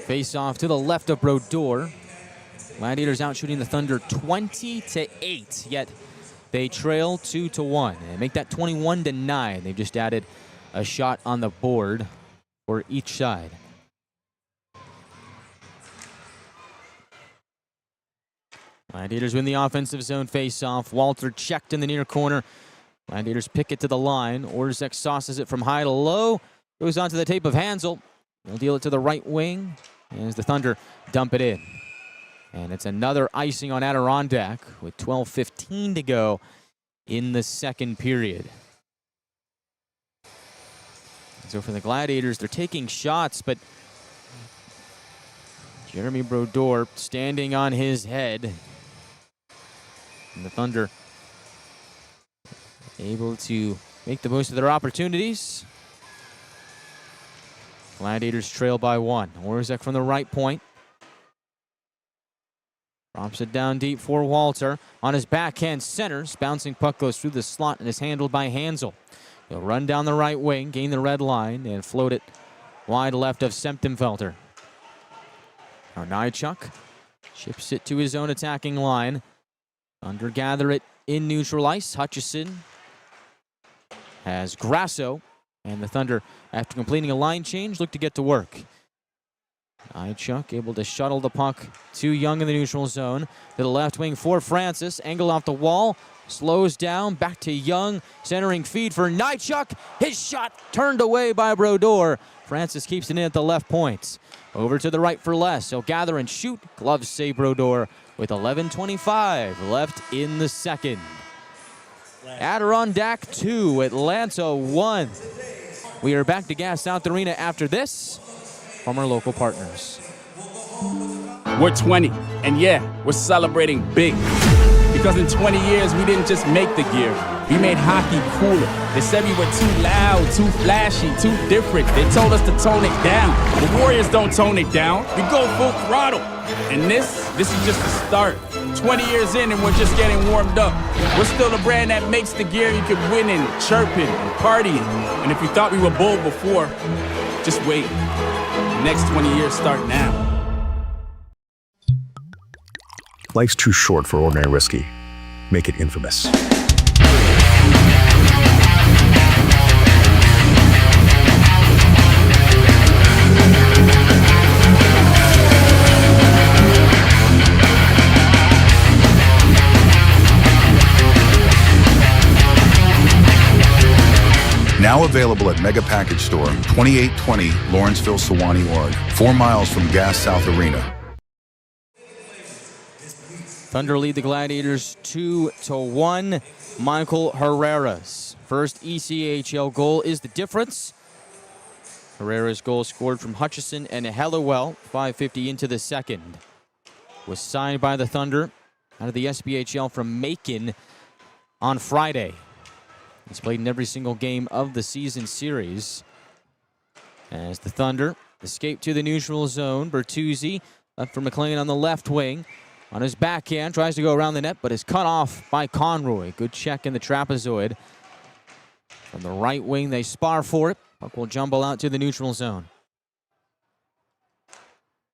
H: Face off to the left of Brodeur. Gladiators out shooting the Thunder 20-8, yet they trail 2-1 and make that 21-9. They've just added a shot on the board for each side. Gladiators win the offensive zone face-off. Walter checked in the near corner. Gladiators pick it to the line. Orzek sauces it from high to low. Goes onto the tape of Hansel. He'll deal it to the right wing as the Thunder dump it in. And it's another icing on Adirondack with 12:15 to go in the second period. So for the Gladiators, they're taking shots, but Jeremy Brodeur standing on his head. And the Thunder able to make the most of their opportunities. Gladiators trail by 1. Orzek from the right point. Drops it down deep for Walter. On his backhand centers. Bouncing puck goes through the slot and is handled by Hansel. He'll run down the right wing, gain the red line, and float it wide left of Semptimphelter. Now Nychuk ships it to his own attacking line. Thunder gather it in neutral ice. Hutchison has Grasso, and the Thunder, after completing a line change, look to get to work. Nychuk able to shuttle the puck to Young in the neutral zone. To the left wing for Francis. Angle off the wall. Slows down. Back to Young. Centering feed for Nychuk. His shot turned away by Brodeur. Francis keeps it in at the left point. Over to the right for Les. He'll gather and shoot. Gloves save Brodeur with 11:25 left in the second. Adirondack 2, Atlanta 1. We are back to Gas South Arena after this from our local partners.
I: We're 20, and yeah, we're celebrating big. Because in 20 years, we didn't just make the gear. We made hockey cooler. They said we were too loud, too flashy, too different. They told us to tone it down. The Warriors don't tone it down. We go full throttle. And this is just the start. 20 years in and we're just getting warmed up. We're still the brand that makes the gear you can win in, chirping, and partying. And if you thought we were bold before, just wait. The next 20 years start now.
N: Life's too short for ordinary whiskey. Make it infamous.
B: Now available at Mega Package Store, 2820 Lawrenceville, Sewanee Ward, 4 miles from Gas South Arena.
H: Thunder lead the Gladiators 2-1. Michael Herrera's first ECHL goal is the difference. Herrera's goal scored from Hutchison and Hellewell, 5:50 into the second. Was signed by the Thunder out of the SPHL from Macon on Friday. He's played in every single game of the season series. As the Thunder escape to the neutral zone, Bertuzzi left for McLean on the left wing. On his backhand, tries to go around the net, but is cut off by Conroy. Good check in the trapezoid. From the right wing, they spar for it. Puck will jumble out to the neutral zone.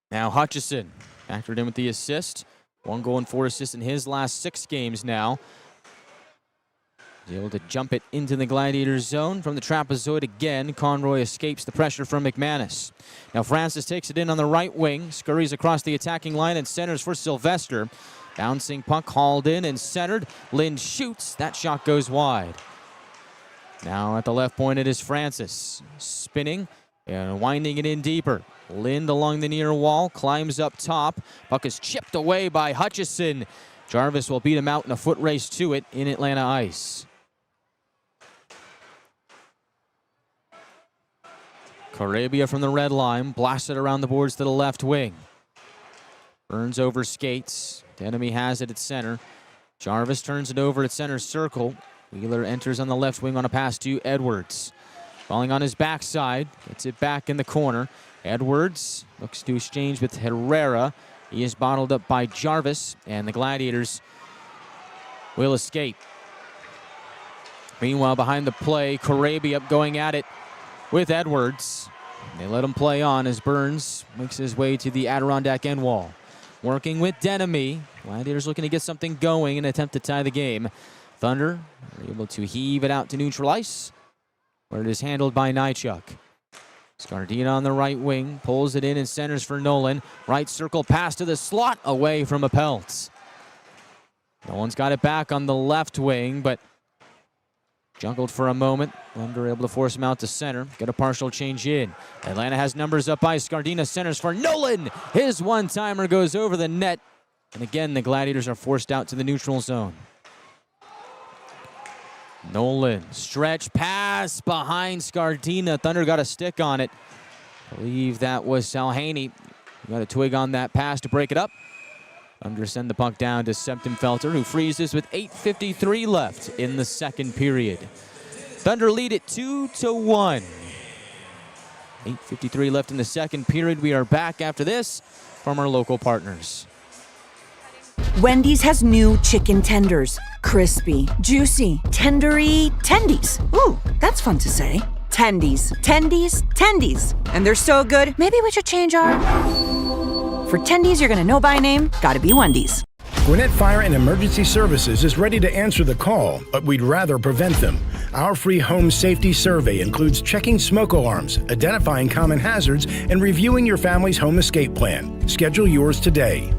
H: Now Hutchison factored in with the assist. 1 goal and 4 assists in his last 6 games now. He's able to jump it into the Gladiators zone from the trapezoid again. Conroy escapes the pressure from McManus. Now Francis takes it in on the right wing, scurries across the attacking line and centers for Sylvester. Bouncing puck hauled in and centered. Lind shoots. That shot goes wide. Now at the left point it is Francis. Spinning and winding it in deeper. Lind along the near wall, climbs up top. Puck is chipped away by Hutchison. Jarvis will beat him out in a foot race to it in Atlanta ice. Corabia from the red line, blasted around the boards to the left wing. Burns over skates. The enemy has it at center. Jarvis turns it over at center circle. Wheeler enters on the left wing on a pass to Edwards. Falling on his backside, gets it back in the corner. Edwards looks to exchange with Herrera. He is bottled up by Jarvis, and the Gladiators will escape. Meanwhile, behind the play, Corabia going at it with Edwards. They let him play on as Burns makes his way to the Adirondack end wall. Working with Denemy. Gladiators looking to get something going and attempt to tie the game. Thunder are able to heave it out to neutral ice, where it is handled by Nychuk. Scardina on the right wing, pulls it in and centers for Nolan. Right circle pass to the slot, away from Appelt. Nolan's got it back on the left wing, but juggled for a moment. Thunder able to force him out to center. Get a partial change in. Atlanta has numbers up by Scardina. Centers for Nolan. His one-timer goes over the net. And again, the Gladiators are forced out to the neutral zone. Nolan, stretch pass behind Scardina. Thunder got a stick on it. I believe that was Salhaney. Got a twig on that pass to break it up. Thunder send the puck down to Septemfelter, who freezes with 8:53 left in the second period. Thunder lead it 2-1. 8:53 left in the second period. We are back after this from our local partners.
F: Wendy's has new chicken tenders. Crispy, juicy, tendery tendies. Ooh, that's fun to say. Tendies, tendies, tendies. And they're so good, maybe we should change our... For tendies you're gonna know by name, gotta be Wendy's.
C: Gwinnett Fire and Emergency Services is ready to answer the call, but we'd rather prevent them. Our free home safety survey includes checking smoke alarms, identifying common hazards, and reviewing your family's home escape plan. Schedule yours today.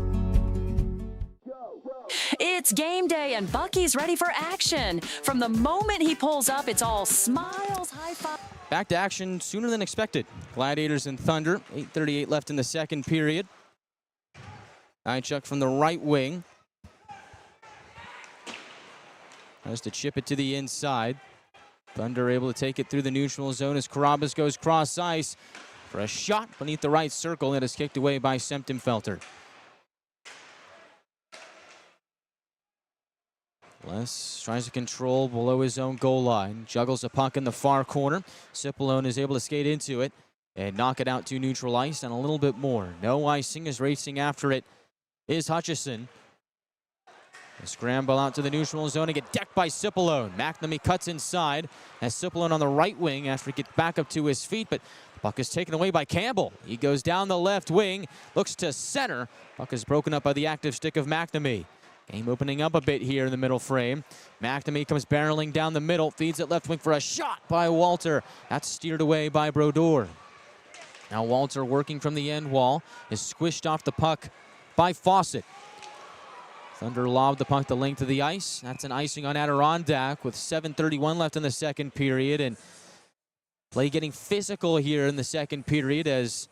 J: It's game day and Bucky's ready for action. From the moment he pulls up, it's all smiles, high five.
H: Back to action sooner than expected. Gladiators and Thunder, 8:38 left in the second period. Nychuk from the right wing. Tries to chip it to the inside. Thunder able to take it through the neutral zone as Carabas goes cross ice for a shot beneath the right circle. It is kicked away by Septemfelter. Les tries to control below his own goal line. Juggles a puck in the far corner. Cipollone is able to skate into it and knock it out to neutral ice and a little bit more. No icing is racing after it is Hutchison. A scramble out to the neutral zone and get decked by Cipollone. McNamee cuts inside as Cipollone on the right wing after he gets back up to his feet, but the puck is taken away by Campbell. He goes down the left wing, looks to center. Puck is broken up by the active stick of McNamee. Game opening up a bit here in the middle frame. McNamee comes barreling down the middle, feeds it left wing for a shot by Walter. That's steered away by Brodeur. Now Walter working from the end wall is squished off the puck by Fawcett. Thunder lobbed the puck the length of the ice. That's an icing on Adirondack with 7:31 left in the second period. And play getting physical here in the second period as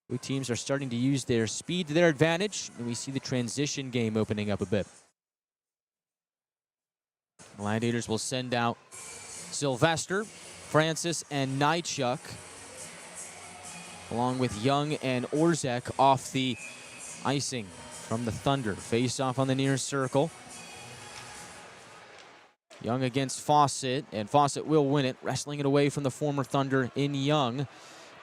H: both teams are starting to use their speed to their advantage. And we see the transition game opening up a bit. Gladiators will send out Sylvester, Francis, and Nychuk, along with Young and Orzek off the icing from the Thunder. Face off on the near circle. Young against Fawcett, and Fawcett will win it, wrestling it away from the former Thunder in Young.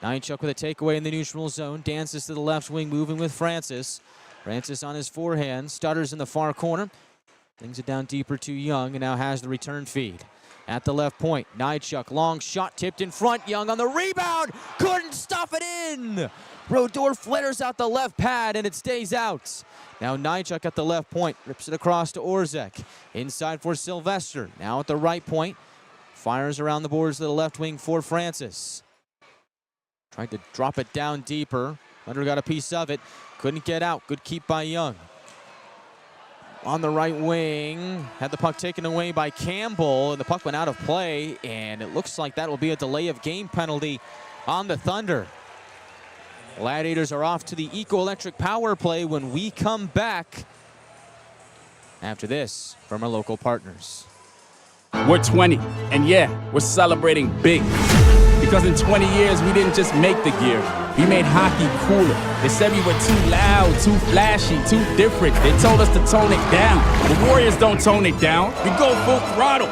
H: Nychuk with a takeaway in the neutral zone, dances to the left wing, moving with Francis. Francis on his forehand, stutters in the far corner. Brings it down deeper to Young and now has the return feed. At the left point, Nychuk, long shot tipped in front. Young on the rebound, couldn't stuff it in. Brodeur flares out the left pad and it stays out. Now Nychuk at the left point, rips it across to Orzek. Inside for Sylvester, now at the right point. Fires around the boards to the left wing for Francis. Tried to drop it down deeper. Thunder got a piece of it, couldn't get out. Good keep by Young. On the right wing, had the puck taken away by Campbell, and the puck went out of play, and it looks like that will be a delay of game penalty on the Thunder. Gladiators are off to the eco-electric power play when we come back after this from our local partners.
I: We're 20, and yeah, we're celebrating big. Because in 20 years, we didn't just make the gear. We made hockey cooler. They said we were too loud, too flashy, too different. They told us to tone it down. The Warriors don't tone it down. We go full throttle.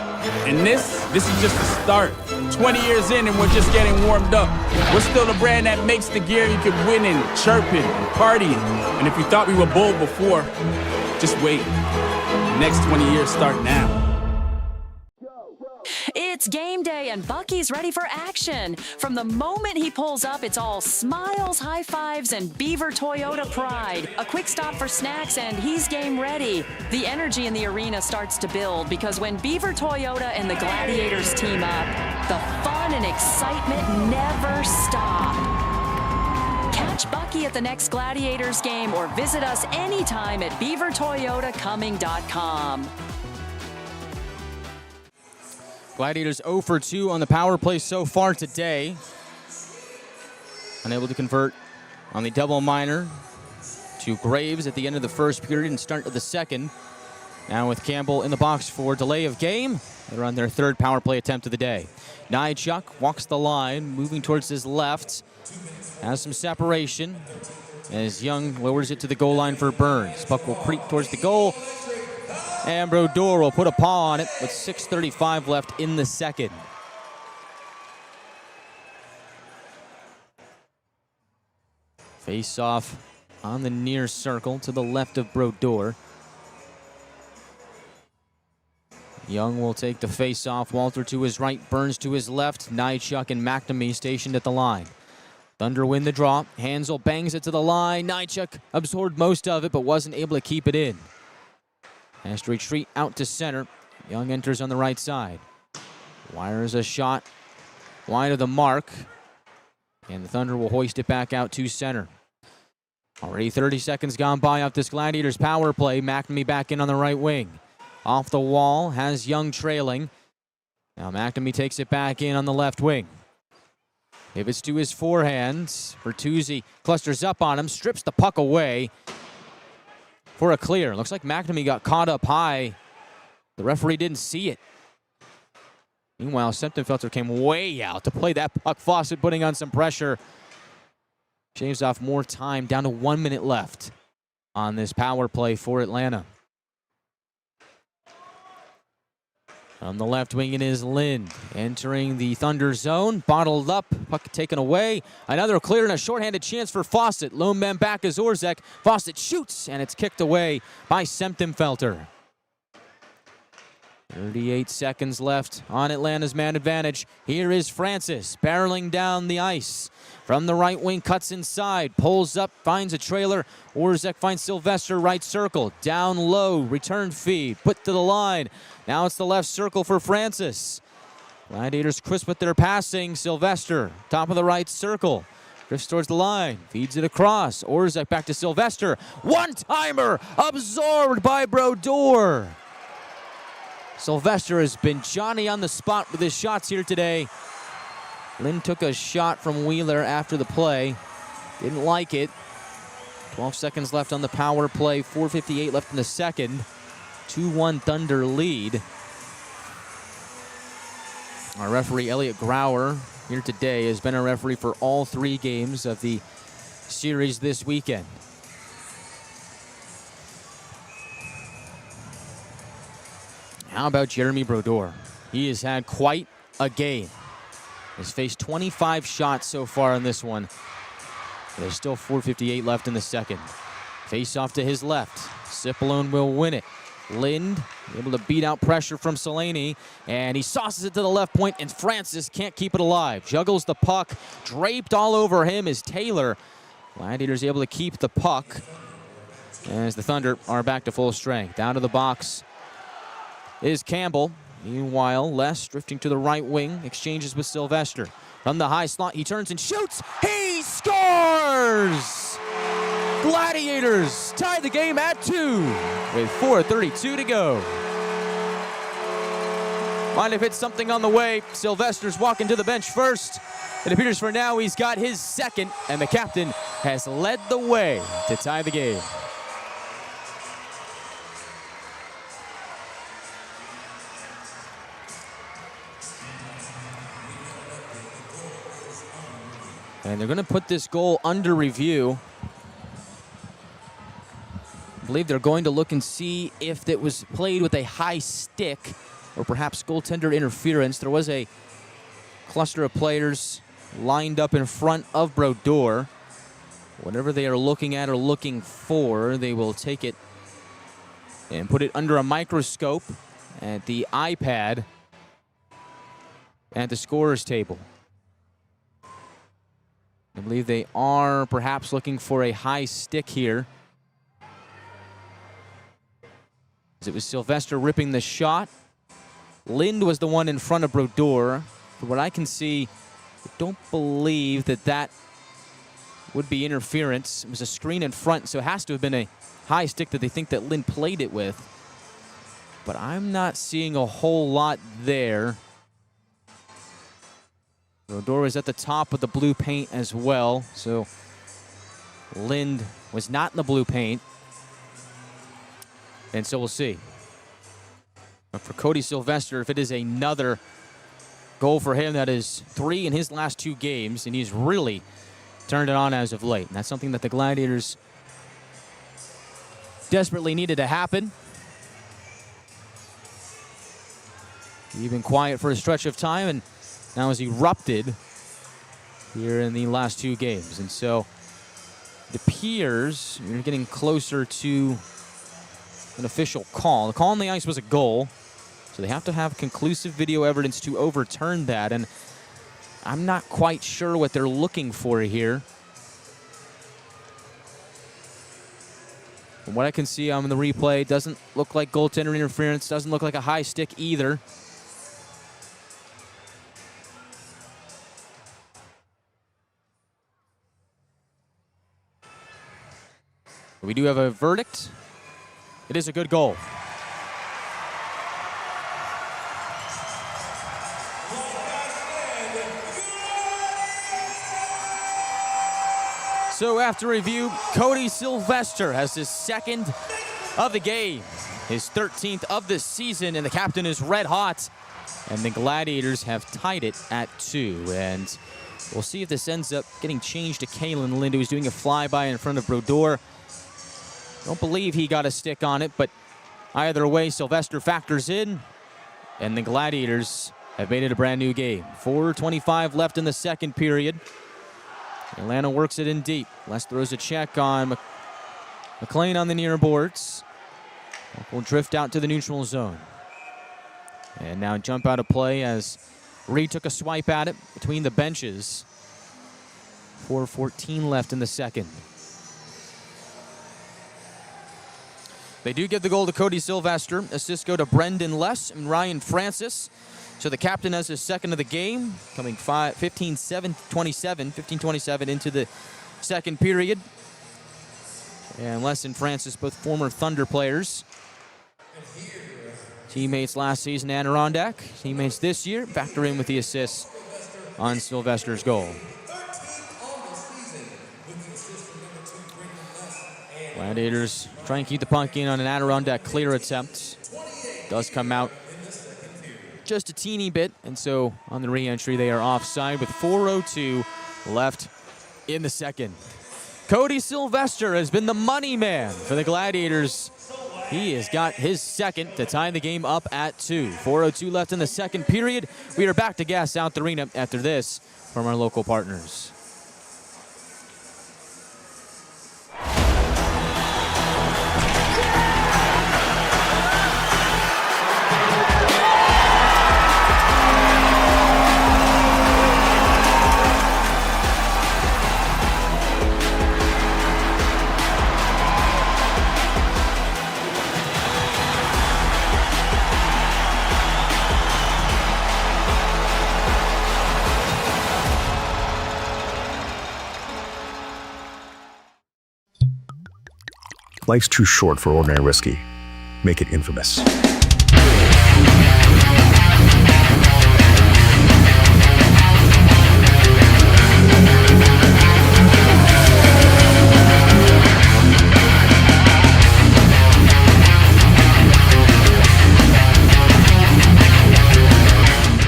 I: And this is just the start. 20 years in and we're just getting warmed up. We're still the brand that makes the gear you can win in, chirping and partying. And if you thought we were bold before, just wait. The next 20 years start now.
J: It's game day and Bucky's ready for action. From the moment he pulls up, it's all smiles, high fives, and Beaver Toyota pride. A quick stop for snacks and he's game ready. The energy in the arena starts to build because when Beaver Toyota and the Gladiators team up, the fun and excitement never stop. Catch Bucky at the next Gladiators game or visit us anytime at beavertoyotacoming.com.
H: Gladiators 0 for 2 on the power play so far today. Unable to convert on the double minor to Graves at the end of the first period and start of the second. Now with Campbell in the box for delay of game. They're on their third power play attempt of the day. Nychuk walks the line, moving towards his left. Has some separation as Young lowers it to the goal line for Burns. Puck will creep towards the goal. And Brodeur will put a paw on it with 6:35 left in the second. Face off on the near circle to the left of Brodeur. Young will take the face off. Walter to his right, Burns to his left. Nychuk and McNamee stationed at the line. Thunder win the draw. Hansel bangs it to the line. Nychuk absorbed most of it but wasn't able to keep it in. Has to retreat out to center. Young enters on the right side. Wires a shot wide of the mark. And the Thunder will hoist it back out to center. Already 30 seconds gone by off this Gladiators power play. McNamee back in on the right wing. Off the wall, has Young trailing. Now McNamee takes it back in on the left wing. Pivots to his forehand. Bertuzzi clusters up on him, strips the puck away for a clear. Looks like McNamee got caught up high. The referee didn't see it. Meanwhile, Semptimphelter came way out to play that puck. Fawcett putting on some pressure. Shaves off more time, down to 1 minute left on this power play for Atlanta. On the left wing it is Lind, entering the Thunder zone, bottled up, puck taken away. Another clear and a shorthanded chance for Fawcett. Lone man back is Orzek. Fawcett shoots, and it's kicked away by Semptimphelter. 38 seconds left on Atlanta's man advantage. Here is Francis barreling down the ice. From the right wing, cuts inside, pulls up, finds a trailer. Orzek finds Sylvester, right circle. Down low, return feed, put to the line. Now it's the left circle for Francis. Gladiators crisp with their passing. Sylvester, top of the right circle. Drifts towards the line, feeds it across. Orzek back to Sylvester. One-timer, absorbed by Brodeur. Sylvester has been Johnny on the spot with his shots here today. Lind took a shot from Wheeler after the play. Didn't like it. 12 seconds left on the power play. 4:58 left in the second. 2-1 Thunder lead. Our referee, Elliot Grauer, here today has been a referee for all 3 games of the series this weekend. How about Jeremy Brodeur? He has had quite a game. He's faced 25 shots so far in this one. There's still 4:58 left in the second. Face off to his left. Cipollone will win it. Lind able to beat out pressure from Selaney, and he sauces it to the left point, and Francis can't keep it alive. Juggles the puck. Draped all over him is Taylor. Gladiators able to keep the puck as the Thunder are back to full strength. Down to the box is Campbell. Meanwhile, Les drifting to the right wing, exchanges with Sylvester. From the high slot, he turns and shoots. He scores! Gladiators tie the game at 2 with 4:32 to go. Might have hit something on the way. Sylvester's walking to the bench first. It appears for now he's got his second, and the captain has led the way to tie the game. And they're going to put this goal under review. I believe they're going to look and see if it was played with a high stick or perhaps goaltender interference. There was a cluster of players lined up in front of Brodeur. Whatever they are looking at or looking for, they will take it and put it under a microscope at the iPad at the scorer's table. I believe they are perhaps looking for a high stick here. As it was Sylvester ripping the shot. Lind was the one in front of Brodeur. From what I can see, I don't believe that would be interference. It was a screen in front, so it has to have been a high stick that they think that Lind played it with. But I'm not seeing a whole lot there. Brodeur was at the top of the blue paint as well, so Lind was not in the blue paint. And so we'll see. But for Cody Sylvester, if it is another goal for him, that is 3 in his last 2 games, and he's really turned it on as of late. And that's something that the Gladiators desperately needed to happen. He's been quiet for a stretch of time, and now has erupted here in the last 2 games. And so it appears you're getting closer to an official call. The call on the ice was a goal, so they have to have conclusive video evidence to overturn that. And I'm not quite sure what they're looking for here. From what I can see on the replay, it doesn't look like goaltender interference, doesn't look like a high stick either. We do have a verdict. It is a good goal. So after review, Cody Sylvester has his 2nd of the game, his 13th of the season, and the captain is red hot. And the Gladiators have tied it at 2. And we'll see if this ends up getting changed to Kalen Lind, who's doing a flyby in front of Brodeur. Don't believe he got a stick on it, but either way, Sylvester factors in, and the Gladiators have made it a brand new game. 4:25 left in the second period. Atlanta works it in deep. Les throws a check on McLean on the near boards. Will drift out to the neutral zone. And now jump out of play as Reed took a swipe at it between the benches. 4:14 left in the second. They do give the goal to Cody Sylvester. Assists go to Brendan Less and Ryan Francis. So the captain has his 2nd of the game, coming 15-27 into the second period. And Les and Francis, both former Thunder players. Teammates last season, Adirondack. Teammates this year, factor in with the assists on Sylvester's goal. Gladiators try and keep the puck in on an Adirondack clear attempt. Does come out just a teeny bit, and so on the re-entry they are offside with 4:02 left in the second. Cody Sylvester has been the money man for the Gladiators. He has got his 2nd to tie the game up at 2. 4:02 left in the second period. We are back to Gas South Arena after this from our local partners.
N: Life's too short for ordinary whiskey. Make it infamous.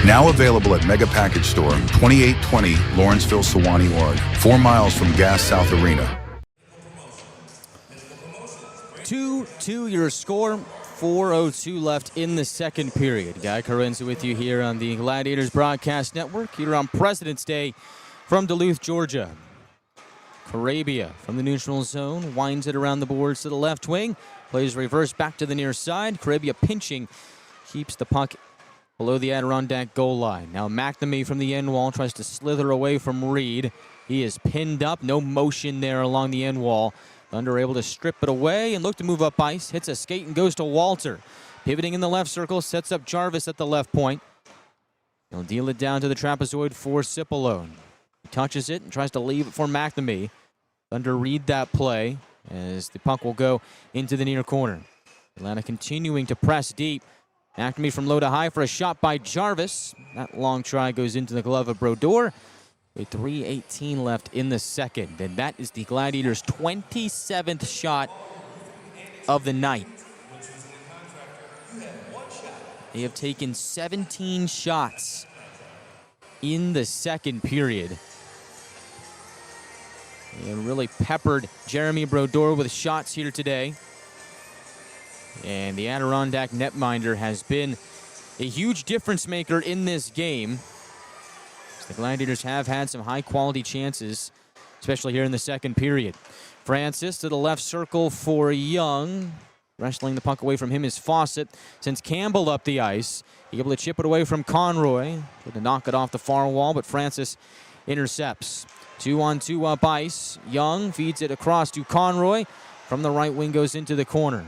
B: Now available at Mega Package Store, 2820 Lawrenceville, Sewanee Ward, 4 miles from Gas South Arena.
H: 2-2 your score. 4:02 left in the second period. Guy Chiarenza with you here on the Gladiators Broadcast Network, here on President's Day from Duluth, Georgia. Carabia from the neutral zone, winds it around the boards to the left wing, plays reverse back to the near side. Carabia pinching, keeps the puck below the Adirondack goal line. Now McNamee from the end wall tries to slither away from Reed. He is pinned up, no motion there along the end wall. Thunder able to strip it away and look to move up ice. Hits a skate and goes to Walter. Pivoting in the left circle, sets up Jarvis at the left point. He'll deal it down to the trapezoid for Cipollone. He touches it and tries to leave it for McNamee. Thunder read that play as the puck will go into the near corner. Atlanta continuing to press deep. McNamee from low to high for a shot by Jarvis. That long try goes into the glove of Brodeur. With 3:18 left in the second. And that is the Gladiators' 27th shot of the night. They have taken 17 shots in the second period. They have really peppered Jeremy Brodeur with shots here today. And the Adirondack netminder has been a huge difference maker in this game. The Gladiators have had some high-quality chances, especially here in the second period. Francis to the left circle for Young. Wrestling the puck away from him is Fawcett. Sends Campbell up the ice. Able to chip it away from Conroy. Able to knock it off the far wall, but Francis intercepts. 2-on-2 up ice. Young feeds it across to Conroy. From the right wing goes into the corner.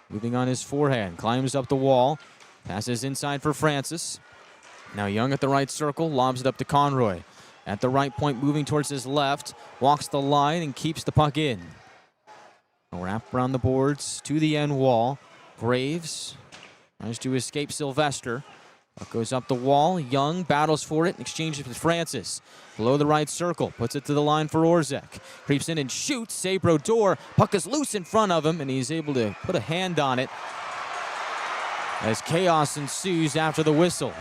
H: Moving on his forehand. Climbs up the wall. Passes inside for Francis. Now Young at the right circle, lobs it up to Conroy. At the right point, moving towards his left, walks the line and keeps the puck in. Wrap around the boards to the end wall. Graves tries to escape Sylvester. Puck goes up the wall. Young battles for it and exchanges with Francis. Below the right circle, puts it to the line for Orzek. Creeps in and shoots. Save Brodeur. Puck is loose in front of him, and he's able to put a hand on it as chaos ensues after the whistle.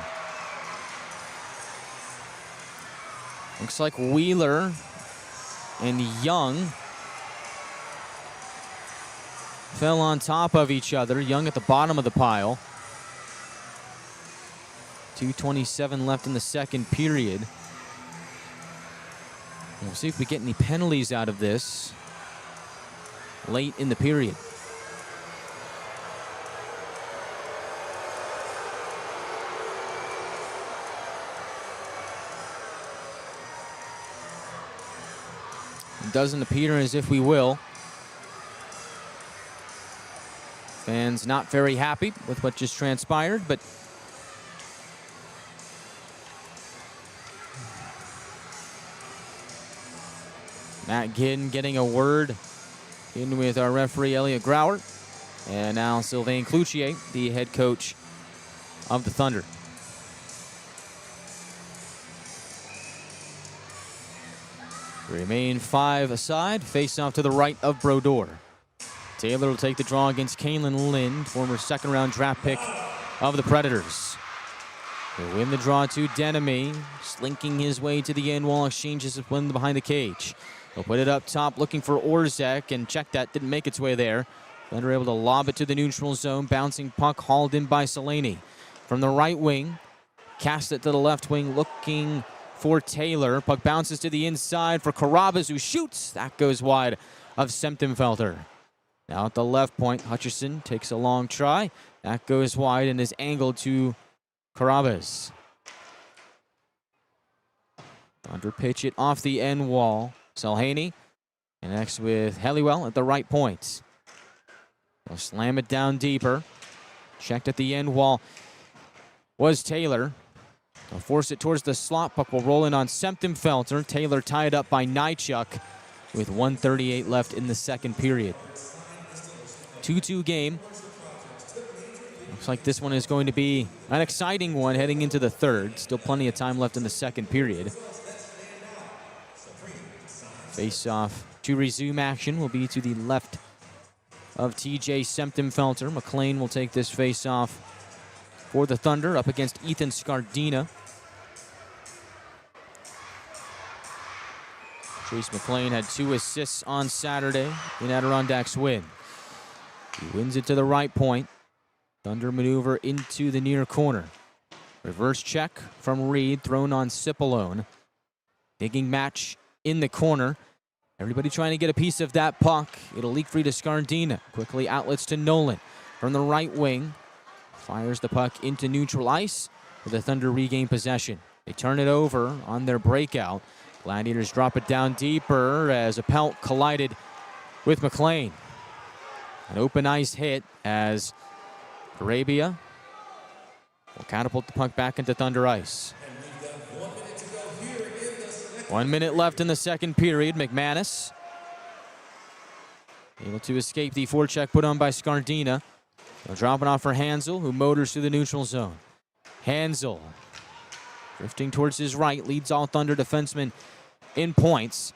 H: Looks like Wheeler and Young fell on top of each other. Young at the bottom of the pile. 2:27 left in the second period. We'll see if we get any penalties out of this late in the period. It doesn't appear as if we will. Fans not very happy with what just transpired, but Matt Ginn getting a word in with our referee Elliot Grauer. And now Sylvain Cloutier, the head coach of the Thunder. Remain 5 aside. Face off to the right of Brodeur. Taylor will take the draw against Kalen Lynn, former second-round draft pick of the Predators. He'll win the draw to Denemy, slinking his way to the end wall, exchanges with one behind the cage. He'll put it up top, looking for Orzek, and check that, didn't make its way there. Thunder able to lob it to the neutral zone, bouncing puck hauled in by Selaney. From the right wing, cast it to the left wing, looking for Taylor. Puck bounces to the inside for Carabas, who shoots. That goes wide of Semtenfelter. Now at the left point, Hutcherson takes a long try. That goes wide and is angled to Carabas. Thunder pitch it off the end wall. Selhaney connects with Helliwell at the right point. They'll slam it down deeper. Checked at the end wall was Taylor. They'll force it towards the slot. Puck will roll in on Semtenfelter. Taylor tied up by Nychuk with 1:38 left in the second period. 2-2 game. Looks like this one is going to be an exciting one heading into the third. Still plenty of time left in the second period. Face-off to resume action will be to the left of TJ Semtenfelter. McLean will take this face-off for the Thunder up against Ethan Scardina. Chase McClain had 2 assists on Saturday in Adirondack's win. He wins it to the right point. Thunder maneuver into the near corner. Reverse check from Reed, thrown on Cipollone. Digging match in the corner. Everybody trying to get a piece of that puck. It'll leak free to Scardina. Quickly outlets to Nolan from the right wing. Fires the puck into neutral ice, where the Thunder regain possession. They turn it over on their breakout. Gladiators drop it down deeper as Appelt collided with McClain. An open ice hit as Arabia will catapult the puck back into Thunder ice. 1 minute left in the second period. McManus able to escape the forecheck put on by Scardina. They'll drop it off for Hansel, who motors through the neutral zone. Hansel drifting towards his right, leads all Thunder defensemen in points.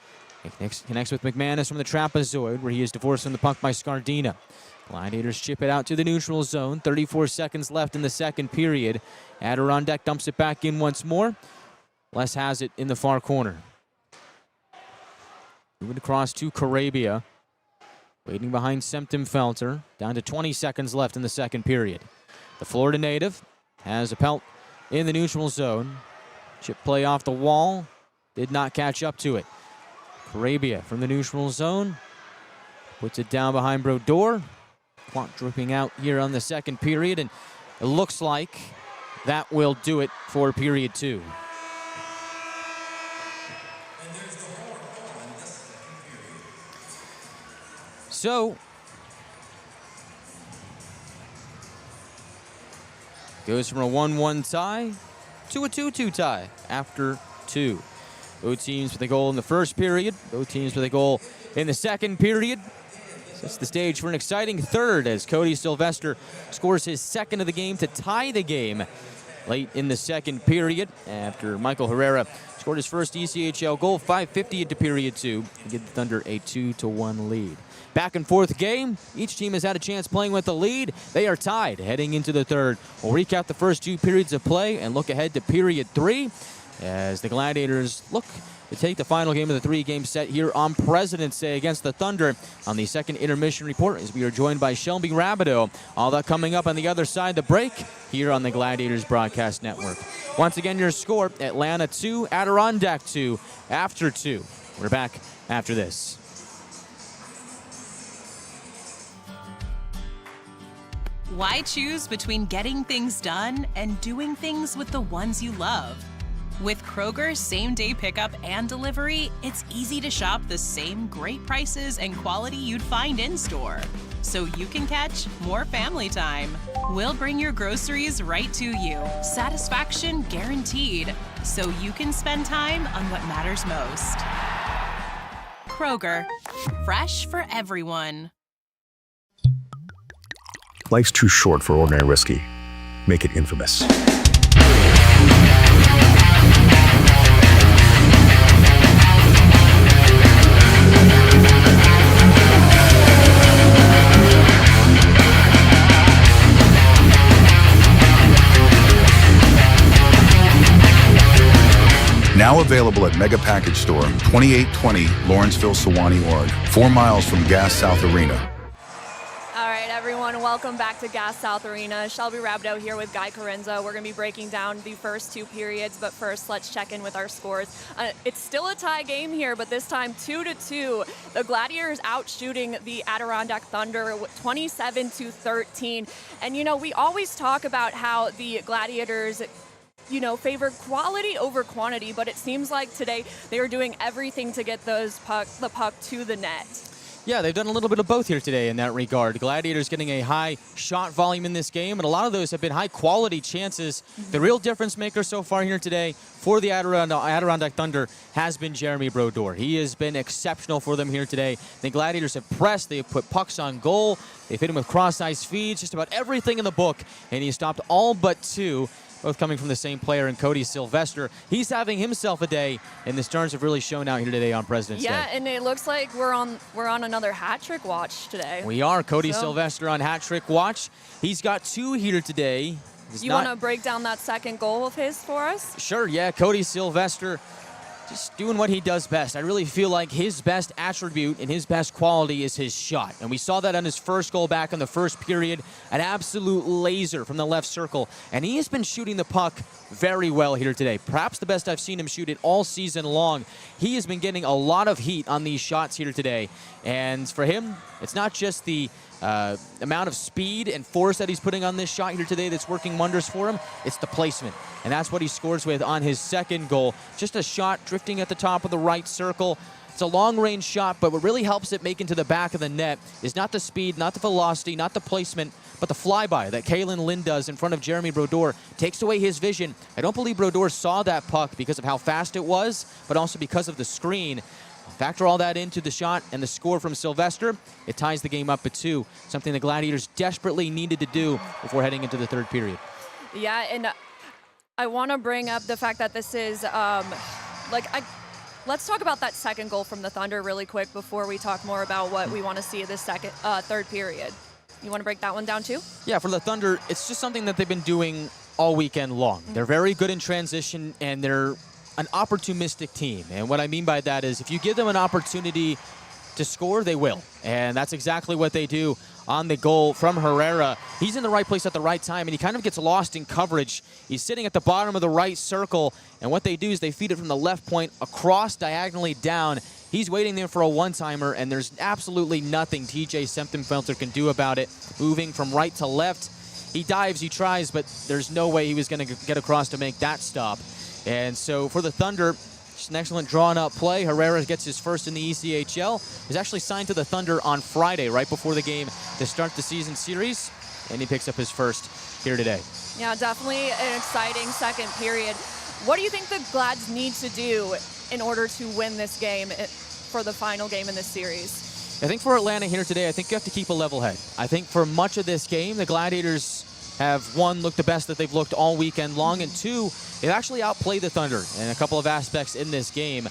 H: Connects with McManus from the trapezoid, where he is divorced from the puck by Scardina. Gladiators chip it out to the neutral zone. 34 seconds left in the second period. Adirondack dumps it back in once more. Les has it in the far corner. Moving across to Carabia. Waiting behind Sempton-Felter. Down to 20 seconds left in the second period. The Florida native has Appelt in the neutral zone. Chip play off the wall. Did not catch up to it. Carabia from the neutral zone. Puts it down behind Brodeur. Clock dripping out here on the second period, and it looks like that will do it for period 2. So, goes from a 1-1 tie to a 2-2 tie after 2. Both teams with a goal in the first period. Both teams with a goal in the second period. Sets the stage for an exciting third as Cody Sylvester scores his second of the game to tie the game late in the second period after Michael Herrera scored his first ECHL goal, 5:50 into period 2, to give the Thunder a 2-1 lead. Back and forth game. Each team has had a chance playing with the lead. They are tied heading into the third. We'll recap the first 2 periods of play and look ahead to period 3 as the Gladiators look to take the final game of the 3-game set here on President's Day against the Thunder. On the second intermission report, as we are joined by Shelby Rabideau. All that coming up on the other side of the break here on the Gladiators Broadcast Network. Once again, your score, Atlanta 2, Adirondack 2, after 2. We're back after this.
G: Why choose between getting things done and doing things with the ones you love? With Kroger's same-day pickup and delivery, it's easy to shop the same great prices and quality you'd find in-store, so you can catch more family time. We'll bring your groceries right to you, satisfaction guaranteed, so you can spend time on what matters most. Kroger, fresh for everyone.
N: Life's too short for ordinary whiskey. Make it infamous.
B: Now available at Mega Package Store, 2820 Lawrenceville, Sewanee, Oregon, 4 miles from Gas South Arena.
K: All right, everyone, welcome back to Gas South Arena. Shelby Rabideau here with Guy Chiarenza. We're going to be breaking down the first 2 periods, but first, let's check in with our scores. It's still a tie game here, but this time 2-2. The Gladiators out shooting the Adirondack Thunder 27-13. And, you know, we always talk about how the Gladiators, you know, favor quality over quantity, but it seems like today they are doing everything to get the puck to the net.
H: Yeah, they've done a little bit of both here today in that regard. Gladiators getting a high shot volume in this game, and a lot of those have been high-quality chances. The real difference maker so far here today for the Adirondack Thunder has been Jeremy Brodeur. He has been exceptional for them here today. The Gladiators have pressed, they've put pucks on goal, they've hit him with cross-ice feeds, just about everything in the book, and he stopped all but 2. Both coming from the same player in Cody Sylvester. He's having himself a day, and the Stars have really shown out here today on President's Day.
K: Yeah, and it looks like we're on another hat trick watch today.
H: We are. Cody Sylvester on hat trick watch. He's got 2 here today.
K: You want to break down that second goal of his for us?
H: Sure, yeah. Cody Sylvester just doing what he does best. I really feel like his best attribute and his best quality is his shot. And we saw that on his first goal back in the first period. An absolute laser from the left circle. And he has been shooting the puck very well here today. Perhaps the best I've seen him shoot it all season long. He has been getting a lot of heat on these shots here today. And for him, it's not just the amount of speed and force that he's putting on this shot here today that's working wonders for him. It's the placement. And that's what he scores with on his second goal. Just a shot drifting at the top of the right circle. It's a long-range shot, but what really helps it make into the back of the net is not the speed, not the velocity, not the placement, but the flyby that Kalen Lynn does in front of Jeremy Brodeur. Takes away his vision. I don't believe Brodeur saw that puck because of how fast it was, but also because of the screen. Factor all that into the shot and the score from Sylvester. It ties the game up at 2, something the Gladiators desperately needed to do before heading into the third period.
K: Yeah, and I want to bring up the fact that this is, let's talk about that second goal from the Thunder really quick before we talk more about what we want to see this third period. You want to break that one down too?
H: Yeah, for the Thunder, it's just something that they've been doing all weekend long. They're very good in transition, and they're an opportunistic team. And what I mean by that is if you give them an opportunity to score, they will. And that's exactly what they do on the goal from Herrera. He's in the right place at the right time, and he kind of gets lost in coverage. He's sitting at the bottom of the right circle, and what they do is they feed it from the left point across diagonally down. He's waiting there for a one-timer, and there's absolutely nothing TJ Semptimphelter can do about it. Moving from right to left, he dives, he tries, but there's no way he was going to get across to make that stop. And so for the Thunder, just an excellent drawn-up play. Herrera gets his first in the ECHL. He was actually signed to the Thunder on Friday, right before the game to start the season series, and he picks up his first here today.
K: Yeah, definitely an exciting second period. What do you think the Glads need to do in order to win this game for the final game in this series?
H: I think for Atlanta here today, I think you have to keep a level head. I think for much of this game, the Gladiators have, one, looked the best that they've looked all weekend long, and two, they've actually outplayed the Thunder in a couple of aspects in this game.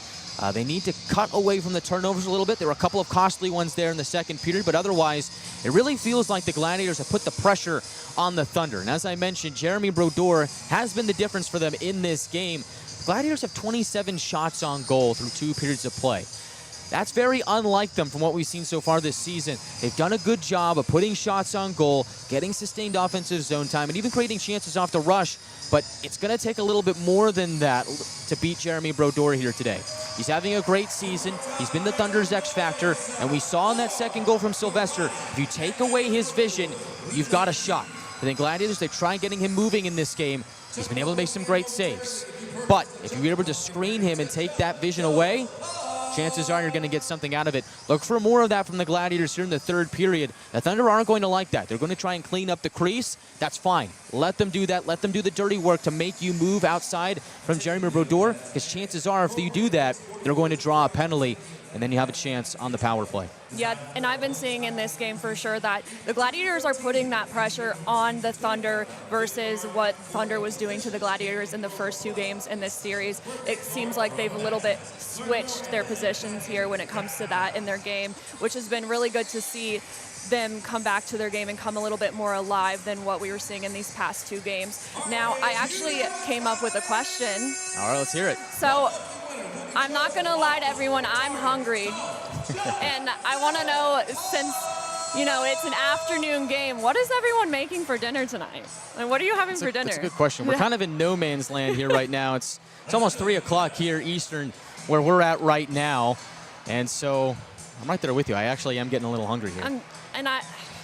H: They need to cut away from the turnovers a little bit. There were a couple of costly ones there in the second period, but otherwise, it really feels like the Gladiators have put the pressure on the Thunder. And as I mentioned, Jeremy Brodeur has been the difference for them in this game. The Gladiators have 27 shots on goal through 2 periods of play. That's very unlike them from what we've seen so far this season. They've done a good job of putting shots on goal, getting sustained offensive zone time, and even creating chances off the rush. But it's going to take a little bit more than that to beat Jeremy Brodeur here today. He's having a great season. He's been the Thunder's X factor, and we saw in that second goal from Sylvester, if you take away his vision, you've got a shot. I think Gladiators, they try getting him moving in this game. He's been able to make some great saves. But if you're able to screen him and take that vision away, chances are you're going to get something out of it. Look for more of that from the Gladiators here in the third period. The Thunder aren't going to like that. They're going to try and clean up the crease. That's fine. Let them do that. Let them do the dirty work to make you move outside from Jeremy Brodeur, because chances are if you do that, they're going to draw a penalty, and then you have a chance on the power play.
K: Yeah, and I've been seeing in this game for sure that the Gladiators are putting that pressure on the Thunder versus what Thunder was doing to the Gladiators in the first 2 games in this series. It seems like they've a little bit switched their positions here when it comes to that in their game, which has been really good to see them come back to their game and come a little bit more alive than what we were seeing in these past 2 games. Now, I actually came up with a question.
H: All right, let's hear it.
K: So, I'm not going to lie to everyone, I'm hungry. And I want to know, since, you know, it's an afternoon game, what is everyone making for dinner tonight? And what are you having for dinner?
H: That's a good question. We're kind of in no man's land here right now. It's almost 3 o'clock here Eastern where we're at right now. And so I'm right there with you. I actually am getting a little hungry here.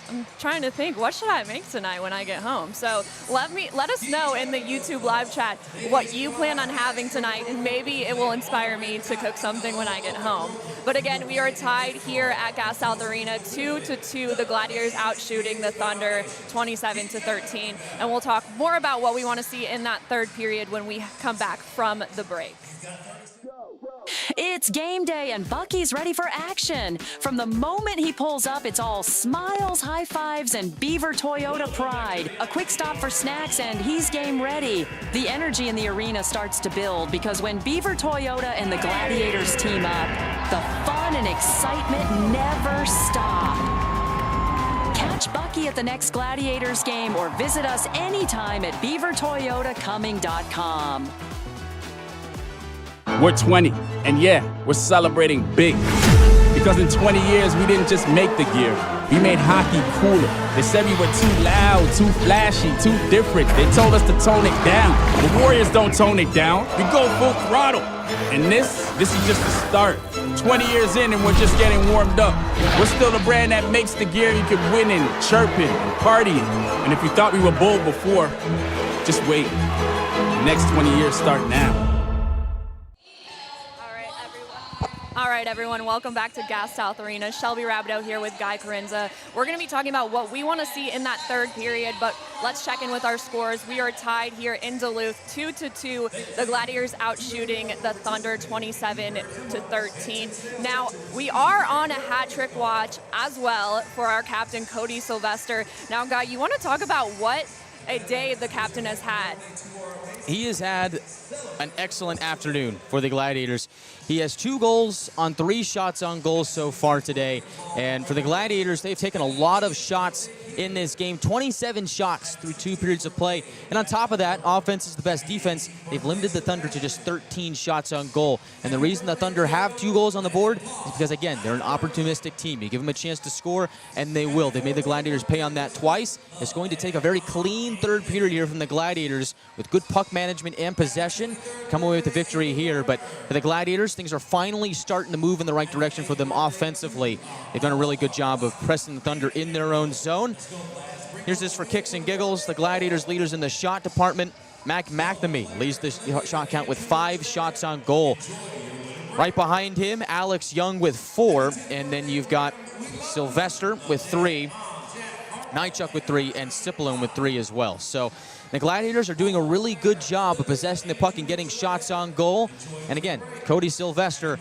K: I'm trying to think, what should I make tonight when I get home? So let us know in the YouTube live chat what you plan on having tonight, and maybe it will inspire me to cook something when I get home. But again, we are tied here at Gas South Arena 2-2. The Gladiators out shooting the Thunder 27-13. And we'll talk more about what we want to see in that third period when we come back from the break.
J: It's game day and Bucky's ready for action. From the moment he pulls up, it's all smiles, high fives, and Beaver Toyota pride. A quick stop for snacks and he's game ready. The energy in the arena starts to build because when Beaver Toyota and the Gladiators team up, the fun and excitement never stop. Catch Bucky lucky at the next Gladiators game or visit us anytime at beavertoyotacoming.com.
I: We're 20, and yeah, we're celebrating big. Because in 20 years, we didn't just make the gear, we made hockey cooler. They said we were too loud, too flashy, too different. They told us to tone it down. The Warriors don't tone it down, we go full throttle. And this is just the start. 20 years in and we're just getting warmed up. We're still the brand that makes the gear you can win in, chirping and partying. And if you thought we were bold before, just wait. The next 20 years start now.
K: All right, everyone, welcome back to Gas South Arena. Shelby Rabideau here with Guy Chiarenza. We're going to be talking about what we want to see in that third period, but let's check in with our scores. We are tied here in Duluth, 2-2. The Gladiators out shooting the Thunder 27-13. Now, we are on a hat trick watch as well for our captain, Cody Sylvester. Now, Guy, you want to talk about what a day the captain has had?
H: He has had an excellent afternoon for the Gladiators. He has 2 goals on 3 shots on goal so far today. And for the Gladiators, they've taken a lot of shots in this game, 27 shots through 2 periods of play. And on top of that, offense is the best defense. They've limited the Thunder to just 13 shots on goal. And the reason the Thunder have 2 goals on the board is because, again, they're an opportunistic team. You give them a chance to score, and they will. They made the Gladiators pay on that twice. It's going to take a very clean third period here from the Gladiators with good puck management and possession. Come away with the victory here. But for the Gladiators, things are finally starting to move in the right direction for them offensively. They've done a really good job of pressing the Thunder in their own zone. Here's this for kicks and giggles. The Gladiators leaders in the shot department. Mac McNamee leads the shot count with 5 shots on goal. Right behind him, Alex Young with 4, and then you've got Sylvester with 3, Nychuk with 3, and Cipollone with 3 as well. So the Gladiators are doing a really good job of possessing the puck and getting shots on goal. And again, Cody Sylvester,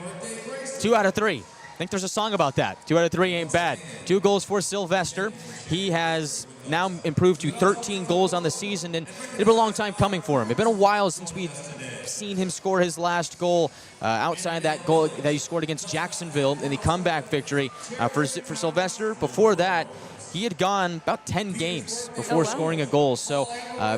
H: 2 out of 3. I think there's a song about that. 2 out of 3 ain't bad. 2 goals for Sylvester. He has now improved to 13 goals on the season, and it's been a long time coming for him. It's been a while since we've seen him score his last goal outside that goal that he scored against Jacksonville in the comeback victory. For Sylvester, before that, he had gone about 10 games before scoring a goal. So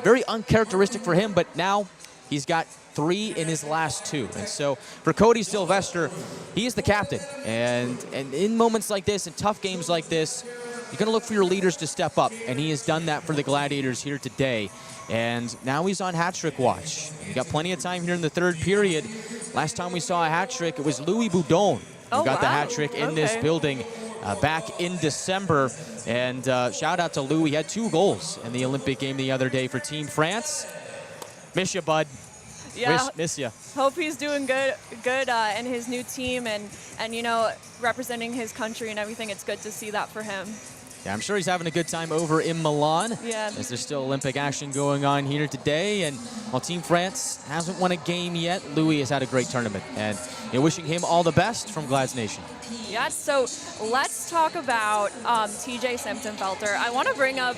H: very uncharacteristic for him, but now he's got 3 in his last 2. And so for Cody Sylvester, he is the captain. And in moments like this, in tough games like this, you're going to look for your leaders to step up. And he has done that for the Gladiators here today. And now he's on hat trick watch. He got plenty of time here in the third period. Last time we saw a hat trick, it was Louis Boudon who got the hat trick in this building back in December. And shout out to Louis. He had 2 goals in the Olympic game the other day for Team France. Miss you, bud.
K: Yeah,
H: miss you.
K: Hope he's doing good in his new team and you know, representing his country and everything. It's good to see that for him.
H: Yeah, I'm sure he's having a good time over in Milan.
K: Yeah.
H: As there's still Olympic action going on here today. And while Team France hasn't won a game yet, Louis has had a great tournament. And wishing him all the best from Glads Nation.
K: Yeah, so let's talk about TJ Simptonfelter. I want to bring up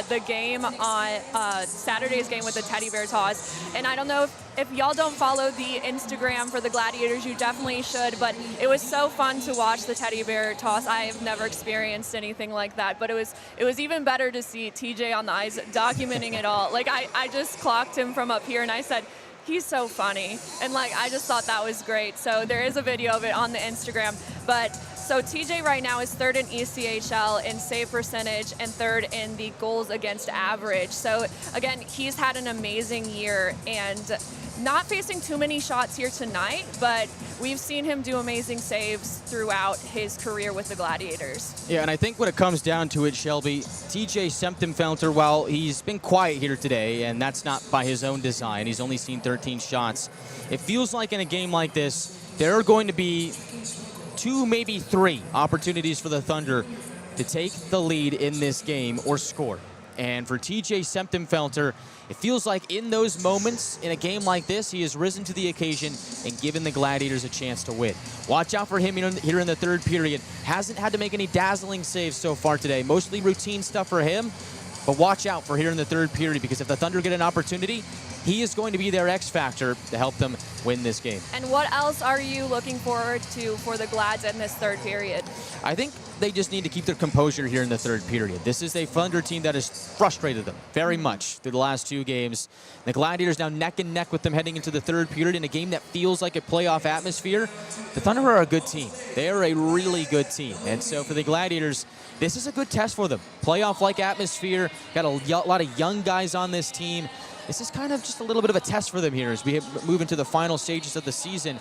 K: the game on Saturday's game with the Teddy Bear toss. And I don't know if y'all don't follow the Instagram for the Gladiators, you definitely should. But it was so fun to watch the Teddy Bear toss. I have never experienced anything like that. But it was even better to see TJ on the ice documenting it all. Like I just clocked him from up here and I said, he's so funny. And like, I just thought that was great. So there is a video of it on the Instagram. But so TJ right now is 3rd in ECHL in save percentage and 3rd in the goals against average. So again, he's had an amazing year and not facing too many shots here tonight, but we've seen him do amazing saves throughout his career with the Gladiators.
H: Yeah, and I think when it comes down to it, Shelby, TJ Simptonfelter, while he's been quiet here today, and that's not by his own design, he's only seen 13 shots, it feels like in a game like this, there are going to be 2, maybe 3 opportunities for the Thunder to take the lead in this game or score. And for TJ Simptonfelter, it feels like in those moments, in a game like this, he has risen to the occasion and given the Gladiators a chance to win. Watch out for him here in the third period. Hasn't had to make any dazzling saves so far today. Mostly routine stuff for him. But watch out for here in the third period, because if the Thunder get an opportunity, he is going to be their X factor to help them win this game.
K: And what else are you looking forward to for the Glads in this third period?
H: I think they just need to keep their composure here in the third period. This is a Thunder team that has frustrated them very much through the last 2 games. The Gladiators now neck and neck with them heading into the third period in a game that feels like a playoff atmosphere. The Thunder are a good team. They are a really good team. And so for the Gladiators, this is a good test for them. Playoff-like atmosphere, got a lot of young guys on this team. This is kind of just a little bit of a test for them here as we move into the final stages of the season.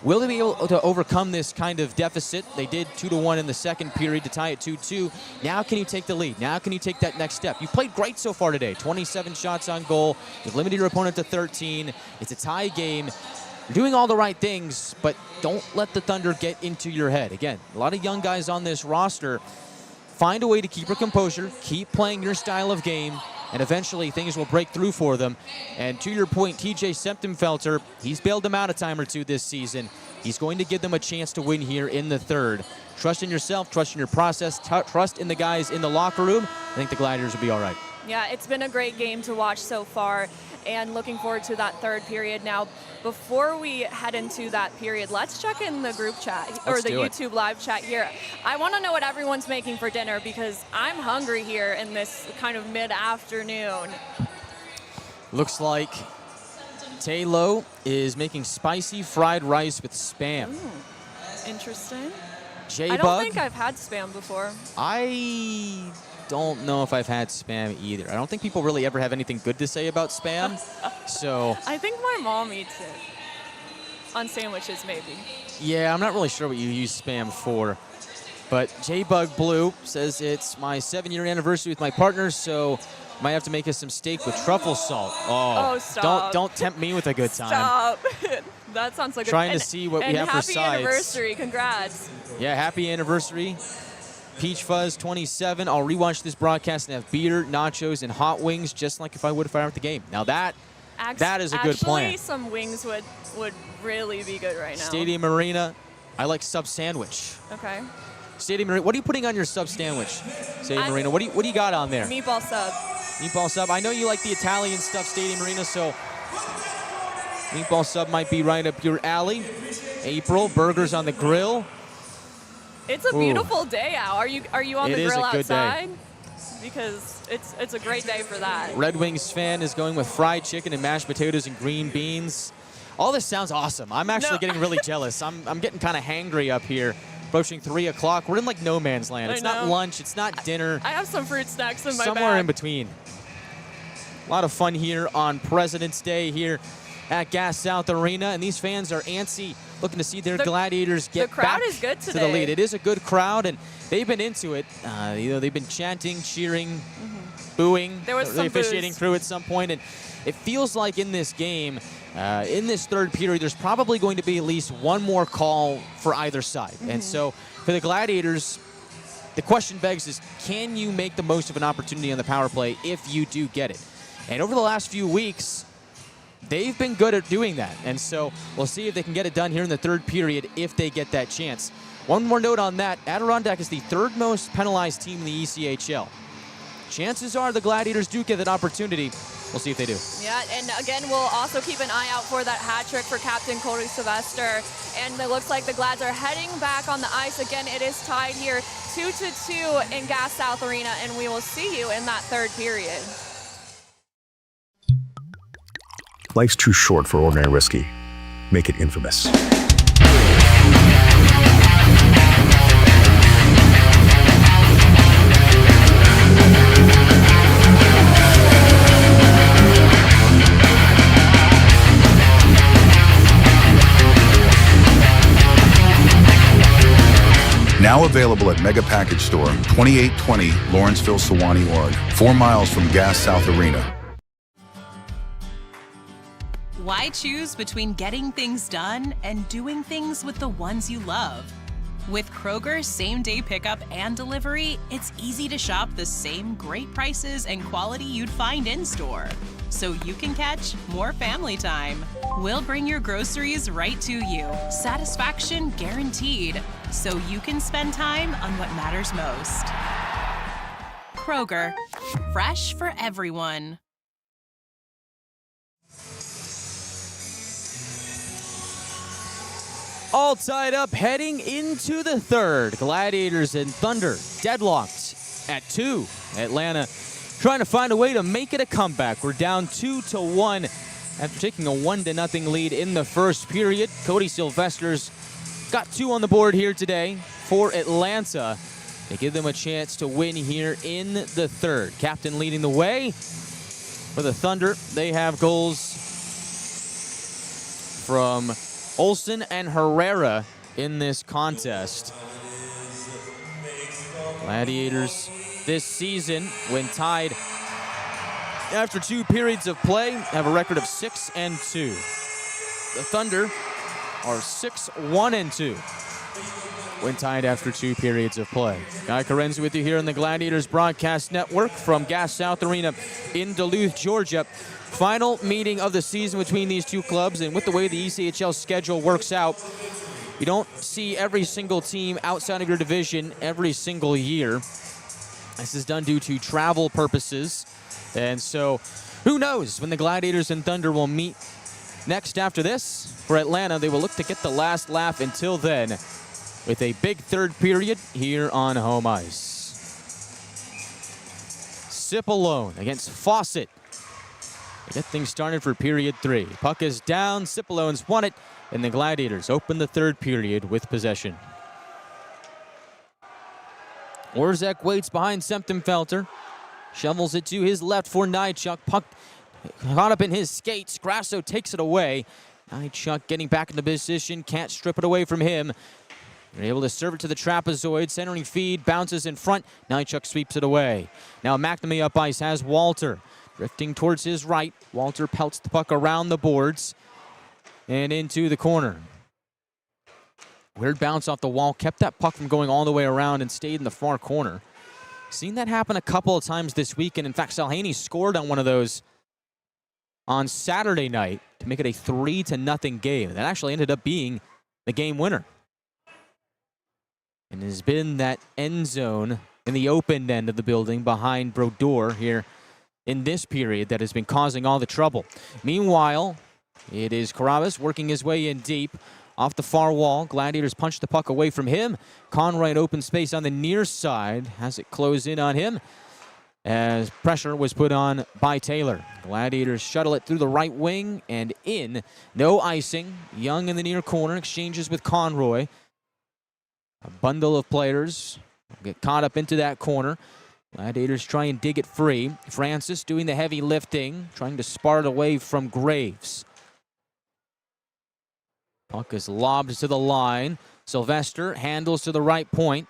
H: Will they be able to overcome this kind of deficit? They did 2-1 in the second period to tie it 2-2. Now can you take the lead? Now can you take that next step? You've played great so far today. 27 shots on goal. You've limited your opponent to 13. It's a tie game. You're doing all the right things, but don't let the Thunder get into your head. Again, a lot of young guys on this roster. Find a way to keep your composure, keep playing your style of game, and eventually things will break through for them. And to your point, TJ Septemfelter, he's bailed them out a time or two this season. He's going to give them a chance to win here in the third. Trust in yourself, trust in your process, trust in the guys in the locker room. I think the Gladiators will be all right.
K: Yeah, it's been a great game to watch so far, and looking forward to that third period. Now, before we head into that period, let's check in the group chat, or the YouTube live chat here. I want to know what everyone's making for dinner because I'm hungry here in this kind of mid-afternoon.
H: Looks like Taylo is making spicy fried rice with Spam.
K: Interesting.
H: J-Bug.
K: I don't think I've had Spam before.
H: I don't know if I've had Spam either. I don't think people really ever have anything good to say about Spam. So
K: I think my mom eats it on sandwiches, maybe.
H: Yeah, I'm not really sure what you use Spam for. But J-Bug Blue says it's my 7-year anniversary with my partner, so might have to make us some steak with truffle salt. Oh,
K: stop.
H: Don't tempt me with a good time.
K: Stop. That sounds like
H: Trying to see what we have for sides.
K: And happy anniversary. Congrats.
H: Yeah, happy anniversary. Peach Fuzz 27. I'll rewatch this broadcast and have beer, nachos, and hot wings just like if I would if I were at the game. Now that is a good plan.
K: Actually, some wings would really be good right now.
H: Stadium Arena. I like sub sandwich.
K: Okay.
H: Stadium Arena. What are you putting on your sub sandwich? Stadium Arena. What do you got on there?
K: Meatball sub.
H: Meatball sub. I know you like the Italian stuff, Stadium Arena, so meatball sub might be right up your alley. April, burgers on the grill.
K: It's a beautiful day out. Are you on the grill outside?
H: Day.
K: Because it's a great day for that.
H: Red Wings fan is going with fried chicken and mashed potatoes and green beans. All this sounds awesome. I'm actually getting really jealous. I'm getting kind of hangry up here. Approaching 3 o'clock. We're in like no man's land. It's not lunch. It's not dinner.
K: I have some fruit snacks in my bag.
H: Somewhere in between. A lot of fun here on President's Day here at Gas South Arena, and these fans are antsy, looking to see their Gladiators get back to the lead. It is a good crowd, and they've been into it. They've been chanting, cheering, booing,
K: there was
H: the officiating crew at some point, and it feels like in this game, in this third period, there's probably going to be at least one more call for either side. And so for the Gladiators, the question begs is, can you make the most of an opportunity on the power play if you do get it? And over the last few weeks, they've been good at doing that. And so we'll see if they can get it done here in the third period if they get that chance. One more note on that. Adirondack is the 3rd most penalized team in the ECHL. Chances are the Gladiators do get that opportunity. We'll see if they do.
K: Yeah, and again, we'll also keep an eye out for that hat trick for Captain Cody Sylvester. And it looks like the Glads are heading back on the ice. Again, it is tied here 2-2 in Gas South Arena, and we will see you in that third period.
N: Life's too short for ordinary whiskey. Make it infamous.
B: Now available at Mega Package Store, 2820 Lawrenceville, Sewanee, Oregon, 4 miles from Gas South Arena.
G: Why choose between getting things done and doing things with the ones you love? With Kroger's same-day pickup and delivery, it's easy to shop the same great prices and quality you'd find in-store, so you can catch more family time. We'll bring your groceries right to you, satisfaction guaranteed, so you can spend time on what matters most. Kroger, fresh for everyone.
H: All tied up heading into the third. Gladiators and Thunder deadlocked at 2. Atlanta trying to find a way to make it a comeback. We're down 2-1 after taking a 1-0 lead in the first period. Cody Sylvester's got 2 on the board here today for Atlanta to give them a chance to win here in the third. Captain leading the way for the Thunder. They have goals from Olsen and Herrera in this contest. Gladiators this season, when tied after 2 periods of play, have a record of 6-2. The Thunder are 6-1-2 when tied after 2 periods of play. Guy Chiarenza with you here on the Gladiators Broadcast Network from Gas South Arena in Duluth, Georgia. Final meeting of the season between these two clubs, and with the way the ECHL schedule works out, you don't see every single team outside of your division every single year. This is done due to travel purposes, and so who knows when the Gladiators and Thunder will meet next after this. For Atlanta, they will look to get the last laugh until then with a big third period here on home ice. Cipollone against Fawcett to get things started for period 3. Puck is down, Cipollone's won it, and the Gladiators open the third period with possession. Orzek waits behind Semptimfelter, shovels it to his left for Nychuk. Puck caught up in his skates. Grasso takes it away. Nychuk getting back into position, can't strip it away from him. They're able to serve it to the trapezoid. Centering feed, bounces in front. Nychuk sweeps it away. Now McNamee up ice has Walter. Drifting towards his right. Walter pelts the puck around the boards and into the corner. Weird bounce off the wall. Kept that puck from going all the way around and stayed in the far corner. Seen that happen a couple of times this weekend. In fact, Salhaney scored on one of those on Saturday night to make it a 3-0 game. That actually ended up being the game winner. And has been that end zone in the open end of the building behind Brodeur here in this period that has been causing all the trouble. Meanwhile, it is Carabas working his way in deep off the far wall. Gladiators punch the puck away from him. Conroy in open space on the near side. Has it close in on him as pressure was put on by Taylor. Gladiators shuttle it through the right wing and in. No icing. Young in the near corner exchanges with Conroy. A bundle of players get caught up into that corner. Gladiators try and dig it free. Francis doing the heavy lifting, trying to spar it away from Graves. Puck is lobbed to the line. Sylvester handles to the right point.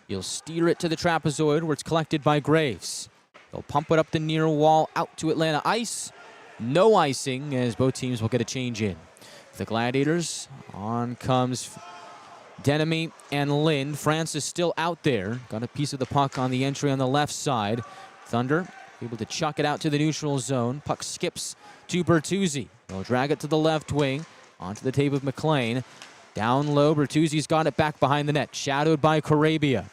H: He'll steer it to the trapezoid where it's collected by Graves. They'll pump it up the near wall out to Atlanta ice. No icing as both teams will get a change in. The Gladiators, on comes Denemy and Lind. Francis still out there. Got a piece of the puck on the entry on the left side. Thunder able to chuck it out to the neutral zone. Puck skips to Bertuzzi. They'll drag it to the left wing. Onto the tape of McLean. Down low, Bertuzzi's got it back behind the net. Shadowed by Carabia.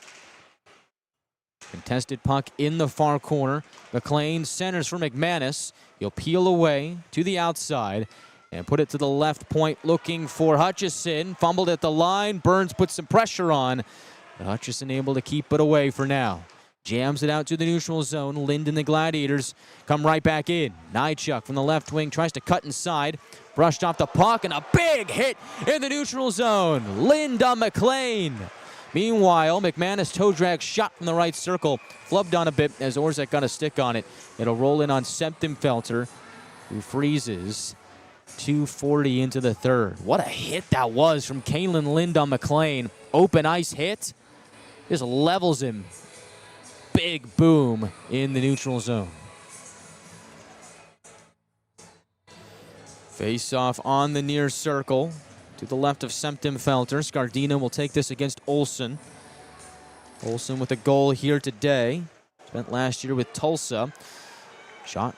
H: Contested puck in the far corner. McLean centers for McManus. He'll peel away to the outside and put it to the left point looking for Hutchison. Fumbled at the line. Burns puts some pressure on. But Hutchison able to keep it away for now. Jams it out to the neutral zone. Lind and the Gladiators come right back in. Nychuk from the left wing tries to cut inside. Brushed off the puck and a big hit in the neutral zone. Lind on McLean. Meanwhile, McManus toe drag shot from the right circle. Flubbed on a bit as Orzek got a stick on it. It'll roll in on Semptimfelter, who freezes. 2:40 into the third. What a hit that was from Kalen Lind on McLean. Open ice hit. Just levels him. Big boom in the neutral zone. Face off on the near circle to the left of Semptimfelter. Scardina will take this against Olsen. Olsen with a goal here today. Spent last year with Tulsa. Shot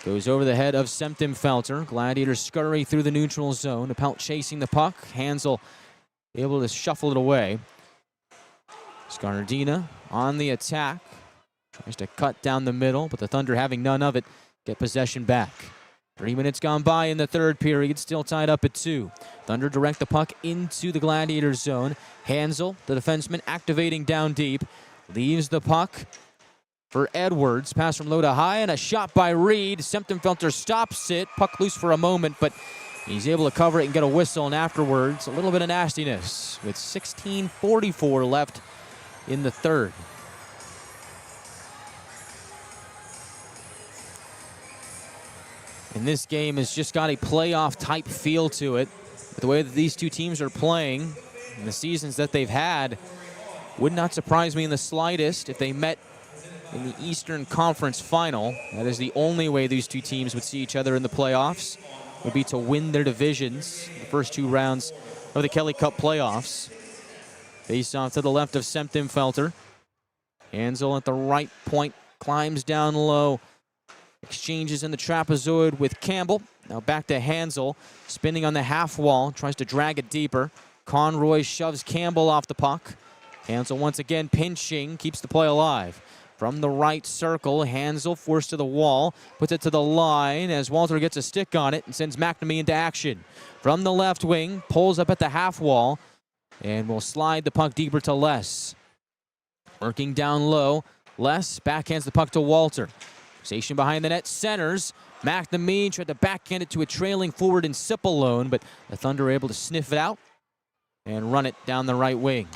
H: goes over the head of Semptimfelter. Gladiators scurry through the neutral zone. Appelt chasing the puck. Hansel able to shuffle it away. Scardina on the attack. Tries to cut down the middle, but the Thunder having none of it get possession back. 3 minutes gone by in the third period, still tied up at 2. Thunder direct the puck into the Gladiators zone. Hansel, the defenseman, activating down deep. Leaves the puck for Edwards. Pass from low to high, and a shot by Reed. Semptimphelter stops it. Puck loose for a moment, but he's able to cover it and get a whistle, and afterwards, a little bit of nastiness with 16:44 left in the third. And this game has just got a playoff-type feel to it. But the way that these two teams are playing and the seasons that they've had, would not surprise me in the slightest if they met in the Eastern Conference Final. That is the only way these two teams would see each other in the playoffs, would be to win their divisions, the first 2 rounds of the Kelly Cup playoffs. Face off to the left of Semptimphelter. Hansel at the right point, climbs down low. Exchanges in the trapezoid with Campbell. Now back to Hansel, spinning on the half wall, tries to drag it deeper. Conroy shoves Campbell off the puck. Hansel once again pinching, keeps the play alive. From the right circle, Hansel forced to the wall, puts it to the line as Walter gets a stick on it and sends McNamee into action. From the left wing, pulls up at the half wall and will slide the puck deeper to Les. Working down low, Les backhands the puck to Walter. Station behind the net, centers. McNamee tried to backhand it to a trailing forward in Cipollone, but the Thunder are able to sniff it out and run it down the right wing.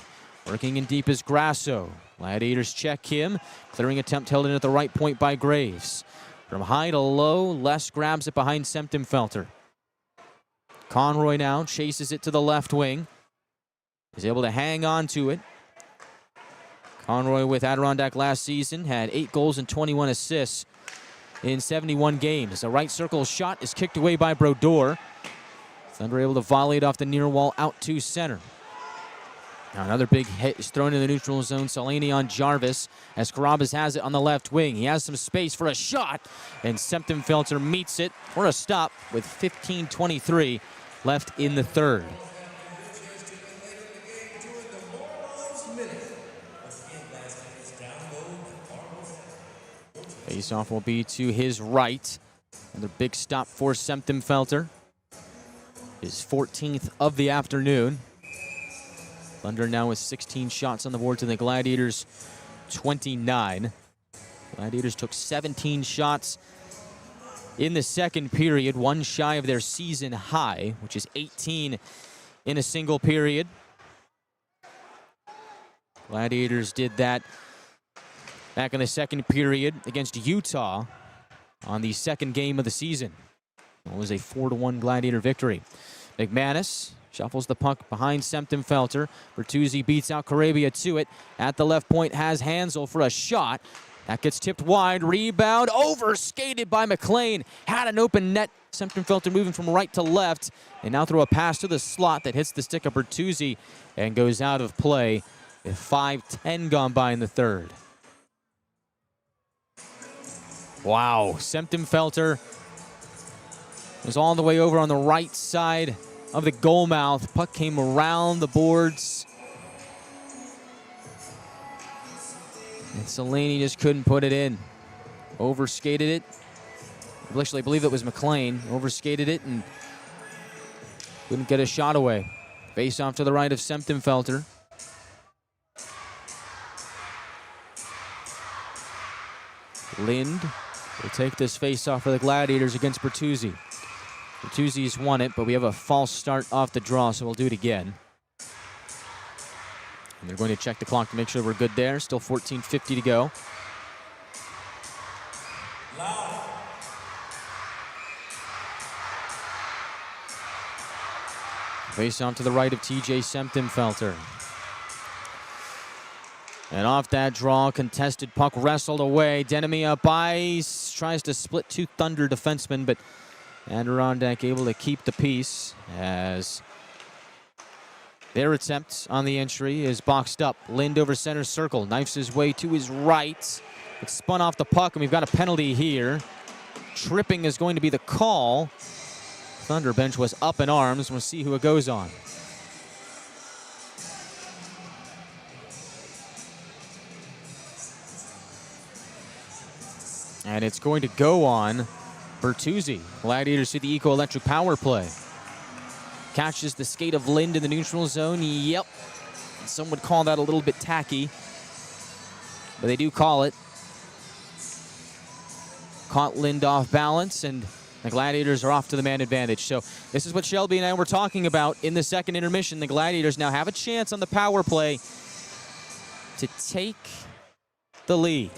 H: Working in deep is Grasso. Gladiators check him. Clearing attempt held in at the right point by Graves. From high to low, Les grabs it behind Semptimphelter. Conroy now chases it to the left wing. Is able to hang on to it. Conroy with Adirondack last season had 8 goals and 21 assists in 71 games. The right circle shot is kicked away by Brodeur. Thunder able to volley it off the near wall out to center. Now another big hit is thrown in the neutral zone. Salani on Jarvis as Carabas has it on the left wing. He has some space for a shot, and Semptimphelter meets it for a stop with 15:23 left in the third. Faceoff will be to his right. Another big stop for Semptimphelter. His 14th of the afternoon. Thunder now with 16 shots on the board to the Gladiators' 29. Gladiators took 17 shots in the second period, one shy of their season high, which is 18 in a single period. Gladiators did that back in the second period against Utah on the second game of the season. It was a 4-1 Gladiator victory. McManus shuffles the puck behind Semptimphelter. Bertuzzi beats out Carabia to it. At the left point has Hansel for a shot. That gets tipped wide. Rebound over-skated by McLean. Had an open net. Semptimphelter moving from right to left. And now throw a pass to the slot that hits the stick of Bertuzzi and goes out of play with 5:10 gone by in the third. Wow, Semptimphelter is all the way over on the right side of the goal mouth. Puck came around the boards. And Salani just couldn't put it in. Overskated it. Actually, I believe it was McLean. Overskated it and couldn't get a shot away. Face off to the right of Semptimphelter. Lind will take this face-off for the Gladiators against Bertuzzi. Bertuzzi's won it, but we have a false start off the draw, so we'll do it again. And they're going to check the clock to make sure we're good there. Still 14:50 to go. Face-off to the right of TJ Semptimphelter. And off that draw, contested puck wrestled away. Denomia buys, tries to split 2 Thunder defensemen, but Adirondack able to keep the piece as their attempt on the entry is boxed up. Lind over center circle, knifes his way to his right. It's spun off the puck, and we've got a penalty here. Tripping is going to be the call. Thunder bench was up in arms. We'll see who it goes on. And it's going to go on Bertuzzi. Gladiators to the eco-electric power play. Catches the skate of Lind in the neutral zone. Yep. Some would call that a little bit tacky, but they do call it. Caught Lind off balance, and the Gladiators are off to the man advantage. So this is what Shelby and I were talking about in the second intermission. The Gladiators now have a chance on the power play to take the lead.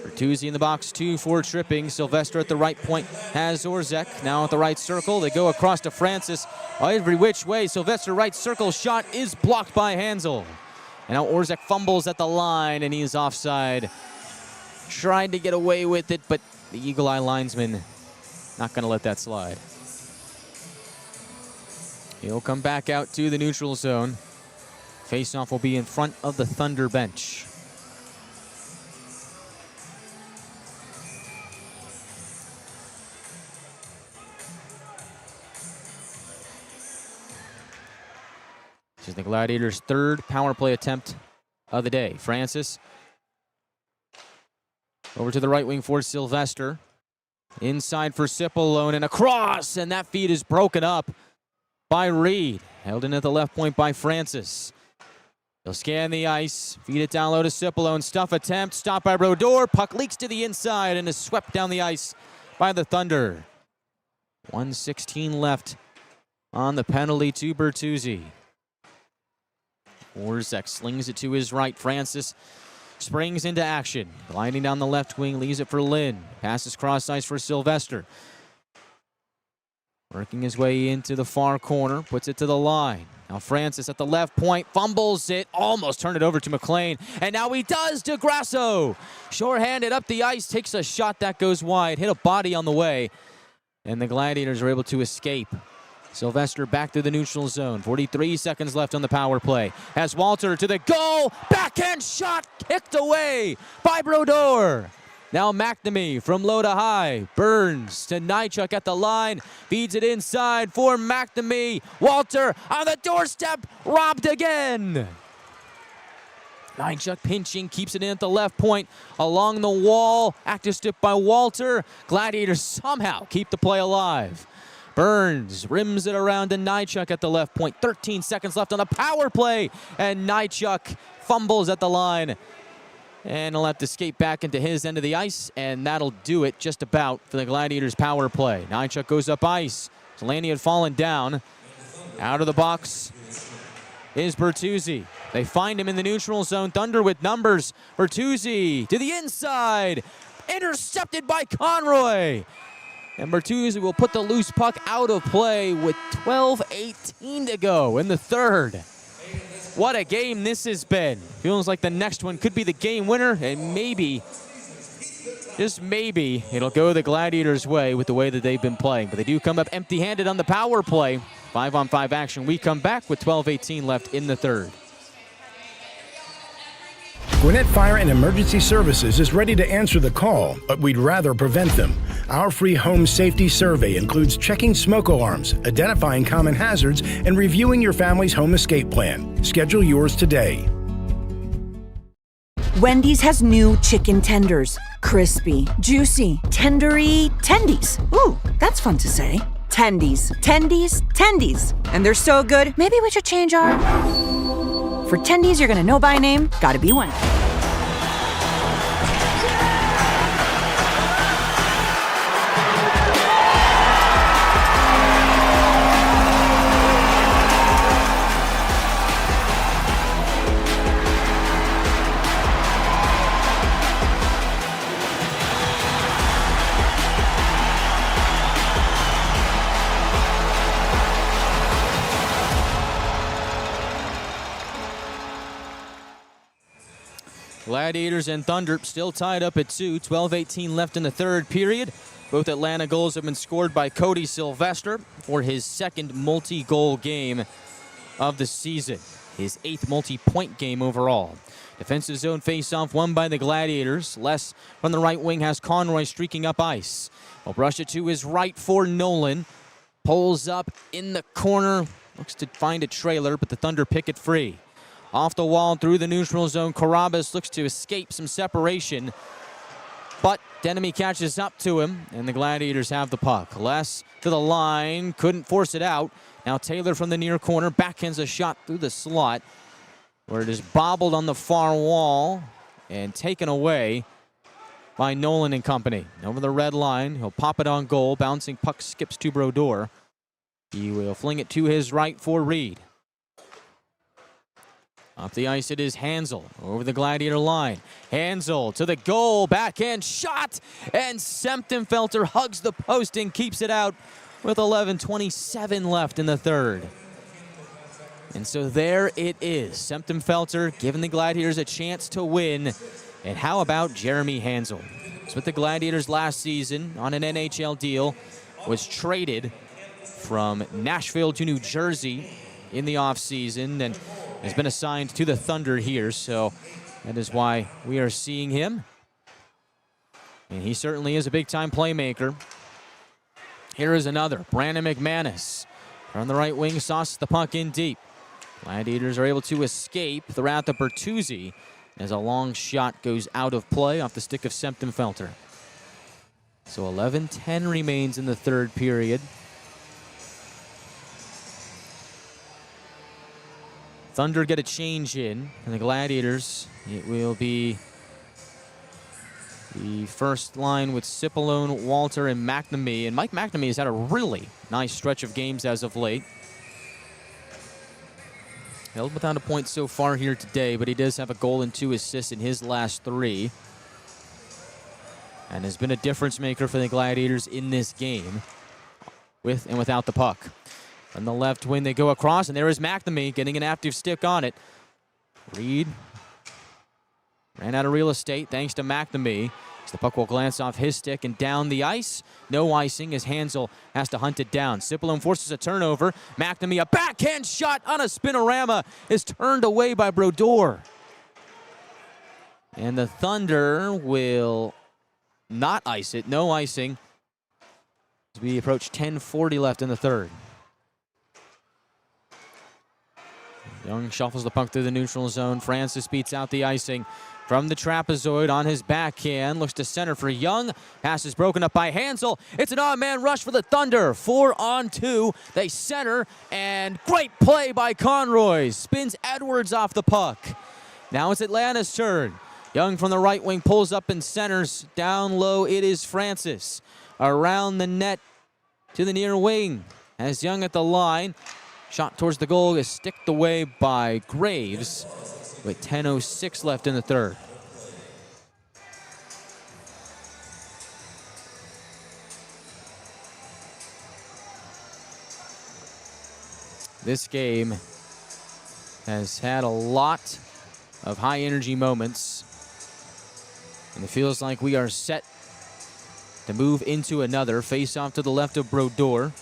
H: Bertuzzi in the box, 2 for tripping. Sylvester at the right point has Orzek. Now at the right circle, they go across to Francis. Every which way, Sylvester right circle shot is blocked by Hansel. And now Orzek fumbles at the line, and he's offside. Tried to get away with it, but the Eagle Eye linesman not going to let that slide. He'll come back out to the neutral zone. Face-off will be in front of the Thunder bench. This is the Gladiators' third power play attempt of the day. Francis over to the right wing for Sylvester. Inside for Cipollone and across, and that feed is broken up by Reed. Held in at the left point by Francis. He'll scan the ice, feed it down low to Cipollone. Stuff attempt, stopped by Brodeur. Puck leaks to the inside and is swept down the ice by the Thunder. 1:16 left on the penalty to Bertuzzi. Orzek slings it to his right. Francis springs into action. Gliding down the left wing, leaves it for Lynn. Passes cross ice for Sylvester. Working his way into the far corner, puts it to the line. Now Francis at the left point, fumbles it, almost turned it over to McLean. And now he does to Grasso. Short-handed up the ice, takes a shot that goes wide, hit a body on the way. And the Gladiators are able to escape. Sylvester back to the neutral zone. 43 seconds left on the power play. Has Walter to the goal. Backhand shot kicked away by Brodeur. Now McNamee from low to high. Burns to Nychuk at the line. Feeds it inside for McNamee. Walter on the doorstep. Robbed again. Nychuk pinching, keeps it in at the left point. Along the wall. Active stick by Walter. Gladiators somehow keep the play alive. Burns rims it around to Nychuk at the left point. 13 seconds left on the power play. And Nychuk fumbles at the line. And he'll have to skate back into his end of the ice. And that'll do it just about for the Gladiators' power play. Nychuk goes up ice. Delaney had fallen down. Out of the box is Bertuzzi. They find him in the neutral zone. Thunder with numbers. Bertuzzi to the inside. Intercepted by Conroy. And Bertuzzi will put the loose puck out of play with 12:18 to go in the third. What a game this has been. Feels like the next one could be the game winner, and maybe, just maybe, it'll go the Gladiators' way with the way that they've been playing. But they do come up empty-handed on the power play. 5-on-5 action. We come back with 12:18 left in the third.
C: Gwinnett Fire and Emergency Services is ready to answer the call, but we'd rather prevent them. Our free home safety survey includes checking smoke alarms, identifying common hazards, and reviewing your family's home escape plan. Schedule yours today.
F: Wendy's has new chicken tenders. Crispy, juicy, tendery tendies. Ooh, that's fun to say. Tendies, tendies, tendies. And they're so good, maybe we should change our... For tendies you're gonna know by name, gotta be Wendy.
H: Gladiators and Thunder still tied up at 2. 12:18 left in the third period. Both Atlanta goals have been scored by Cody Sylvester for his second multi-goal game of the season. His 8th multi-point game overall. Defensive zone face-off won by the Gladiators. Les from the right wing has Conroy streaking up ice. He'll brush it to his right for Nolan. Pulls up in the corner. Looks to find a trailer, but the Thunder pick it free. Off the wall through the neutral zone. Carabas looks to escape some separation, but Denemy catches up to him, and the Gladiators have the puck. Les to the line, couldn't force it out. Now Taylor from the near corner backhands a shot through the slot, where it is bobbled on the far wall and taken away by Nolan and company. Over the red line, he'll pop it on goal. Bouncing puck skips to Brodeur. He will fling it to his right for Reed. Up the ice it is Hansel over the Gladiator line. Hansel to the goal, backhand shot, and Semptimphelter hugs the post and keeps it out with 11:27 left in the third. And so there it is. Semptimphelter giving the Gladiators a chance to win. And how about Jeremy Hansel? He's with the Gladiators last season on an NHL deal, was traded from Nashville to New Jersey in the offseason, and has been assigned to the Thunder here, so that is why we are seeing him. And he certainly is a big-time playmaker. Here is another, Brandon McManus. On the right wing, sauces the puck in deep. Gladiators are able to escape throughout the Bertuzzi as a long shot goes out of play off the stick of Semptimphelter. So 11:10 remains in the third period. Thunder get a change in, and the Gladiators, it will be the first line with Cipollone, Walter, and McNamee. And Mike McNamee has had a really nice stretch of games as of late. Held without a point so far here today, but he does have a goal and 2 assists in his last 3. And has been a difference maker for the Gladiators in this game, with and without the puck. From the left wing, they go across, and there is McNamee getting an active stick on it. Reed ran out of real estate thanks to McNamee. The puck will glance off his stick and down the ice. No icing as Hansel has to hunt it down. Cipollone forces a turnover. McNamee, a backhand shot on a spinorama, is turned away by Brodeur. And the Thunder will not ice it. No icing as we approach 10:40 left in the third. Young shuffles the puck through the neutral zone. Francis beats out the icing from the trapezoid on his backhand. Looks to center for Young. Pass is broken up by Hansel. It's an odd-man rush for the Thunder. 4-on-2. They center, and great play by Conroy. Spins Edwards off the puck. Now it's Atlanta's turn. Young from the right wing pulls up and centers. Down low, it is Francis. Around the net to the near wing. As Young at the line. Shot towards the goal is sticked away by Graves with 10:06 left in the third. This game has had a lot of high-energy moments, and it feels like we are set to move into another. Face-off to the left of Brodeur.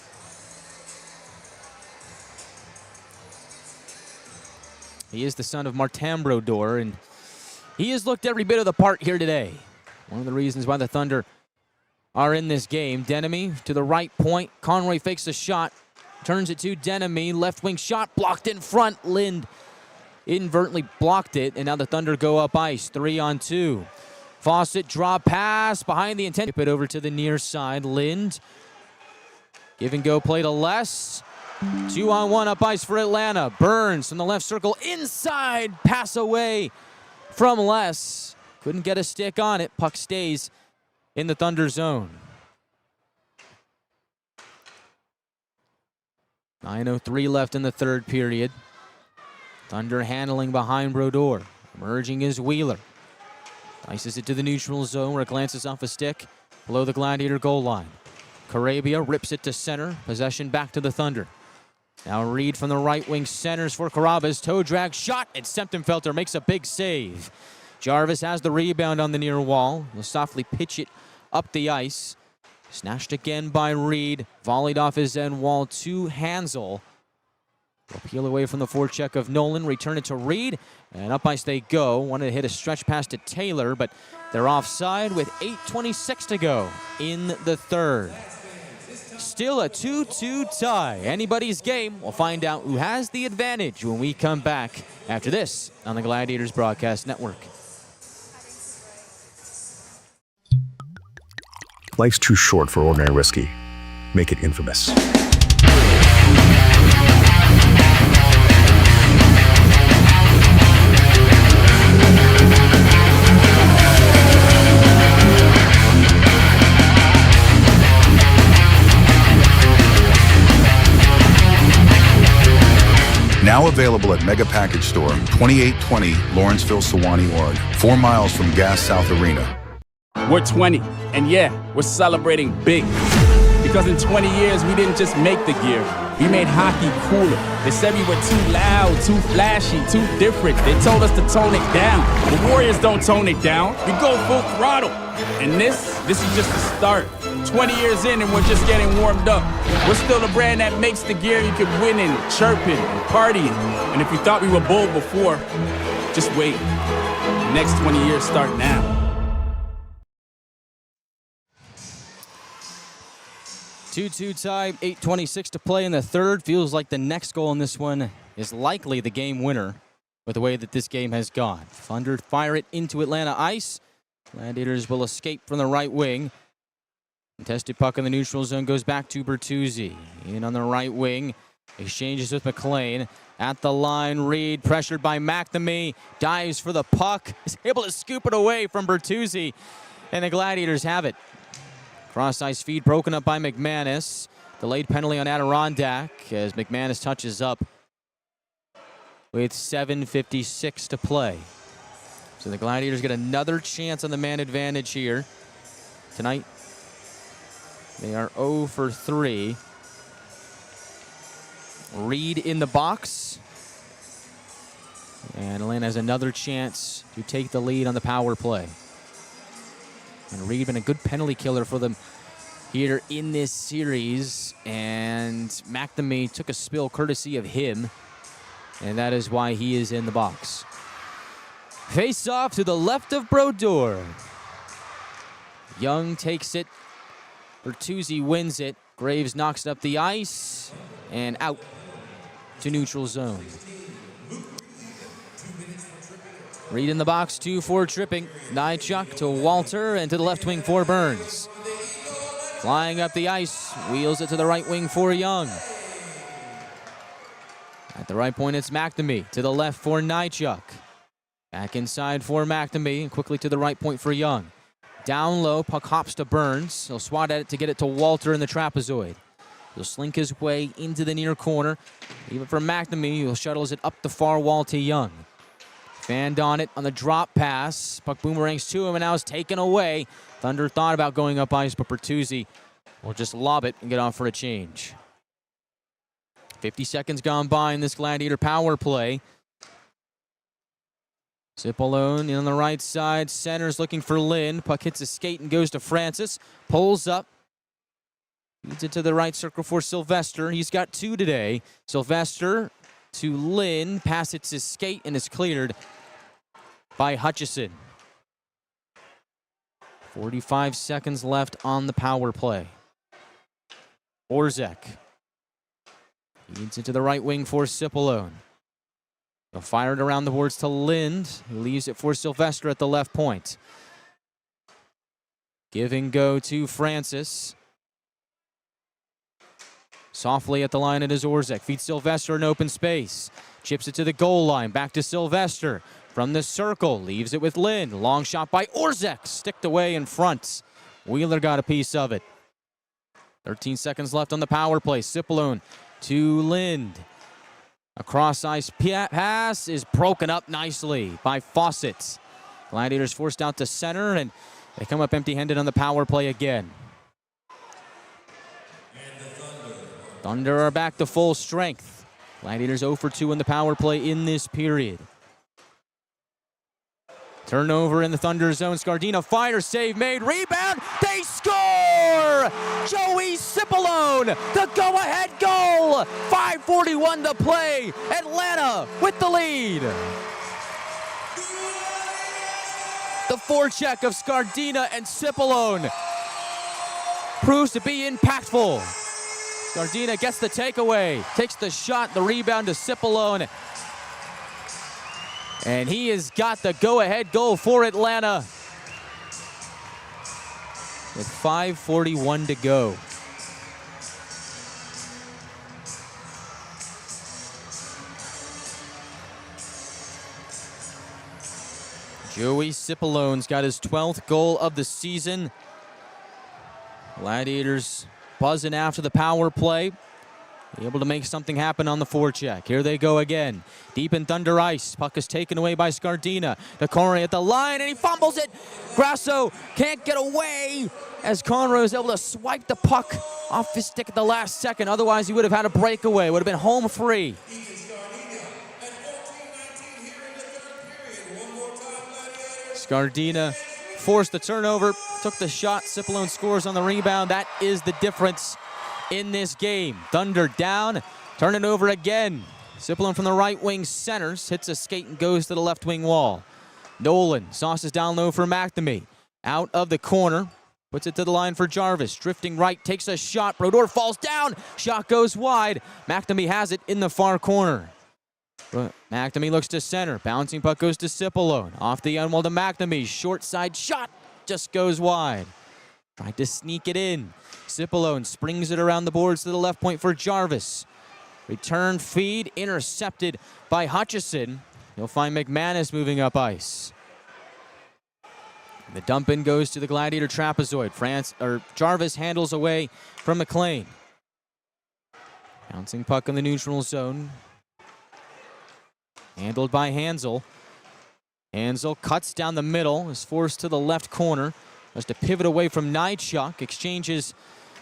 H: He is the son of Martin Brodeur, and he has looked every bit of the part here today. One of the reasons why the Thunder are in this game. Denemy to the right point. Conroy fakes a shot, turns it to Denemy. Left wing shot blocked in front. Lind inadvertently blocked it, and now the Thunder go up ice. 3-on-2. Fawcett draw pass behind the intent. Tip it over to the near side. Lind. Give and go play to Les. 2-on-1 up ice for Atlanta. Burns from the left circle inside. Pass away from Les. Couldn't get a stick on it. Puck stays in the Thunder zone. 9:03 left in the third period. Thunder handling behind Brodeur. Emerging is Wheeler. Ices it to the neutral zone where it glances off a stick below the Gladiator goal line. Carabia rips it to center. Possession back to the Thunder. Now Reed from the right wing centers for Carabas. Toe drag shot, and Semptimphelter makes a big save. Jarvis has the rebound on the near wall. He'll softly pitch it up the ice. Snatched again by Reed. Volleyed off his end wall to Hansel. They'll peel away from the forecheck of Nolan. Return it to Reed. And up ice they go. Wanted to hit a stretch pass to Taylor, but they're offside with 8:26 to go in the third. Still a 2-2 tie. Anybody's game. We'll find out who has the advantage when we come back after this on the Gladiators Broadcast Network.
N: Life's too short for ordinary whiskey. Make it infamous.
B: Now available at Mega Package Store, 2820 Lawrenceville, Sewanee, Oregon, 4 miles from Gas South Arena.
I: We're 20, and yeah, we're celebrating big. Because in 20 years, we didn't just make the gear, we made hockey cooler. They said we were too loud, too flashy, too different. They told us to tone it down. The Warriors don't tone it down, we go full throttle. And this is just the start. 20 years in and we're just getting warmed up. We're still the brand that makes the gear you can win in, chirping and partying. And if you thought we were bold before, just wait. The next 20 years start now.
H: Two tie, 8:26 to play in the third. Feels like the next goal in this one is likely the game winner with the way that this game has gone. Thunder fire it into Atlanta ice. Gladiators will escape from the right wing. Contested puck in the neutral zone goes back to Bertuzzi. In on the right wing. Exchanges with McLean. At the line, Reed pressured by McNamee. Dives for the puck. Is able to scoop it away from Bertuzzi. And the Gladiators have it. Cross-ice feed broken up by McManus. Delayed penalty on Adirondack as McManus touches up with 7:56 to play. So the Gladiators get another chance on the man advantage here tonight. They are 0 for 3. Reed in the box. And Atlanta has another chance to take the lead on the power play. And Reed been a good penalty killer for them here in this series. And McNamee took a spill courtesy of him. And that is why he is in the box. Face off to the left of Brodeur. Young takes it. Bertuzzi wins it. Graves knocks it up the ice and out to neutral zone. Reed in the box, 2 for tripping. Nychuk to Walter and to the left wing for Burns. Flying up the ice, wheels it to the right wing for Young. At the right point, it's McNamee. To the left for Nychuk. Back inside for McNamee and quickly to the right point for Young. Down low, puck hops to Burns. He'll swat at it to get it to Walter in the trapezoid. He'll slink his way into the near corner. Even for McNamee, he'll shuttles it up the far wall to Young. Fanned on it on the drop pass. Puck boomerangs to him and now is taken away. Thunder thought about going up ice, but Bertuzzi will just lob it and get off for a change. 50 seconds gone by in this Gladiator power play. Cipollone on the right side. Center's looking for Lynn. Puck hits his skate and goes to Francis. Pulls up. Leads it to the right circle for Sylvester. He's got 2 today. Sylvester to Lynn. Pass hits his skate and is cleared by Hutchison. 45 seconds left on the power play. Orzek. Leads it to the right wing for Cipollone. He'll fire it around the boards to Lind. He leaves it for Sylvester at the left point. Give and go to Francis. Softly at the line it is Orzek. Feeds Sylvester in open space. Chips it to the goal line. Back to Sylvester. From the circle. Leaves it with Lind. Long shot by Orzek. Sticked away in front. Wheeler got a piece of it. 13 seconds left on the power play. Cipollone to Lind. A cross-ice pass is broken up nicely by Fawcett. Gladiators forced out to center, and they come up empty-handed on the power play again. Thunder are back to full strength. Gladiators 0 for 2 in the power play in this period. Turnover in the Thunder zone. Scardina fire, save made, rebound, they score! Joey Cipollone, the go-ahead goal! 5:41 to play, Atlanta with the lead. The forecheck of Scardina and Cipollone proves to be impactful. Scardina gets the takeaway, takes the shot, the rebound to Cipollone. And he has got the go-ahead goal for Atlanta with 5:41 to go. Joey Cipollone's got his 12th goal of the season. Gladiators buzzing after the power play. Able to make something happen on the forecheck. Here they go again. Deep in Thunder ice. Puck is taken away by Scardina. Decore at the line, and he fumbles it. Grasso can't get away as Conroy is able to swipe the puck off his stick at the last second. Otherwise, he would have had a breakaway. Would have been home free. Scardina forced the turnover, took the shot. Cipollone scores on the rebound. That is the difference in this game. Thunder down, turn it over again. Cipollone from the right wing centers, hits a skate and goes to the left wing wall. Nolan sauces down low for McNamee. Out of the corner, puts it to the line for Jarvis. Drifting right, takes a shot. Brodeur falls down. Shot goes wide. McNamee has it in the far corner. But McNamee looks to center. Bouncing puck goes to Cipollone. Off the end wall to McNamee. Short side shot just goes wide. Tried to sneak it in. Cipollone springs it around the boards to the left point for Jarvis. Return feed intercepted by Hutchison. You'll find McManus moving up ice. The dump in goes to the Gladiator trapezoid. Jarvis handles away from McLean. Bouncing puck in the neutral zone. Handled by Hansel. Hansel cuts down the middle, is forced to the left corner. Has to pivot away from Nychuk. Exchanges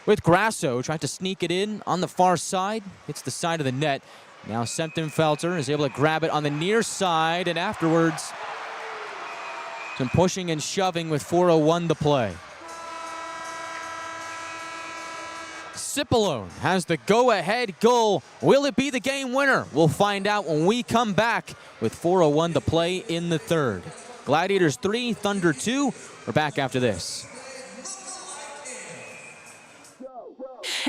H: with Grasso. Tried to sneak it in on the far side. Hits the side of the net. Now Senftenfelter is able to grab it on the near side, and afterwards some pushing and shoving with 4:01 to play. Cipollone has the go-ahead goal. Will it be the game winner? We'll find out when we come back with 4:01 to play in the third. Gladiators 3, Thunder 2. We're back after this.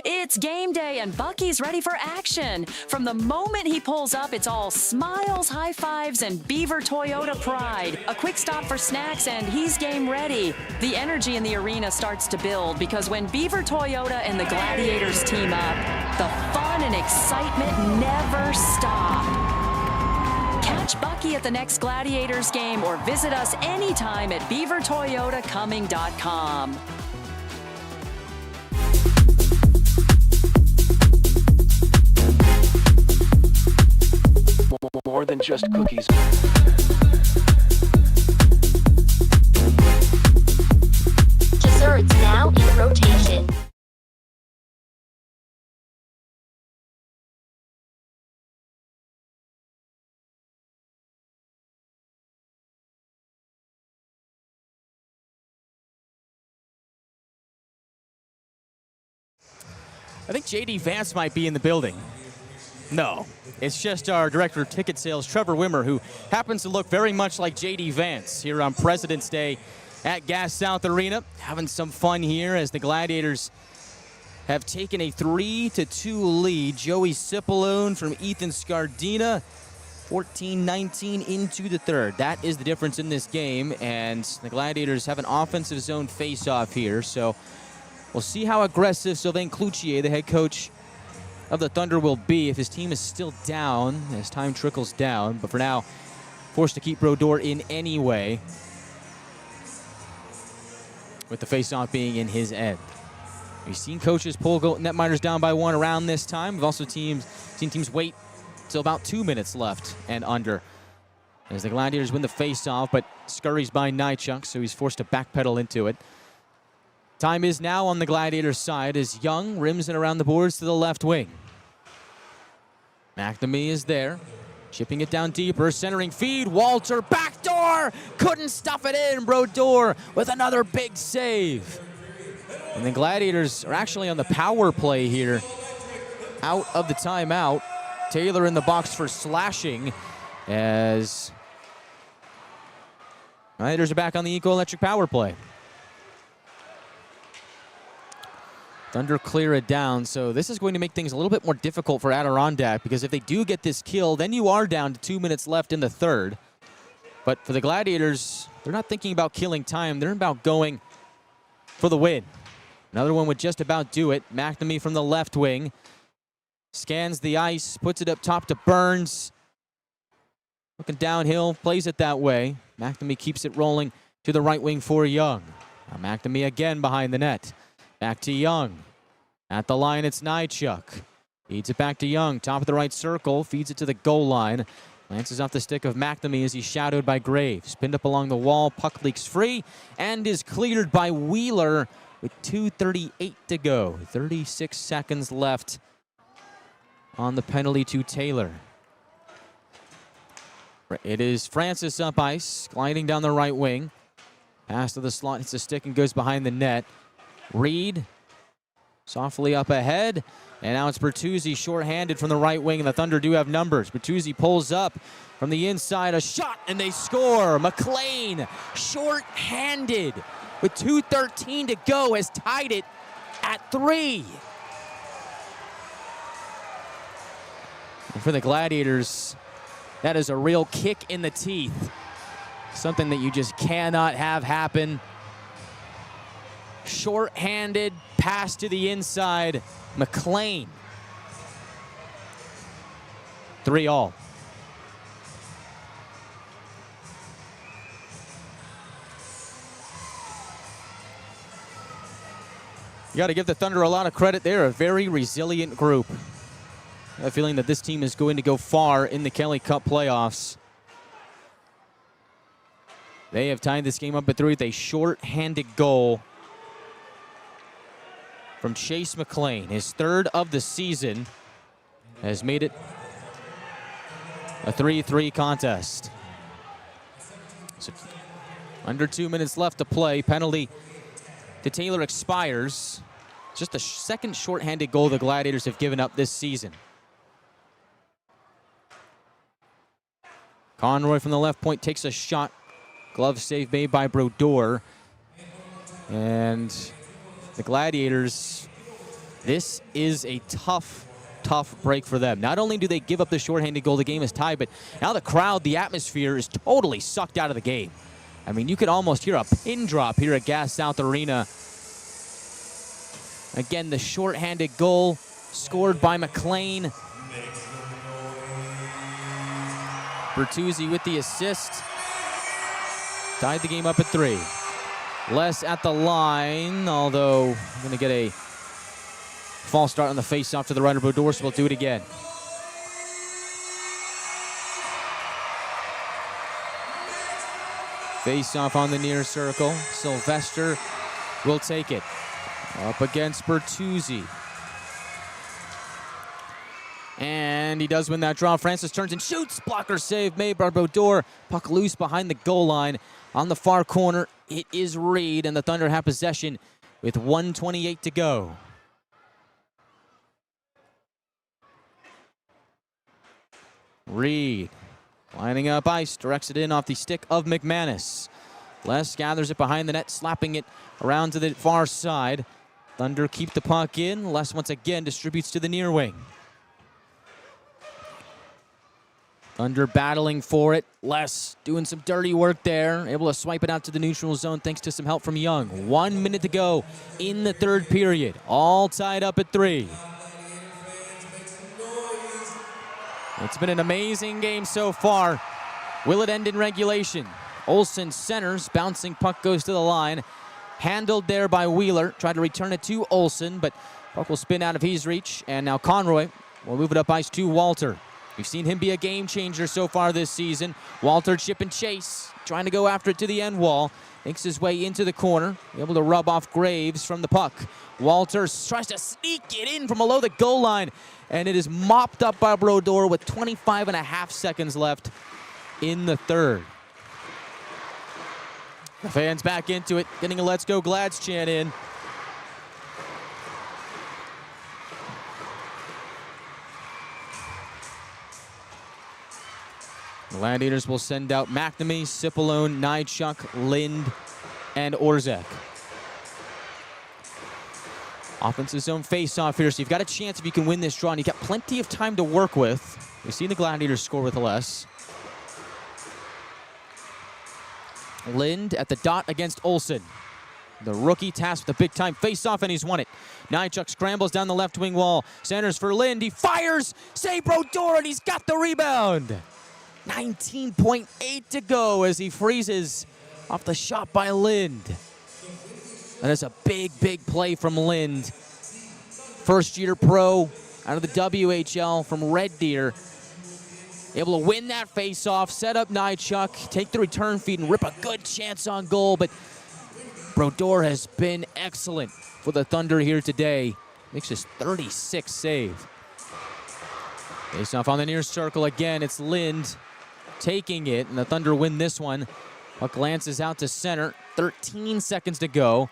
J: It's game day and Bucky's ready for action. From the moment he pulls up, it's all smiles, high fives, and Beaver Toyota pride. A quick stop for snacks and he's game ready. The energy in the arena starts to build because when Beaver Toyota and the Gladiators team up, the fun and excitement never stop. Catch Bucky at the next Gladiators game or visit us anytime at beavertoyotacoming.com.
L: More than just cookies.
M: Desserts now in rotation.
H: I think JD Vance might be in the building. No, it's just our director of ticket sales, Trevor Wimmer, who happens to look very much like JD Vance here on President's Day at Gas South Arena. Having some fun here as the Gladiators have taken a 3-2 lead. Joey Cipollone from Ethan Scardina, 14-19 into the third. That is the difference in this game, and the Gladiators have an offensive zone face-off here, so we'll see how aggressive Sylvain Cloutier, the head coach of the Thunder, will be if his team is still down as time trickles down. But for now, forced to keep Brodeur in anyway, with the faceoff being in his end. We've seen coaches pull netminders down by one around this time. We've also seen teams wait till about 2 minutes left and under as the Gladiators win the faceoff, but scurries by Nychuk, so he's forced to backpedal into it. Time is now on the Gladiators' side as Young rims it around the boards to the left wing. McNamee is there, chipping it down deeper, centering feed. Walter, backdoor, couldn't stuff it in. Brodeur with another big save. And the Gladiators are actually on the power play here, out of the timeout. Taylor in the box for slashing as Gladiators are back on the Eco Electric power play. Thunder clear it down, so this is going to make things a little bit more difficult for Adirondack, because if they do get this kill, then you are down to 2 minutes left in the third. But for the Gladiators, they're not thinking about killing time. They're about going for the win. Another one would just about do it. McNamee from the left wing. Scans the ice, puts it up top to Burns. Looking downhill, plays it that way. McNamee keeps it rolling to the right wing for Young. Now McNamee again behind the net. Back to Young. At the line, it's Nychuk. Feeds it back to Young. Top of the right circle. Feeds it to the goal line. Lances off the stick of McNamee as he's shadowed by Graves. Pinned up along the wall. Puck leaks free and is cleared by Wheeler with 2:38 to go. 36 seconds left on the penalty to Taylor. It is Francis up ice, gliding down the right wing. Pass to the slot, hits the stick and goes behind the net. Reed softly up ahead, and now it's Bertuzzi shorthanded from the right wing, and the Thunder do have numbers. Bertuzzi pulls up from the inside, a shot, and they score. McLean, shorthanded with 2:13 to go, has tied it at 3. And for the Gladiators, that is a real kick in the teeth. Something that you just cannot have happen. Short-handed pass to the inside. McLean. 3-all. You got to give the Thunder a lot of credit. They're a very resilient group. I have a feeling that this team is going to go far in the Kelly Cup playoffs. They have tied this game up at 3 with a short-handed goal from Chase McLean. His third of the season has made it a 3-3 contest. So under 2 minutes left to play. Penalty to Taylor expires. Just the second short-handed goal the Gladiators have given up this season. Conroy from the left point takes a shot. Glove save made by Brodeur. And the Gladiators, this is a tough break for them. Not only do they give up the shorthanded goal, the game is tied, but now the crowd, the atmosphere is totally sucked out of the game. I mean, you could almost hear a pin drop here at Gas South Arena. Again, the shorthanded goal scored by McLean. Bertuzzi with the assist. Tied the game up at 3. Les at the line, although I'm going to get a false start on the face-off to the right of Brodeur, so we'll do it again. Face-off on the near circle. Sylvester will take it. Up against Bertuzzi. And he does win that draw. Francis turns and shoots. Blocker save made by Brodeur. Puck loose behind the goal line. On the far corner, it is Reed, and the Thunder have possession with 1:28 to go. Reed lining up ice, directs it in off the stick of McManus. Les gathers it behind the net, slapping it around to the far side. Thunder keep the puck in. Les once again distributes to the near wing. Thunder battling for it. Les doing some dirty work there. Able to swipe it out to the neutral zone thanks to some help from Young. 1 minute to go in the third period. All tied up at 3. It's been an amazing game so far. Will it end in regulation? Olsen centers. Bouncing puck goes to the line. Handled there by Wheeler. Tried to return it to Olsen, but puck will spin out of his reach. And now Conroy will move it up ice to Walter. We've seen him be a game changer so far this season. Walter chip and chase, trying to go after it to the end wall. Makes his way into the corner, able to rub off Graves from the puck. Walter tries to sneak it in from below the goal line, and it is mopped up by Brodeur with 25.5 seconds left in the third. The fans back into it, getting a Let's Go Glads chant in. The Gladiators will send out McNamee, Cipollone, Nychuk, Lind, and Orzek. Offensive zone face-off here, so you've got a chance if you can win this draw, and you've got plenty of time to work with. We've seen the Gladiators score with less. Lind at the dot against Olsen. The rookie tasked with a big-time face-off, and he's won it. Nychuk scrambles down the left wing wall. Centers for Lind. He fires! Save Brodeur, and he's got the rebound. 19.8 to go as he freezes off the shot by Lind. That is a big, big play from Lind. First-year pro out of the WHL from Red Deer. Able to win that face-off, set up Nychuk, take the return feed, and rip a good chance on goal. But Brodeur has been excellent for the Thunder here today. Makes his 36th save. Face-off on the near circle again. It's Lind taking it, and the Thunder win this one. Puck glances out to center. 13 seconds to go.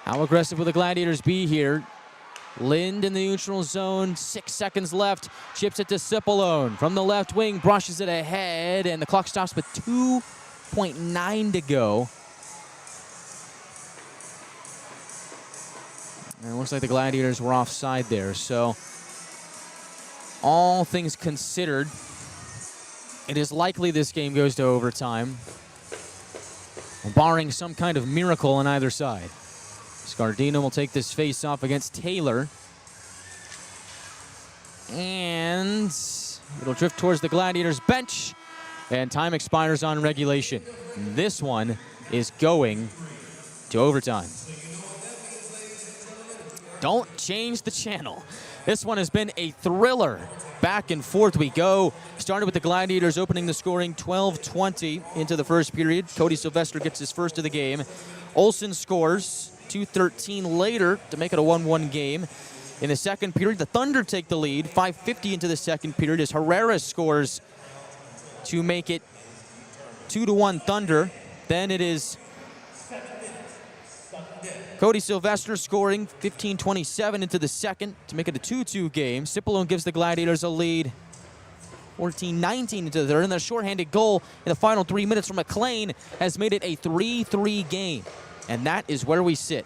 H: How aggressive will the Gladiators be here? Lind in the neutral zone, 6 seconds left. Chips it to Cipollone. From the left wing, brushes it ahead, and the clock stops with 2.9 to go. And it looks like the Gladiators were offside there. So, all things considered, it is likely this game goes to overtime, barring some kind of miracle on either side. Scardino will take this face-off against Taylor. And it'll drift towards the Gladiators' bench. And time expires on regulation. This one is going to overtime. Don't change the channel. This one has been a thriller. Back and forth we go. Started with the Gladiators opening the scoring 12-20 into the first period. Cody Sylvester gets his first of the game. Olsen scores 2:13 later to make it a 1-1 game. In the second period, the Thunder take the lead. 5:50 into the second period as Herrera scores to make it 2-1 Thunder. Then it is Cody Sylvester scoring 15:27 into the second to make it a 2-2 game. Cipollone gives the Gladiators a lead 14-19 into the third. And the shorthanded goal in the final 3 minutes from McLean has made it a 3-3 game. And that is where we sit.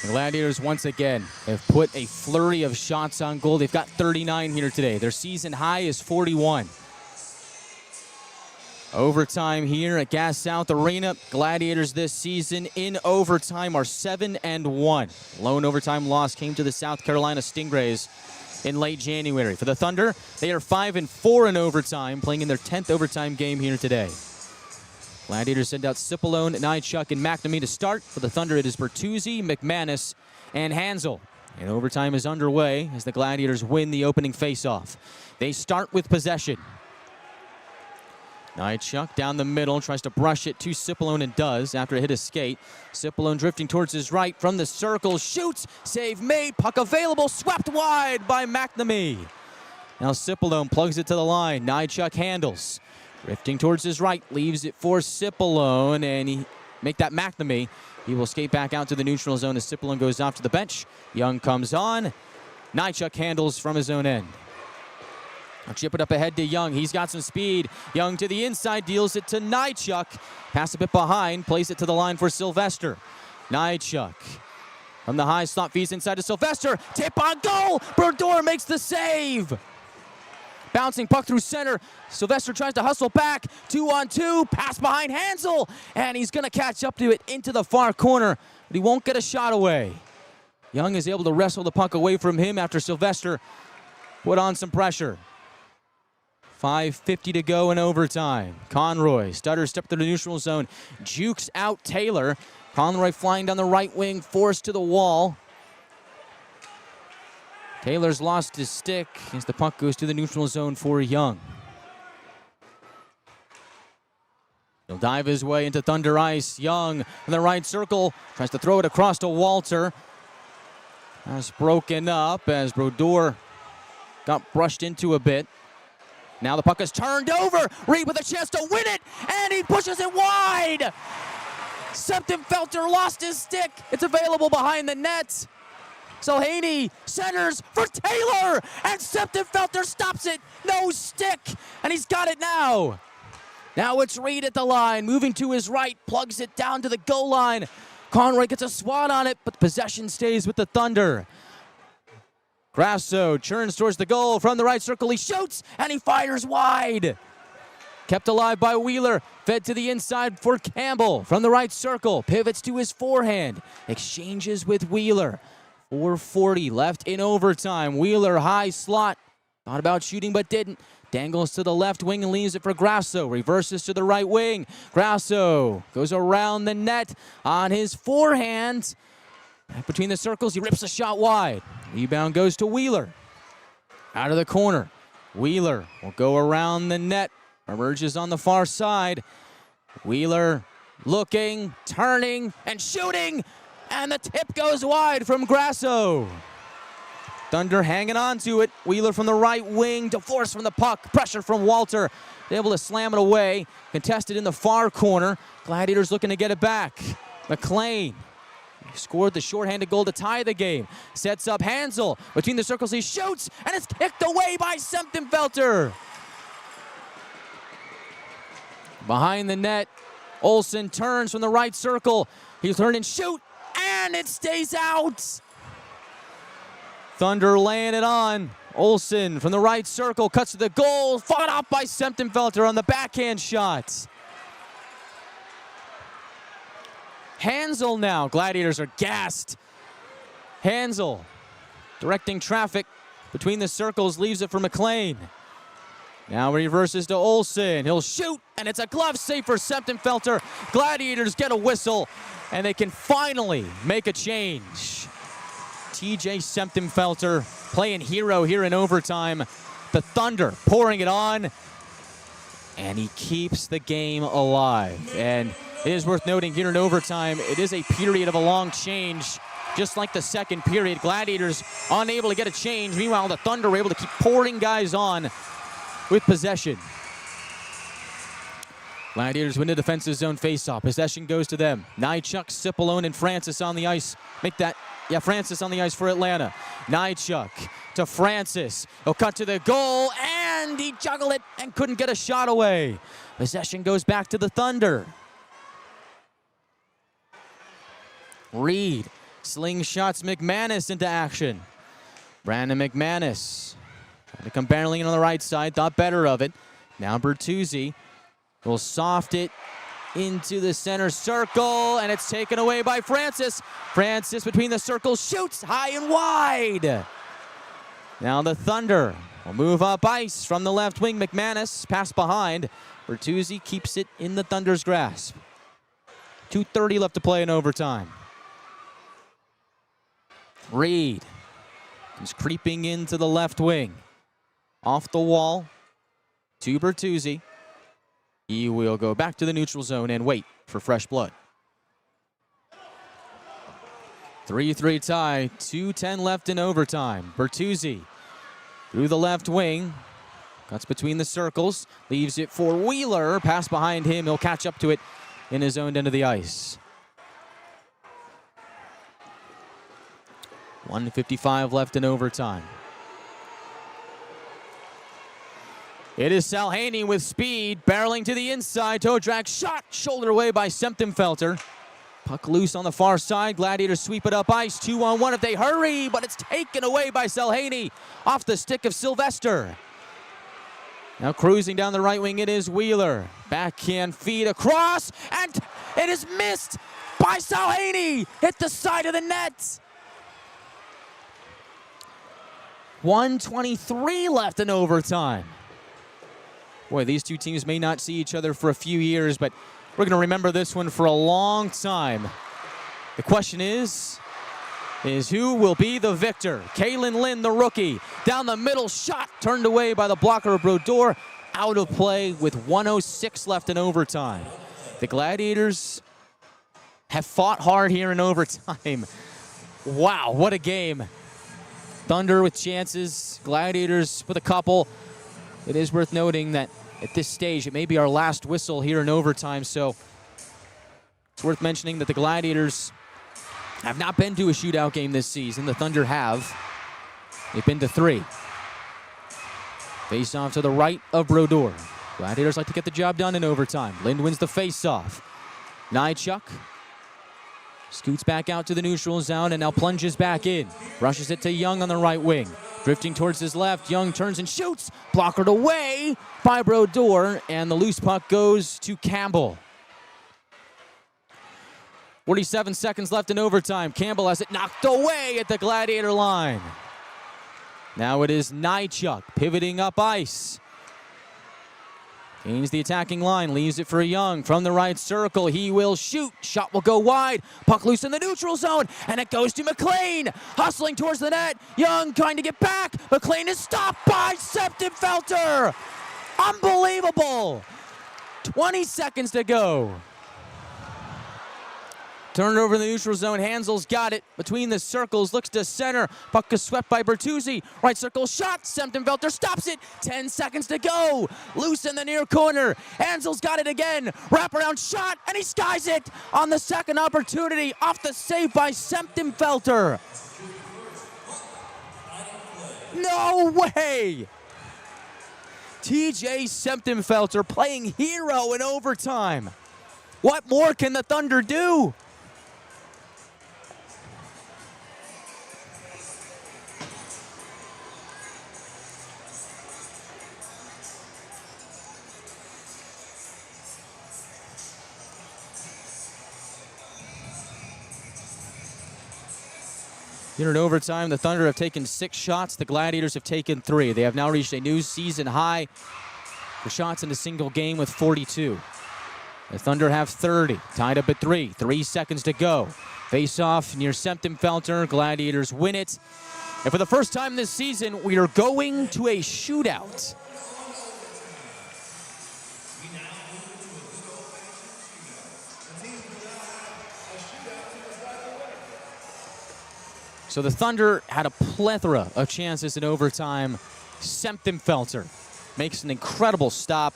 H: The Gladiators once again have put a flurry of shots on goal. They've got 39 here today. Their season high is 41. Overtime here at Gas South Arena. Gladiators this season in overtime are 7-1. Lone overtime loss came to the South Carolina Stingrays in late January. For the Thunder, they are 5-4 in overtime, playing in their 10th overtime game here today. Gladiators send out Cipollone, Nychuk, and McNamee to start. For the Thunder, it is Bertuzzi, McManus, and Hansel. And overtime is underway as the Gladiators win the opening faceoff. They start with possession. Nychuk down the middle, tries to brush it to Cipollone and does after it hit his skate. Cipollone drifting towards his right from the circle, shoots, save made, puck available, swept wide by McNamee. Now Cipollone plugs it to the line, Nychuk handles. Drifting towards his right, leaves it for Cipollone, and he make that McNamee. He will skate back out to the neutral zone as Cipollone goes off to the bench. Young comes on. Nychuk handles from his own end. I'll chip it up ahead to Young. He's got some speed. Young to the inside, deals it to Nychuk. Pass a bit behind, plays it to the line for Sylvester. Nychuk from the high slot, feeds inside to Sylvester. Tip on goal. Brodeur makes the save. Bouncing puck through center. Sylvester tries to hustle back. 2-on-2. Pass behind Hansel. And he's going to catch up to it into the far corner. But he won't get a shot away. Young is able to wrestle the puck away from him after Sylvester put on some pressure. 5:50 to go in overtime. Conroy stutter step to the neutral zone. Jukes out Taylor. Conroy flying down the right wing. Forced to the wall. Taylor's lost his stick as the puck goes to the neutral zone for Young. He'll dive his way into Thunder ice. Young in the right circle. Tries to throw it across to Walter. That's broken up as Brodeur got brushed into a bit. Now the puck is turned over. Reed with a chance to win it, and he pushes it wide. Septemfelter lost his stick. It's available behind the net. Selhaney centers for Taylor, and Septemfelter stops it. No stick, and he's got it now. Now it's Reed at the line, moving to his right, plugs it down to the goal line. Conroy gets a swat on it, but possession stays with the Thunder. Grasso churns towards the goal from the right circle. He shoots, and he fires wide. Kept alive by Wheeler, fed to the inside for Campbell from the right circle. Pivots to his forehand, exchanges with Wheeler. 4:40 left in overtime. Wheeler high slot, thought about shooting but didn't. Dangles to the left wing and leaves it for Grasso. Reverses to the right wing. Grasso goes around the net on his forehand. Back between the circles, he rips a shot wide. Rebound goes to Wheeler. Out of the corner. Wheeler will go around the net. Emerges on the far side. Wheeler looking, turning, and shooting. And the tip goes wide from Grasso. Thunder hanging on to it. Wheeler from the right wing to force from the puck. Pressure from Walter. Able to slam it away. Contested in the far corner. Gladiators looking to get it back. McLean scored the shorthanded goal to tie the game. Sets up Hansel. Between the circles he shoots, and it's kicked away by Septemfelter. Behind the net, Olsen turns from the right circle. He'll turn and shoot, and it stays out. Thunder laying it on. Olsen from the right circle cuts to the goal, fought off by Septemfelter on the backhand shot. Hansel now. Gladiators are gassed. Hansel directing traffic between the circles, leaves it for McLean. Now reverses to Olsen. He'll shoot, and it's a glove save for Septemfelter. Gladiators get a whistle, and they can finally make a change. TJ Septemfelter playing hero here in overtime. The Thunder pouring it on, and he keeps the game alive. And it is worth noting here in overtime, it is a period of a long change, just like the second period. Gladiators unable to get a change. Meanwhile, the Thunder were able to keep pouring guys on with possession. Gladiators win the defensive zone faceoff. Possession goes to them. Nychuk, Cipollone, and Francis on the ice. Francis on the ice for Atlanta. Nychuk to Francis. He'll cut to the goal, and he juggled it and couldn't get a shot away. Possession goes back to the Thunder. Reed slingshots McManus into action. Brandon McManus trying to come barreling in on the right side, thought better of it. Now Bertuzzi will soft it into the center circle, and it's taken away by Francis. Francis between the circles shoots high and wide. Now the Thunder will move up ice from the left wing. McManus pass behind. Bertuzzi keeps it in the Thunder's grasp. 2:30 left to play in overtime. Reed is creeping into the left wing. Off the wall to Bertuzzi. He will go back to the neutral zone and wait for fresh blood. 3-3 tie, 2:10 left in overtime. Bertuzzi through the left wing. Cuts between the circles, leaves it for Wheeler. Pass behind him, he'll catch up to it in his own end of the ice. 1:55 left in overtime. It is Selhaney with speed, barreling to the inside. Toe drag shot, shouldered away by Septemfelter. Puck loose on the far side. Gladiators sweep it up ice. 2-on-1 if they hurry, but it's taken away by Selhaney off the stick of Sylvester. Now cruising down the right wing, it is Wheeler. Backhand feed across, and it is missed by Selhaney. Hit the side of the net. 1:23 left in overtime. Boy, these two teams may not see each other for a few years, but we're going to remember this one for a long time. The question is who will be the victor? Kalen Lynn, the rookie, down the middle, shot turned away by the blocker of Brodeur, out of play with 1:06 left in overtime. The Gladiators have fought hard here in overtime. Wow, what a game. Thunder with chances, Gladiators with a couple. It is worth noting that at this stage, it may be our last whistle here in overtime, so it's worth mentioning that the Gladiators have not been to a shootout game this season. The Thunder have. They've been to 3. Face-off to the right of Brodeur. Gladiators like to get the job done in overtime. Lind wins the face-off. Nychuk scoots back out to the neutral zone and now plunges back in. Rushes it to Young on the right wing. Drifting towards his left, Young turns and shoots. Blockered away by Brodeur, and the loose puck goes to Campbell. 47 seconds left in overtime. Campbell has it knocked away at the Gladiator line. Now it is Nychuk pivoting up ice. Gains the attacking line, leaves it for Young from the right circle. He will shoot. Shot will go wide. Puck loose in the neutral zone, and it goes to McLean. Hustling towards the net. Young trying to get back. McLean is stopped by Septim-Felter. Unbelievable. 20 seconds to go. Turn it over in the neutral zone. Hansel's got it between the circles. Looks to center. Puck is swept by Bertuzzi. Right circle shot. Septim-Felter stops it. 10 seconds to go. Loose in the near corner. Hansel's got it again. Wraparound shot, and he skies it on the second opportunity. Off the save by Septim-Felter. No way! TJ Septim-Felter playing hero in overtime. What more can the Thunder do? Here in overtime, the Thunder have taken 6 shots. The Gladiators have taken 3. They have now reached a new season high for shots in a single game with 42. The Thunder have 30, tied up at 3. 3 seconds to go. Face-off near Septim-Felter. Gladiators win it. And for the first time this season, we are going to a shootout. So the Thunder had a plethora of chances in overtime. Septim-Felter makes an incredible stop.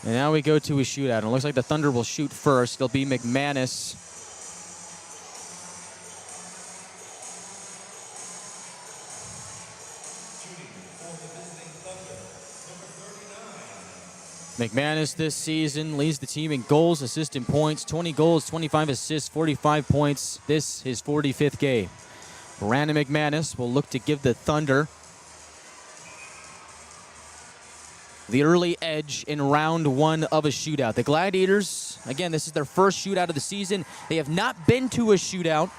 H: And now we go to a shootout. And it looks like the Thunder will shoot first. It'll be McManus. McManus this season leads the team in goals, assists, and points. 20 goals, 25 assists, 45 points. This his 45th game. Brandon McManus will look to give the Thunder the early edge in round 1 of a shootout. The Gladiators, again, this is their first shootout of the season. They have not been to a shootout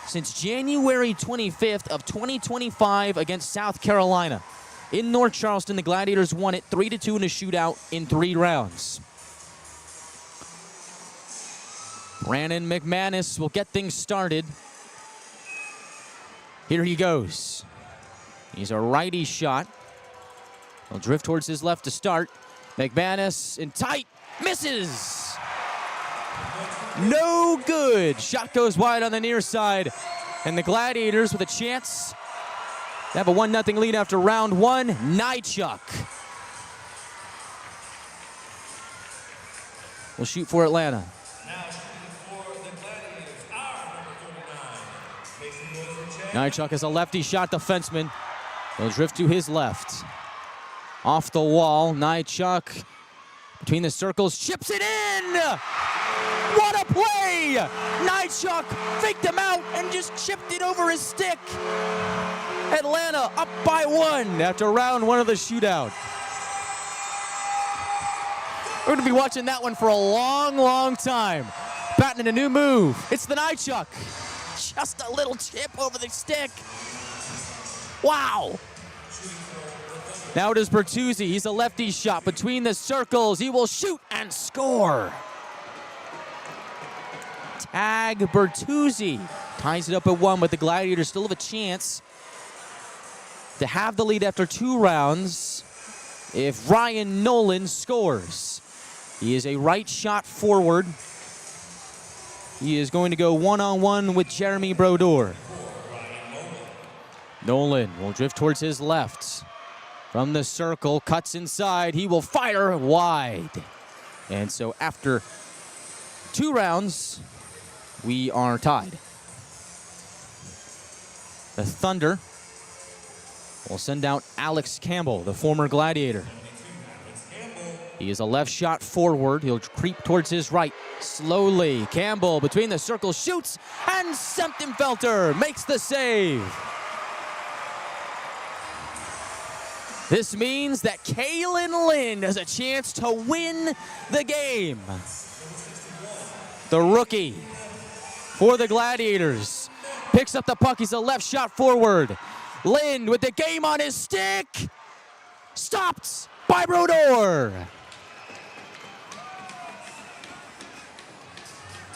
H: since January 25th of 2025 against South Carolina. In North Charleston, the Gladiators won it 3-2 in a shootout in 3 rounds. Brandon McManus will get things started. Here he goes. He's a righty shot. He'll drift towards his left to start. McManus in tight, misses. No good. Shot goes wide on the near side. And the Gladiators with a chance. They have a 1-0 lead after round 1. Nychuk will shoot for Atlanta. Nychuk is a lefty shot defenseman. He'll drift to his left. Off the wall, Nychuk between the circles, chips it in! What a play! Nychuk faked him out and just chipped it over his stick. Atlanta up by 1 after round 1 of the shootout. We're going to be watching that one for a long, long time. Patenting a new move. It's the Nychuk. Just a little chip over the stick. Wow. Now it is Bertuzzi. He's a lefty shot between the circles. He will shoot and score. Tag Bertuzzi ties it up at 1, but the Gladiators still have a chance to have the lead after 2 rounds if Ryan Nolan scores. He is a right shot forward. He is going to go one-on-one with Jeremy Brodeur. Nolan will drift towards his left. From the circle, cuts inside. He will fire wide. And so after 2 rounds, we are tied. The Thunder will send out Alex Campbell, the former Gladiator. He is a left shot forward. He'll creep towards his right. Slowly, Campbell between the circles shoots, and Semptimphelter makes the save. This means that Kalen Lind has a chance to win the game. The rookie for the Gladiators picks up the puck. He's a left shot forward. Lind with the game on his stick. Stopped by Brodeur.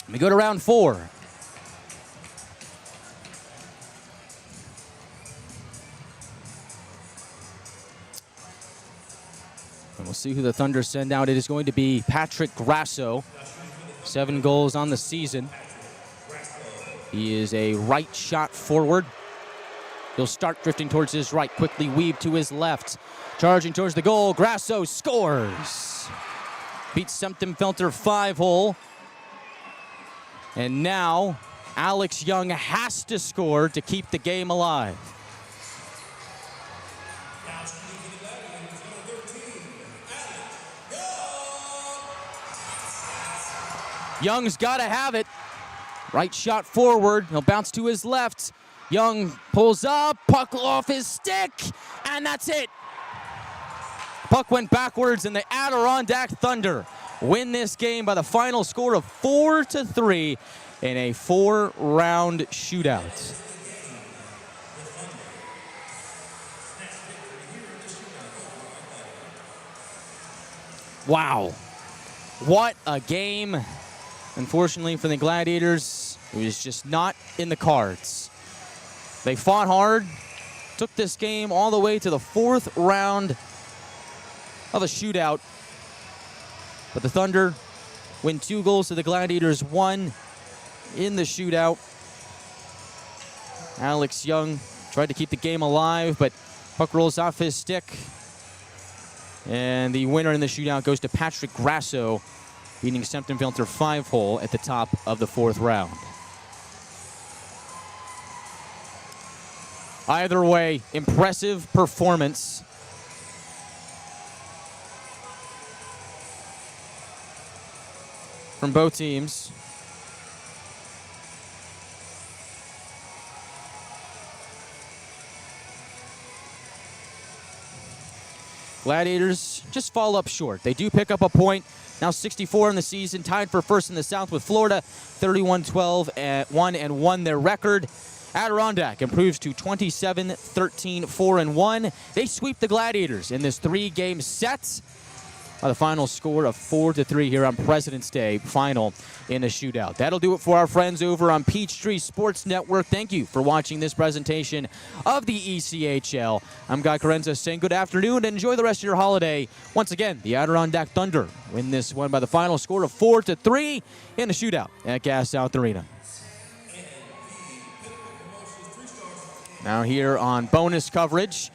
H: We go to round 4. And we'll see who the Thunder send out. It is going to be Patrick Grasso. 7 goals on the season. He is a right shot forward. He'll start drifting towards his right, quickly weave to his left. Charging towards the goal, Grasso scores. Beats Semptimphelter 5-hole. And now, Alex Young has to score to keep the game alive. Young's got to have it. Right shot forward. He'll bounce to his left. Young pulls up, puck off his stick, and that's it. Puck went backwards, and the Adirondack Thunder win this game by the final score of 4-3 in a 4-round shootout. Wow. What a game. Unfortunately for the Gladiators, it was just not in the cards. They fought hard, took this game all the way to the 4th round of a shootout. But the Thunder win 2 goals to the Gladiators, 1 in the shootout. Alex Young tried to keep the game alive, but puck rolls off his stick. And the winner in the shootout goes to Patrick Grasso, beating Semptimphelter 5-hole at the top of the 4th round. Either way, impressive performance. From both teams. Gladiators just fall up short. They do pick up a point. Now 64 in the season, tied for first in the South with Florida, 31-12-1-1 their record. Adirondack improves to 27-13-4-1. They sweep the Gladiators in this 3-game set by the final score of 4-3 here on President's Day, final in a shootout. That'll do it for our friends over on Peachtree Sports Network. Thank you for watching this presentation of the ECHL. I'm Guy Chiarenza saying good afternoon and enjoy the rest of your holiday. Once again, the Adirondack Thunder win this one by the final score of 4-3 in a shootout at Gas South Arena. Now here on bonus coverage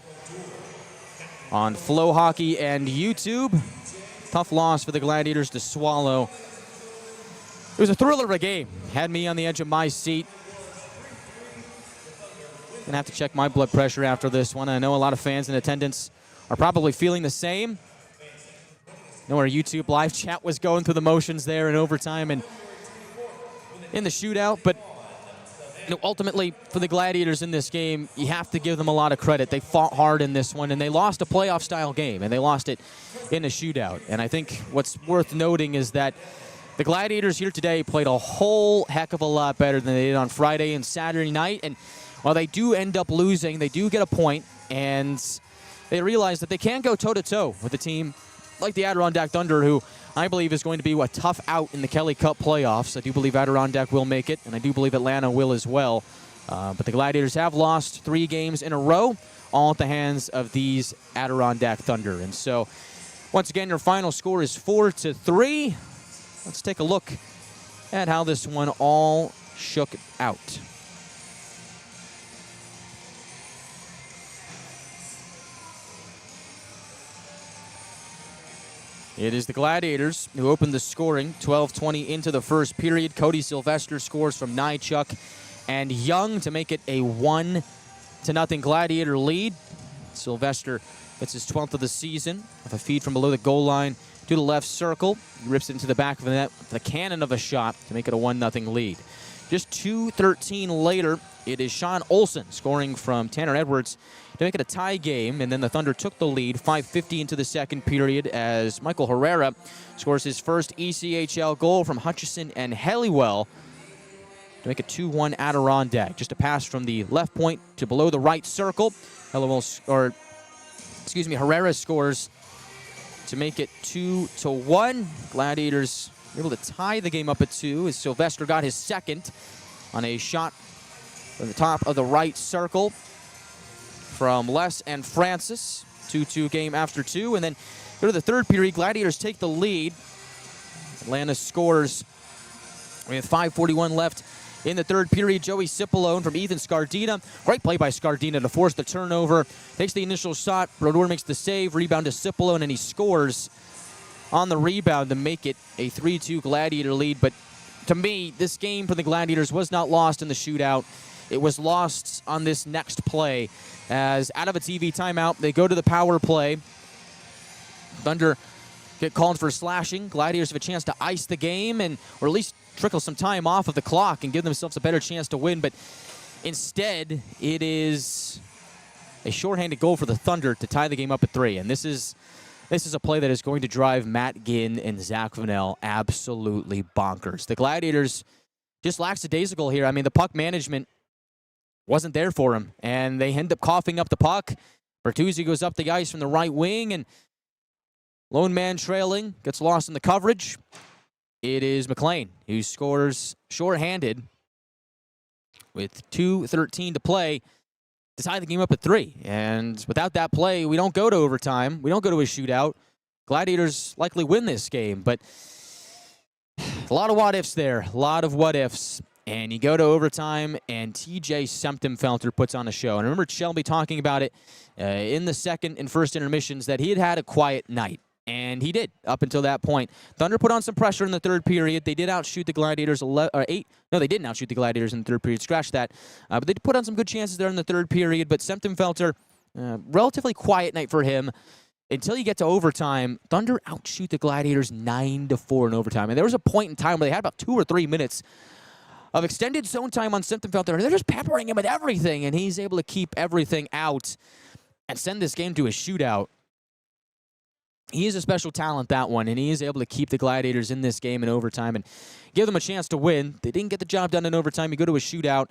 H: on Flow Hockey and YouTube. Tough loss for the Gladiators to swallow. It was a thriller of a game. Had me on the edge of my seat. Gonna have to check my blood pressure after this one. I know a lot of fans in attendance are probably feeling the same. I know our YouTube live chat was going through the motions there in overtime and in the shootout, but ultimately, for the Gladiators in this game, you have to give them a lot of credit. They fought hard in this one, and they lost a playoff-style game, and they lost it in a shootout. And I think what's worth noting is that the Gladiators here today played a whole heck of a lot better than they did on Friday and Saturday night. And while they do end up losing, they do get a point, and they realize that they can go toe-to-toe with a team like the Adirondack Thunder, who I believe is going to be a tough out in the Kelly Cup playoffs. I do believe Adirondack will make it, and I do believe Atlanta will as well. But the Gladiators have lost 3 games in a row, all at the hands of these Adirondack Thunder. And so, once again, your final score is 4-3. Let's take a look at how this one all shook out. It is the Gladiators who opened the scoring, 12:20 into the first period. Cody Sylvester scores from Nychuk and Young to make it a 1-0 Gladiator lead. Sylvester gets his 12th of the season with a feed from below the goal line to the left circle. He rips it into the back of the net with the cannon of a shot to make it a 1-0 lead. Just 2:13 later, it is Sean Olsen scoring from Tanner Edwards to make it a tie game, and then the Thunder took the lead 5:50 into the second period as Michael Herrera scores his first ECHL goal from Hutchison and Helliwell to make it 2-1 Adirondack. Just a pass from the left point to below the right circle. Herrera scores to make it 2-1. Gladiators were able to tie the game up at 2 as Sylvester got his second on a shot from the top of the right circle from Les and Francis. 2-2 game after 2. And then go to the third period. Gladiators take the lead. Atlanta scores with 5:41 left in the third period. Joey Cipollone from Ethan Scardina. Great play by Scardina to force the turnover. Takes the initial shot. Brodeur makes the save. Rebound to Cipollone, and he scores on the rebound to make it a 3-2 Gladiator lead. But to me, this game for the Gladiators was not lost in the shootout. It was lost on this next play as out of a TV timeout, they go to the power play. Thunder get called for slashing. Gladiators have a chance to ice the game or at least trickle some time off of the clock and give themselves a better chance to win. But instead, it is a shorthanded goal for the Thunder to tie the game up at 3. And this is a play that is going to drive Matt Ginn and Zach Vanel absolutely bonkers. The Gladiators just lackadaisical here. I mean, the puck management wasn't there for him, and they end up coughing up the puck. Bertuzzi goes up the ice from the right wing, and lone man trailing gets lost in the coverage. It is McLean who scores shorthanded with 2:13 to play to tie the game up at 3. And without that play, we don't go to overtime. We don't go to a shootout. Gladiators likely win this game, but a lot of what-ifs there, a lot of what-ifs. And you go to overtime, and TJ Semptimfelter puts on a show. And I remember Shelby talking about it in the second and first intermissions that he had a quiet night. And he did up until that point. Thunder put on some pressure in the third period. They did outshoot the Gladiators 8. No, they didn't outshoot the Gladiators in the third period. Scratch that. But they put on some good chances there in the third period. But Semptimfelter, relatively quiet night for him. Until you get to overtime, Thunder outshoot the Gladiators 9-4 in overtime. And there was a point in time where they had about 2 or 3 minutes of extended zone time on Semptimfelter, and they're just peppering him with everything, and he's able to keep everything out and send this game to a shootout. He is a special talent, that one, and he is able to keep the Gladiators in this game in overtime and give them a chance to win. They didn't get the job done in overtime. You go to a shootout.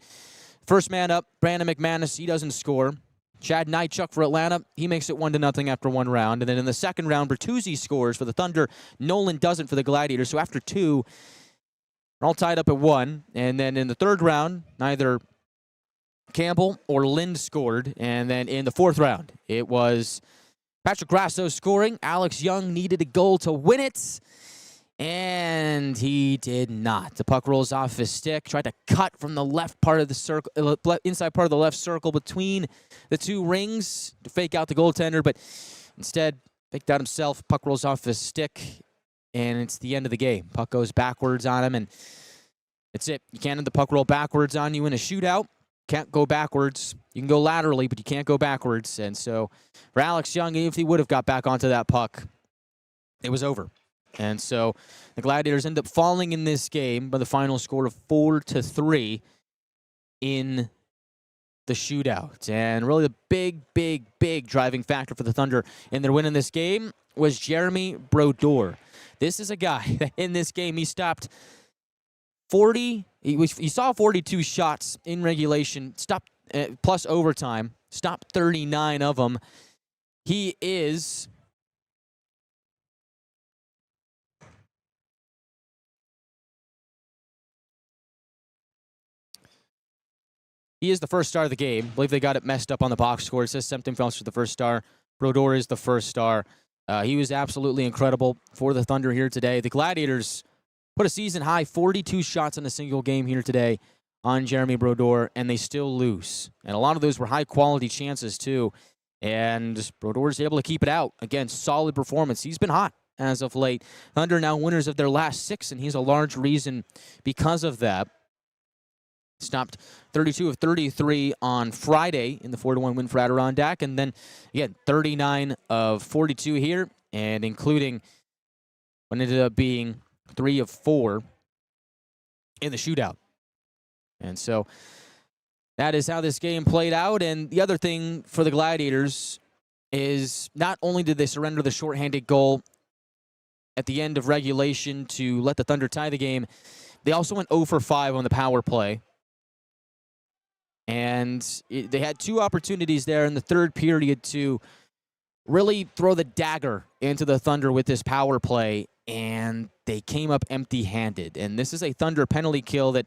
H: First man up, Brandon McManus, he doesn't score. Chad Nychuk for Atlanta, he makes it 1-0 after 1 round. And then in the second round, Bertuzzi scores for the Thunder. Nolan doesn't for the Gladiators. So after 2, they're all tied up at 1. And then in the third round, neither Campbell or Lind scored. And then in the fourth round, it was Patrick Grasso scoring. Alex Young needed a goal to win it, and he did not. The puck rolls off his stick, tried to cut from the left part of the circle, inside part of the left circle between the 2 rings to fake out the goaltender, but instead faked out himself. Puck rolls off his stick, and it's the end of the game. Puck goes backwards on him, and that's it. You can't have the puck roll backwards on you in a shootout. Can't go backwards. You can go laterally, but you can't go backwards. And so for Alex Young, if he would have got back onto that puck, it was over. And so the Gladiators end up falling in this game by the final score of 4-3 in the shootout. And really the big driving factor for the Thunder in their win in this game was Jeremy Brodeur. This is a guy that in this game, he stopped 40. He saw 42 shots in regulation, stopped plus overtime, stopped 39 of them. He is He is the first star of the game. I believe they got it messed up on the box score. It says Semptimphelster the first star. Brodeur is the first star. He was absolutely incredible for the Thunder here today. The Gladiators put a season-high 42 shots in a single game here today on Jeremy Brodeur, and they still lose. And a lot of those were high-quality chances, too. And Brodeur's able to keep it out. Again, solid performance. He's been hot as of late. Thunder now winners of their last 6, and he's a large reason because of that. Stopped 32 of 33 on Friday in the 4-1 win for Adirondack. And then, again, 39 of 42 here, and including what ended up being 3 of 4 in the shootout. And so that is how this game played out. And the other thing for the Gladiators is not only did they surrender the shorthanded goal at the end of regulation to let the Thunder tie the game, they also went 0 for 5 on the power play. And they had 2 opportunities there in the third period to really throw the dagger into the Thunder with this power play, and they came up empty-handed. And this is a Thunder penalty kill that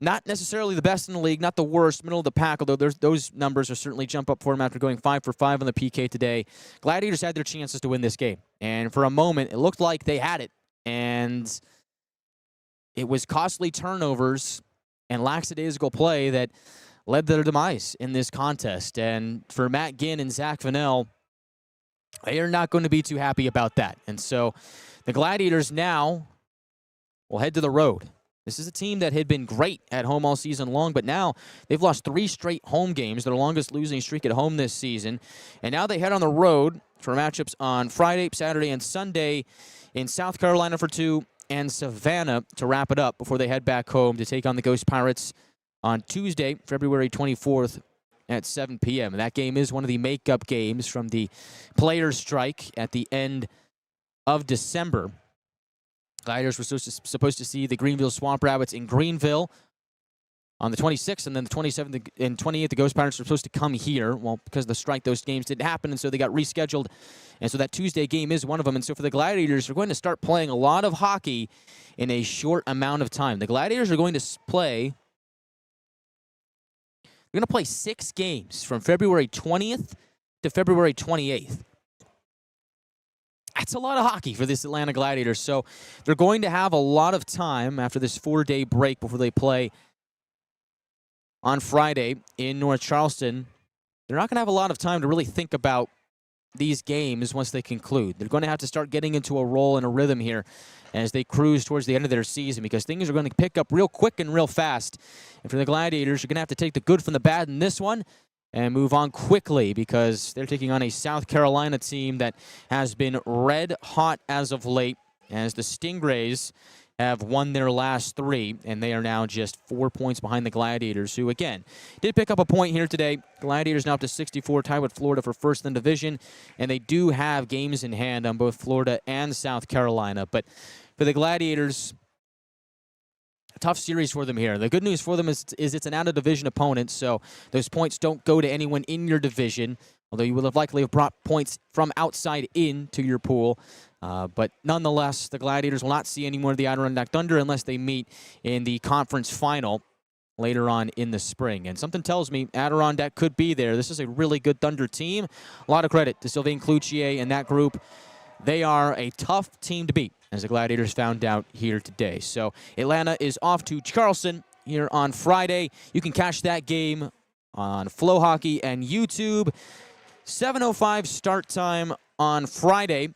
H: not necessarily the best in the league, not the worst, middle of the pack, although those numbers are certainly jump up for them after going 5 for 5 on the PK today. Gladiators had their chances to win this game. And for a moment, it looked like they had it. And it was costly turnovers and lackadaisical play that led to their demise in this contest. And for Matt Ginn and Zach Vanel, they are not going to be too happy about that. And so the Gladiators now will head to the road. This is a team that had been great at home all season long, but now they've lost 3 straight home games, their longest losing streak at home this season. And now they head on the road for matchups on Friday, Saturday, and Sunday in South Carolina for 2 and Savannah to wrap it up before they head back home to take on the Ghost Pirates on Tuesday, February 24th at 7 p.m. And that game is one of the makeup games from the players' strike at the end of December. Gladiators were supposed to see the Greenville Swamp Rabbits in Greenville on the 26th, and then the 27th and 28th, the Ghost Pirates were supposed to come here. Well, because of the strike, those games didn't happen, and so they got rescheduled. And so that Tuesday game is one of them. And so for the Gladiators, they're going to start playing a lot of hockey in a short amount of time. The Gladiators are going to play... They're going to play 6 games from February 20th to February 28th. That's a lot of hockey for this Atlanta Gladiators. So they're going to have a lot of time after this 4-day break before they play on Friday in North Charleston. They're not going to have a lot of time to really think about these games once they conclude. They're going to have to start getting into a roll and a rhythm here as they cruise towards the end of their season, because things are going to pick up real quick and real fast. And for the Gladiators, you're going to have to take the good from the bad in this one and move on quickly, because they're taking on a South Carolina team that has been red hot as of late, as the Stingrays have won their last 3, and they are now just 4 points behind the Gladiators, who, again, did pick up a point here today. Gladiators now up to 64, tied with Florida for first in division, and they do have games in hand on both Florida and South Carolina. But for the Gladiators, a tough series for them here. The good news for them is it's an out-of-division opponent, so those points don't go to anyone in your division, although you will have likely have brought points from outside into your pool. But nonetheless, the Gladiators will not see any more of the Adirondack Thunder unless they meet in the conference final later on in the spring. And something tells me Adirondack could be there. This is a really good Thunder team. A lot of credit to Sylvain Cloutier and that group. They are a tough team to beat, as the Gladiators found out here today. So Atlanta is off to Charleston here on Friday. You can catch that game on Flow Hockey and YouTube. 7:05 start time on Friday.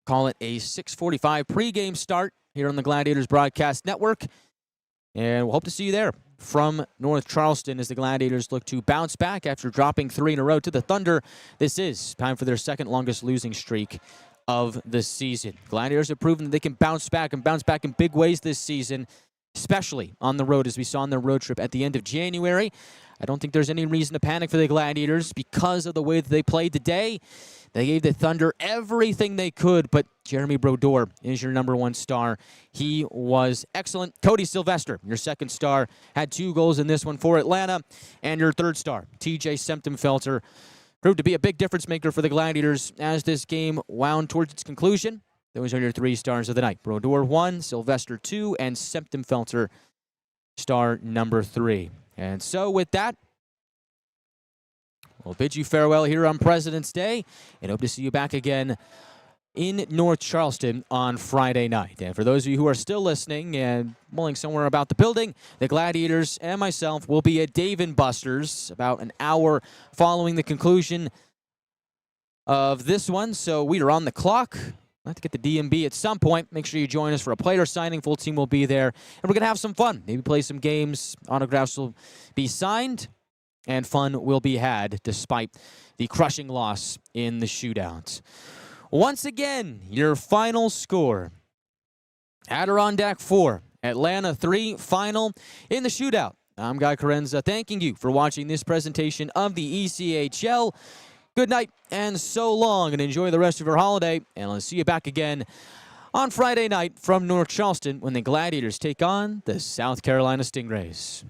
H: Call it a 6:45 pregame start here on the Gladiators Broadcast Network. And we'll hope to see you there from North Charleston as the Gladiators look to bounce back after dropping 3 in a row to the Thunder. This is time for their second longest losing streak of the season. Gladiators have proven that they can bounce back in big ways this season, especially on the road, as we saw on their road trip at the end of January. I don't think there's any reason to panic for the Gladiators because of the way that they played today. They gave the Thunder everything they could, but Jeremy Brodeur is your #1 star. He was excellent. Cody Sylvester, your second star, had 2 goals in this one for Atlanta. And your third star, TJ Semptimphelter, proved to be a big difference maker for the Gladiators as this game wound towards its conclusion. Those are your 3 stars of the night. Brodeur 1, Sylvester 2, and Semptimphelter star #3. And so with that, we'll bid you farewell here on President's Day and hope to see you back again in North Charleston on Friday night. And for those of you who are still listening and mulling somewhere about the building, the Gladiators and myself will be at Dave & Buster's about an hour following the conclusion of this one. So we are on the clock. We'll have to get the DMB at some point. Make sure you join us for a player signing. Full team will be there. And we're going to have some fun. Maybe play some games. Autographs will be signed. And fun will be had despite the crushing loss in the shootout. Once again, your final score. Adirondack 4, Atlanta 3, final in the shootout. I'm Guy Chiarenza, thanking you for watching this presentation of the ECHL. Good night and so long, and enjoy the rest of your holiday. And I'll see you back again on Friday night from North Charleston when the Gladiators take on the South Carolina Stingrays.